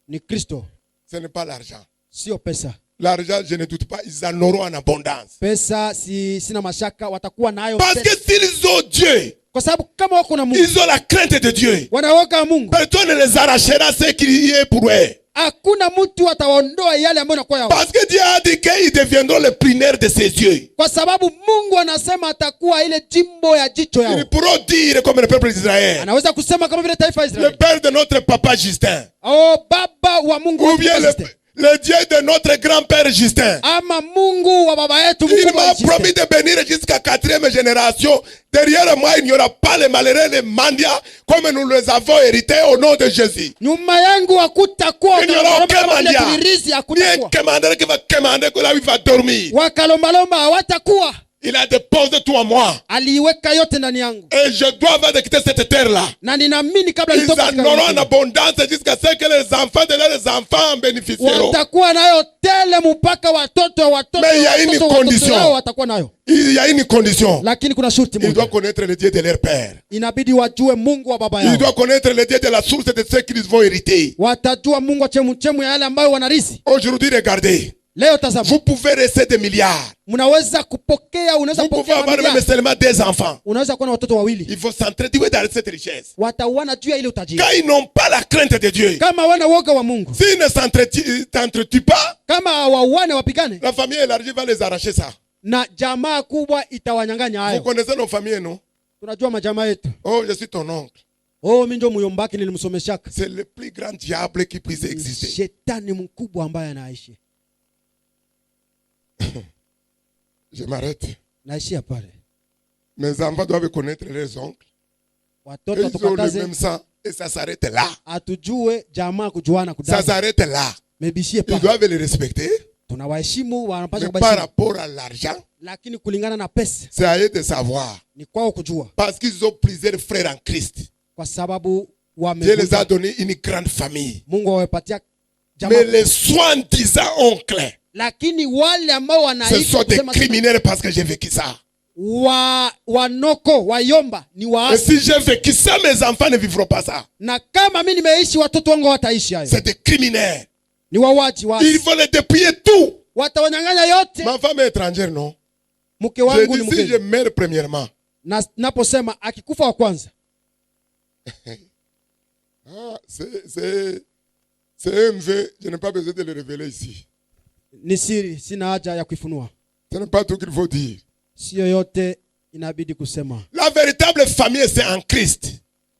ni Kristo, Ce n'est pas l'argent. sio pesa. L'argent, je ne doute pas, ils en auront en abondance. Pesa sina mashaka watakuwa nayo Parce que tele. s'ils ont Dieu, Kwa sababu kama wako na Mungu, ils ont la crainte de Dieu. wanaoga Mungu, Personne ne les arrachera ce qui est pour eux. hakuna mtu ataondoa yale ambayo yanakuwa yao. Parce que Dieu a dit qu'ils deviendront les primaires de ses yeux. Kwa sababu Mungu anasema atakuwa ile jimbo ya jicho yao. Ils pourront dire comme le peuple d'Israël, Anaweza kusema kama vile taifa la le Israeli. père de notre papa Justin, Oh, baba wa Mungu ou wa bien Justin. le Dieu de notre grand-père Justin. Ama Mungu wa baba yetu Il mkubwa m'a Justin. promis de bénir jusqu'à 4e génération. Derrière moi, il n'y aura pas les malheureux, les mendiants, comme nous les avons hérités au nom de Jésus. Nyuma yangu hakutakuwa Il n'y aura aucun kama vile mendiant. tulirithi, Ni un hakutakuwa. commandeur qui va commander que là où il va dormir. Wakalombalomba hawatakuwa. Il a déposé tout en moi. Aliweka yote ndani yangu. Et je dois avant de quitter cette terre-là. Na ninaamini kabla Ils nitoka en katika auront en nchi, abondance jusqu'à ce que les enfants de leurs enfants en bénéficieront. watakuwa nayo tele mpaka watoto wa watoto Mais il y a une watoto wa watoto condition. wao watakuwa nayo. Il y a une condition. Lakini kuna shurti Ils moja. doivent connaître le Dieu de leur père. Inabidi wajue Mungu wa baba Ils yao. doivent connaître le Dieu de la source de ce qu'ils vont hériter. Watajua Mungu wa chemu ya yale ambayo wanarisi. Aujourd'hui, regardez. Leo tazama. Vous pouvez rester des milliards. Mnaweza kupokea, unaweza Vous pouvez kupokea avoir même mamilioni. seulement des enfants. Unaweza kuwa na watoto wawili. Ils vont s'entretuer dans cette richesse. Watauana juu ya ile utajiri. Quand ils n'ont pas la crainte de Dieu, Kama wana woga wa Mungu. s'ils ne s'entretuent pas, Kama hawauane wapigane. la famille élargie va les arracher ça. Na jamaa kubwa itawanyang'anya Vous hayo. connaissez nos familles, non? Tunajua majamaa yetu. Oh, je suis ton oncle. Oh, mimi ndio muyombaki nilimsomeshaka. C'est le plus grand diable qui puisse exister. Shetani mkubwa ambaye anaishi. Je m'arrête. Naishia pale. Mes enfants doivent connaître leurs oncles. Watoto Ils ont le tukataze même sang. Et ça s'arrête là. atujue jamaa kujuana Ça kudana. s'arrête là. Mebishie Ils pa. doivent les respecter. tunawaheshimu, wanapaswa Mais par kubaheshimu, rapport à l'argent, lakini kulingana na pesa c'est à eux de savoir. ni kwao kujua, Parce qu'ils ont plusieurs frères en Christ. kwa sababu Dieu les a wamekuja, donné une grande famille. Mungu amepatia Mais jamaa, les soi-disant oncles, lakini wale ambao ce wanaitwa sont des kusema criminels parce que j'ai vécu ça. wanoko wayomba ni Et waasi, si j'ai vécu ça, mes enfants ne vivront pas ça. na kama mimi nimeishi watoto wangu wataishi hayo. C'est des criminels. Ni wawaji Ils waasi, vont les dépouiller tout. watawanyang'anya yote. Ma femme est étrangère, non? Mke J'ai wangu ni dit si je mgeni, meurs premièrement. na naposema akikufa wa kwanza, Ah, c'est un vœu, je n'ai pas besoin de le révéler ici. ni siri, sina haja ya kuifunua. Ce n'est pas tout qu'il faut dire. Sio yote inabidi kusema. La véritable famille, c'est en Christ.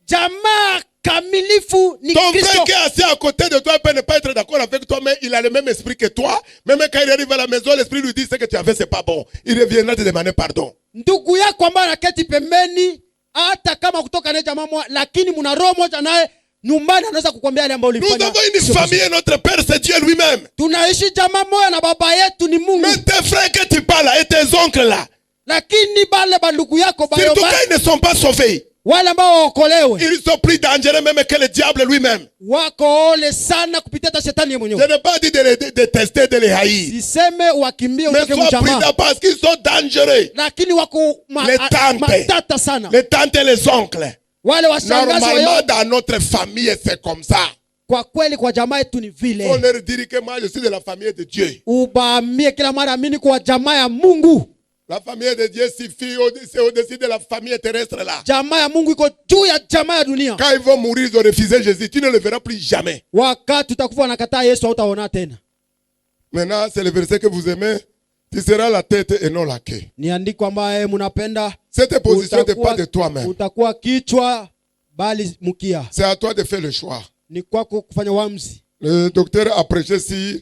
Jamaa kamilifu ni Ton Kristo. frère qui est assis à côté de toi peut ne pas être d'accord avec toi, mais il a le même esprit que toi. Même quand il arrive à la maison, l'esprit lui dit ce que tu as fait, c'est pas bon. Il reviendra te demander pardon. Ndugu yako ambaye anaketi pembeni, hata kama kutoka naye jamaa moja, lakini mna roho moja naye nyumbani, anaweza kukwambia yale ambayo Nous ulifanya. avons une sio famille vizuri. et notre Père, c'est Dieu lui-même. Tunaishi jamaa moja na baba yetu ni Mungu. Mais tes frères que tu parles là et tes oncles là, Lakini bale bandugu yako surtout bayomba, quand ils ne sont pas sauvés, wale ambao waokolewe, ils sont plus dangereux même que le diable lui-même. wako ole sana kupitia hata shetani yeye Je mwenyewe. n'ai pas dit de les détester, de les haïr. Siseme wakimbie Mais utoke sois mjamaa, prudent parce qu'ils sont dangereux. lakini wako Les tantes. matata sana. Les tantes et les oncles. Wale washangazi Normalement, wao, dans notre famille, c'est comme ça. kwa kweli kwa jamaa yetu ni On vile. leur dit que moi, je suis de la famille de Dieu. Ubaambie kila mara amini kwa jamaa ya Mungu. La famille de Dieu suffit, c'est au-dessus de la famille terrestre là. Jamaa ya Mungu iko juu ya jamaa ya dunia. Quand ils vont mourir, ils ont refusé Jésus. Tu ne le verras plus jamais. Wakati utakufa nakataa Yesu, hautaona tena. Maintenant, c'est le verset que vous aimez. Tu seras la tête et non la queue. Ni andiko ambaye mnapenda. Cette position n'est pas de toi-même. Utakuwa kichwa bali mkia. C'est à toi de faire le choix. Ni kwako kufanya uamuzi. Le docteur a prêché sur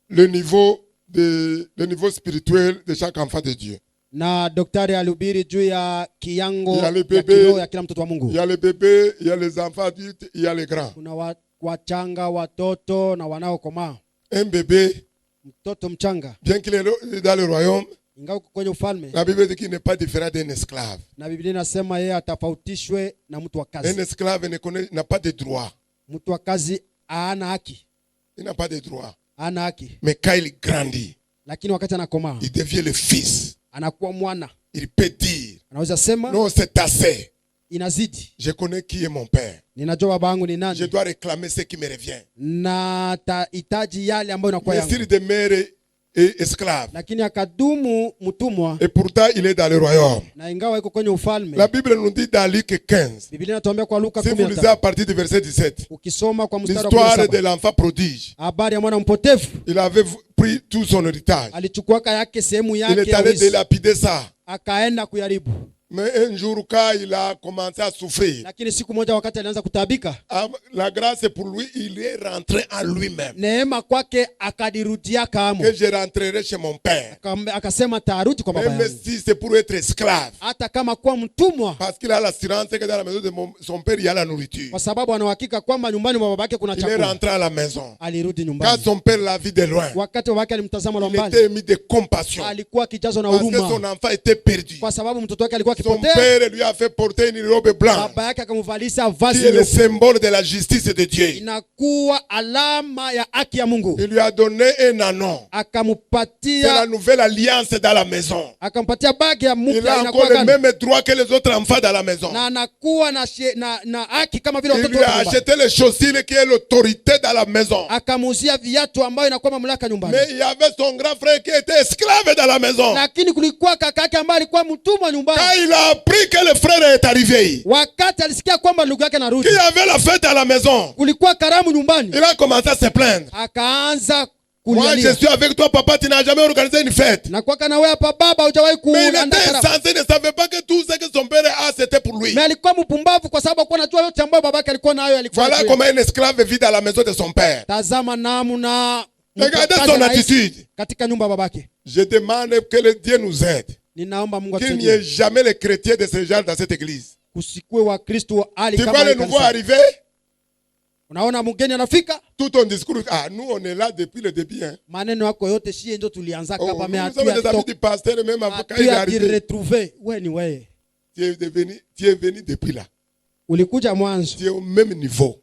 le niveau spirituel de chaque enfant de Dieu. Na daktari alihubiri juu ya kiyango Il y a les ya bébés, kiroho ya kila mtoto wa Mungu. il y a les bébés, il y a les enfants adultes, il y a les grands. Kuna wachanga, watoto na wanaokomaa. Un bébé, Mtoto mchanga bien qu'il est dans le royaume, ingawa uko kwenye ufalme, la Bible dit qu'il n'est pas différent d'un esclave. na Biblia inasema yeye atafautishwe na mtu wa Un kazi. esclave n'a pas de droit. Mtu wa kazi hana haki, Il n'a pas de droit. hana haki, Mais quand il grandit, lakini wakati anakomaa il devient le fils. anakuwa mwana, Il peut dire, anaweza sema non, c'est assez. inazidi, Je connais qui est mon père. ninajua baba yangu ni Je nani, dois réclamer ce qui me revient. na tahitaji yale ambayo inakuwa Mais yangu. s'il demeure esclave, Lakini akadumu mtumwa, et pourtant il est dans le royaume. na ingawa iko kwenye ufalme. La Bible nous dit dans Luc 15, Biblia inatuambia kwa Luka si vous lisez 15, à partir du verset 17, ukisoma kwa mstari wa l'histoire de 17, l'enfant prodige. habari ya mwana mpotevu. Il avait pris tout son héritage. Alichukuaka yake sehemu Il yake est ya allé urithi, délapider ça. akaenda kuyaribu. Mais un jour, quand il a commencé à souffrir, Lakini siku moja wakati alianza kutaabika, la grâce pour lui, il est rentré en lui-même. neema kwake akadirudia kamo, Que je rentrerai chez mon père. akasema tarudi kwa baba Même yangu, si c'est pour être esclave. hata kama kuwa mtumwa, Parce qu'il a l'assurance que dans la maison de son père, il y a la nourriture. kwa sababu ana uhakika kwamba nyumbani mwa babake kuna Il est chakula. rentré à la maison. Alirudi Quand nyumbani, son père l'a vu de loin, wakati babake alimtazama il mbali, était ému de compassion. alikuwa akijazwa na Parce que huruma, son enfant était perdu. kwa sababu mtoto wake alikuwa Son akipotea. père lui a fait porter une robe blanche, Baba yake akamvalisha qui vazi est le nyeupe, symbole de la justice de Dieu. inakuwa alama ya haki ya Mungu. Il lui a donné un anneau. C'est la Akampatia nouvelle alliance dans la maison. akampatia bagi ya Il mpya, a inakuwa encore le gani? même droit que les autres enfants dans la maison. Na anakuwa na haki kama vile Il watoto lui a wote nyumbani. acheté les chaussures qui est l'autorité dans la maison. Akamuuzia viatu ambayo inakuwa mamlaka nyumbani. Mais il y avait son grand frère qui était esclave dans la maison. Lakini kulikuwa kaka yake ambaye alikuwa mtumwa nyumbani. Quand il a appris que le frère est arrivé, Wakati alisikia kwamba ndugu yake anarudi, qu'il y avait la fête à la maison, kulikuwa karamu nyumbani, il a commencé à se plaindre. akaanza Moi, je kulialia. suis avec toi, papa, tu n'as jamais organisé une fête. Na kwaka na wewe hapa baba hujawahi Mais il kuandaa était karamu. censé, ne savait pas que tout ce que son père a, c'était pour lui. Mais alikuwa mpumbavu kwa sababu alikuwa anajua yote ambayo babake alikuwa nayo alikuwa Voilà anajua. comment un esclave vit dans la maison de son père. Tazama namna Regardez mkazi son anaishi attitude. katika nyumba ya babake. Je demande que le Dieu nous aide. Ninaomba Mungu Qu'il n'y ait atusaidie jamais les chrétiens de ce genre dans cette église. kusikue wa Kristo ali Tu kama vois le hii nouveau kanisa. arrivé? Unaona mgeni anafika, Tout ton discours, ah, nous on est là depuis le début. Hein. maneno yako yote shie ndio tulianza Oh, kapa nous sommes des amis du pasteur, même avant quand il est arrivé. retrouver. Wewe ni wewe. Tu es venu depuis là. Ulikuja mwanzo. Tu es au même niveau.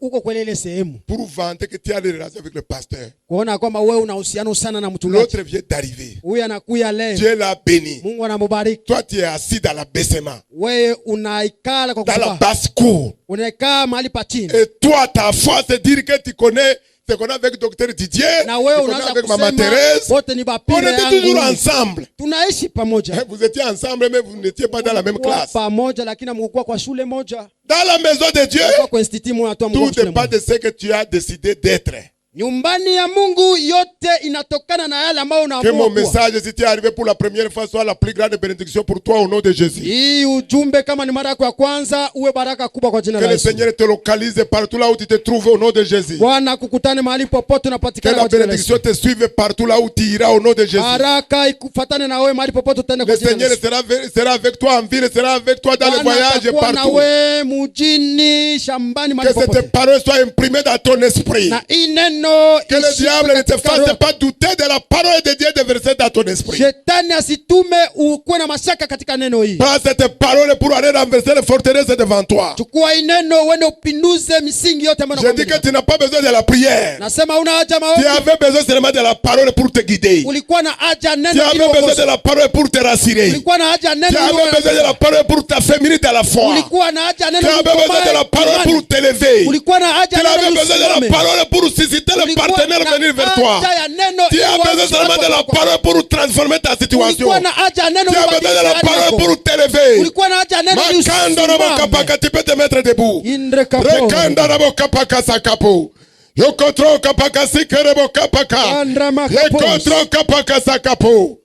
Uko kwele ile sehemu. Pour vanter que tu as des relations avec le pasteur. Kuona kwamba wewe una uhusiano sana na mchungaji. L'autre vient d'arriver. Huyu anakuya leo. Dieu l'a béni. Mungu anamubariki. Toi, tu es assis dans l'abaissement. Wewe unaikala kwa Dans la kufa. basse cour. Unaikaa mahali pa chini. Et toi, ta foi, c'est dire que tu connais ce qu'on a avec docteur Didier, Na ce wewe qu'on a unaanza avec Maman kusema Thérèse. wote ni On bapile était toujours yangu. ensemble. Tunaishi pamoja. Vous étiez ensemble, mais vous n'étiez pas dans la même Kwa classe. pamoja lakini mlikuwa kwa shule moja. Dans la maison de Dieu, Kwa kwa institut moja tu mlikuwa tout shule dépend moja. de ce que tu as décidé d'être. Nyumbani ya Mungu yote inatokana na yale ambayo Que mon unaamua kuwa. message, si tu es arrivé pour la première fois, soit la plus grande bénédiction pour toi au nom de Jésus. Hii ujumbe kama ni mara yako ya kwanza uwe baraka kubwa kwa jina Que la le Yesu. Seigneur te localise partout là où tu te trouves au nom de Jésus. Bwana kukutane mahali popote Que unapatikana la kwa jina la Yesu. bénédiction te suive partout là où tu iras au nom de Jésus. Baraka ikufuatane na wewe mahali popote utaenda kwa Le jina la Seigneur Yesu. sera avec toi en ville, sera avec toi dans les Bwana voyages atakuwa na partout. wewe mjini, shambani, Que mahali cette popote. parole soit imprimée dans ton esprit. Na hii neno Que le ishikwe diable ne te katika fasse roho. pas douter de la parole de Dieu déversée dans ton esprit. Shetani asitume ukuwe na mashaka katika neno hii. Prends cette parole pour aller renverser les forteresses devant toi. Chukua hii neno uende upinduze misingi yote ambayo Je dis inakuwa que tu n'as pas besoin de la prière. nasema una haja Tu maombi. avais besoin seulement de la parole pour te guider. Ulikuwa na haja Tu neno ili avais besoin de uongoze. la parole pour te rassurer. Ulikuwa na haja Tu neno ili avais besoin de la uongoze. parole pour t'affermir dans la foi. Ulikuwa na haja Tu neno avais besoin de la parole pour t'élever. Ulikuwa na haja Tu avais neno besoin de la usimame. parole pour susciter le Ulikuwa partenaire na venir vers toi. haja ya neno Tu ili as besoin uanze seulement de la kwako. parole pour transformer ta situation. Ulikuwa na haja ya neno Tu as besoin de la kubadilisha hali parole yako. pour t'élever. Ulikuwa na haja ya neno ili Makando na usimame. mokapaka, tu peux te mettre debout. Indre kapo. Rekanda na mokapaka sakapo. Yokotro kapaka sikere mokapaka. Andra makapos. Yokotro kapaka sakapo.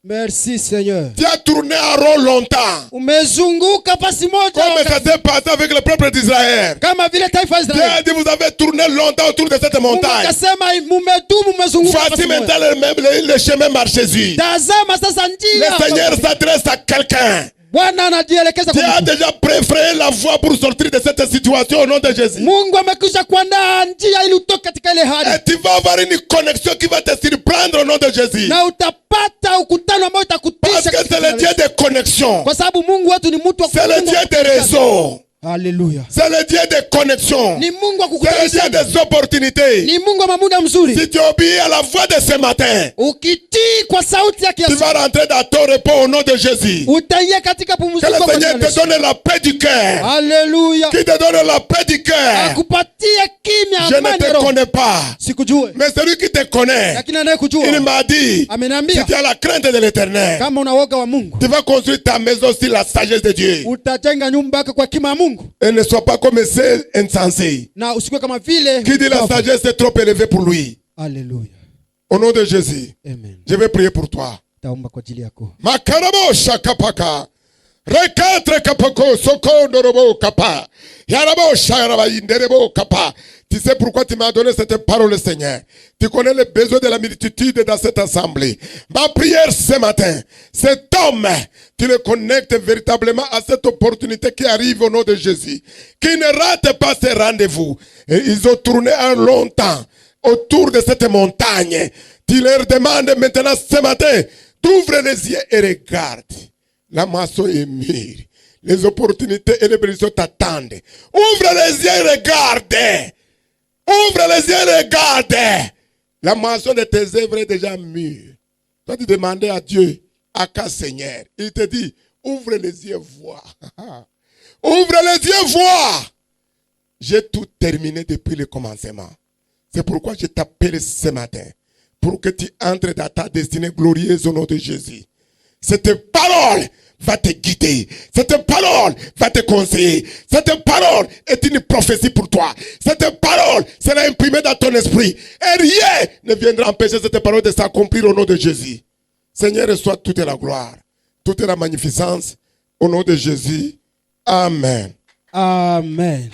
Merci Seigneur. Tu as tourné en rond longtemps. Umezunguka pasi moja Comme ça s'est passé avec le peuple d'Israël. kama vile taifa la Dieu Israeli. a dit, vous avez tourné longtemps autour de cette Mungu montagne. akasema mumedumu mmezunguka Voici pasi moja. maintenant le chemin marche Jésus. Tazama sasa Le njia. Seigneur s'adresse à quelqu'un. Bwana anajielekeza Tu kwa as mtu. déjà préféré la voie pour sortir de cette situation au nom de Jésus. Mungu amekwisha kuandaa njia ili utoke katika ile hali. Et tu vas avoir une connexion qui va te surprendre au nom de Jésus. Na utapata ukutano ambao Parce utakutisha que katika c'est le jina la Dieu Yesu. de connexion. Kwa sababu Mungu wetu ni mtu wa C'est le Dieu de réseau. Haleluya. C'est le Dieu de connexion. Ni Mungu wa C'est le kukutanisha. Dieu des opportunités. Ni Mungu wa muda mzuri. Si tu obéis à la voix de ce matin, Ukitii kwa sauti yake tu Yesu, vas rentrer dans ton repos au nom de Jésus. utaingia katika Que pumziko le kwa jina Seigneur la te Yesu. donne la paix du cœur. Haleluya. Qui te donne la paix du cœur. Akupatie kimya, Je ne amani te ya roho. connais pas. Sikujue. Mais celui qui te connaît, Lakini anayekujua il m'a dit, si ameniambia tu as la crainte de l'éternel, kama una woga wa Mungu tu vas construire ta maison sur la sagesse de Dieu. utajenga nyumba yako kwa kima ya Mungu Et ne sois pas comme ces insensés na usikuwe kama vile qui dit la sagesse est trop élevée pour lui. Haleluya. Au nom de Jésus, Amen. je vais prier pour toi. Taomba kwa ajili yako. Makarabo shakapaka. Rekatre kapako sokondorobo kapa. Yarabo sharaba inderebo kapa. Tu sais pourquoi tu m'as donné cette parole, Seigneur. Tu connais les besoins de la multitude dans cette assemblée. Ma prière ce matin, cet homme, tu le connectes véritablement à cette opportunité qui arrive au nom de Jésus. Qui ne rate pas ces rendez-vous. Et ils ont tourné un long temps autour de cette montagne. Tu leur demandes maintenant ce matin, d'ouvrir les yeux et regarde. La moisson est mûre. Les opportunités et les bénédictions t'attendent. Ouvre les yeux et regarde. Ouvre les yeux et regarde. La moisson de tes œuvres est déjà mûre. Toi, tu demandais à Dieu, à quel Seigneur. Il te dit, ouvre les yeux, vois. Ouvre les yeux, vois. J'ai tout terminé depuis le commencement. C'est pourquoi je t'appelle ce matin. Pour que tu entres dans ta destinée glorieuse au nom de Jésus. Cette parole va te guider. Cette parole va te conseiller. Cette parole est une prophétie pour toi. Cette parole sera imprimée dans ton esprit. Et rien ne viendra empêcher cette parole de s'accomplir au nom de Jésus. Seigneur, reçois toute la gloire, toute la magnificence au nom de Jésus. Amen. Amen.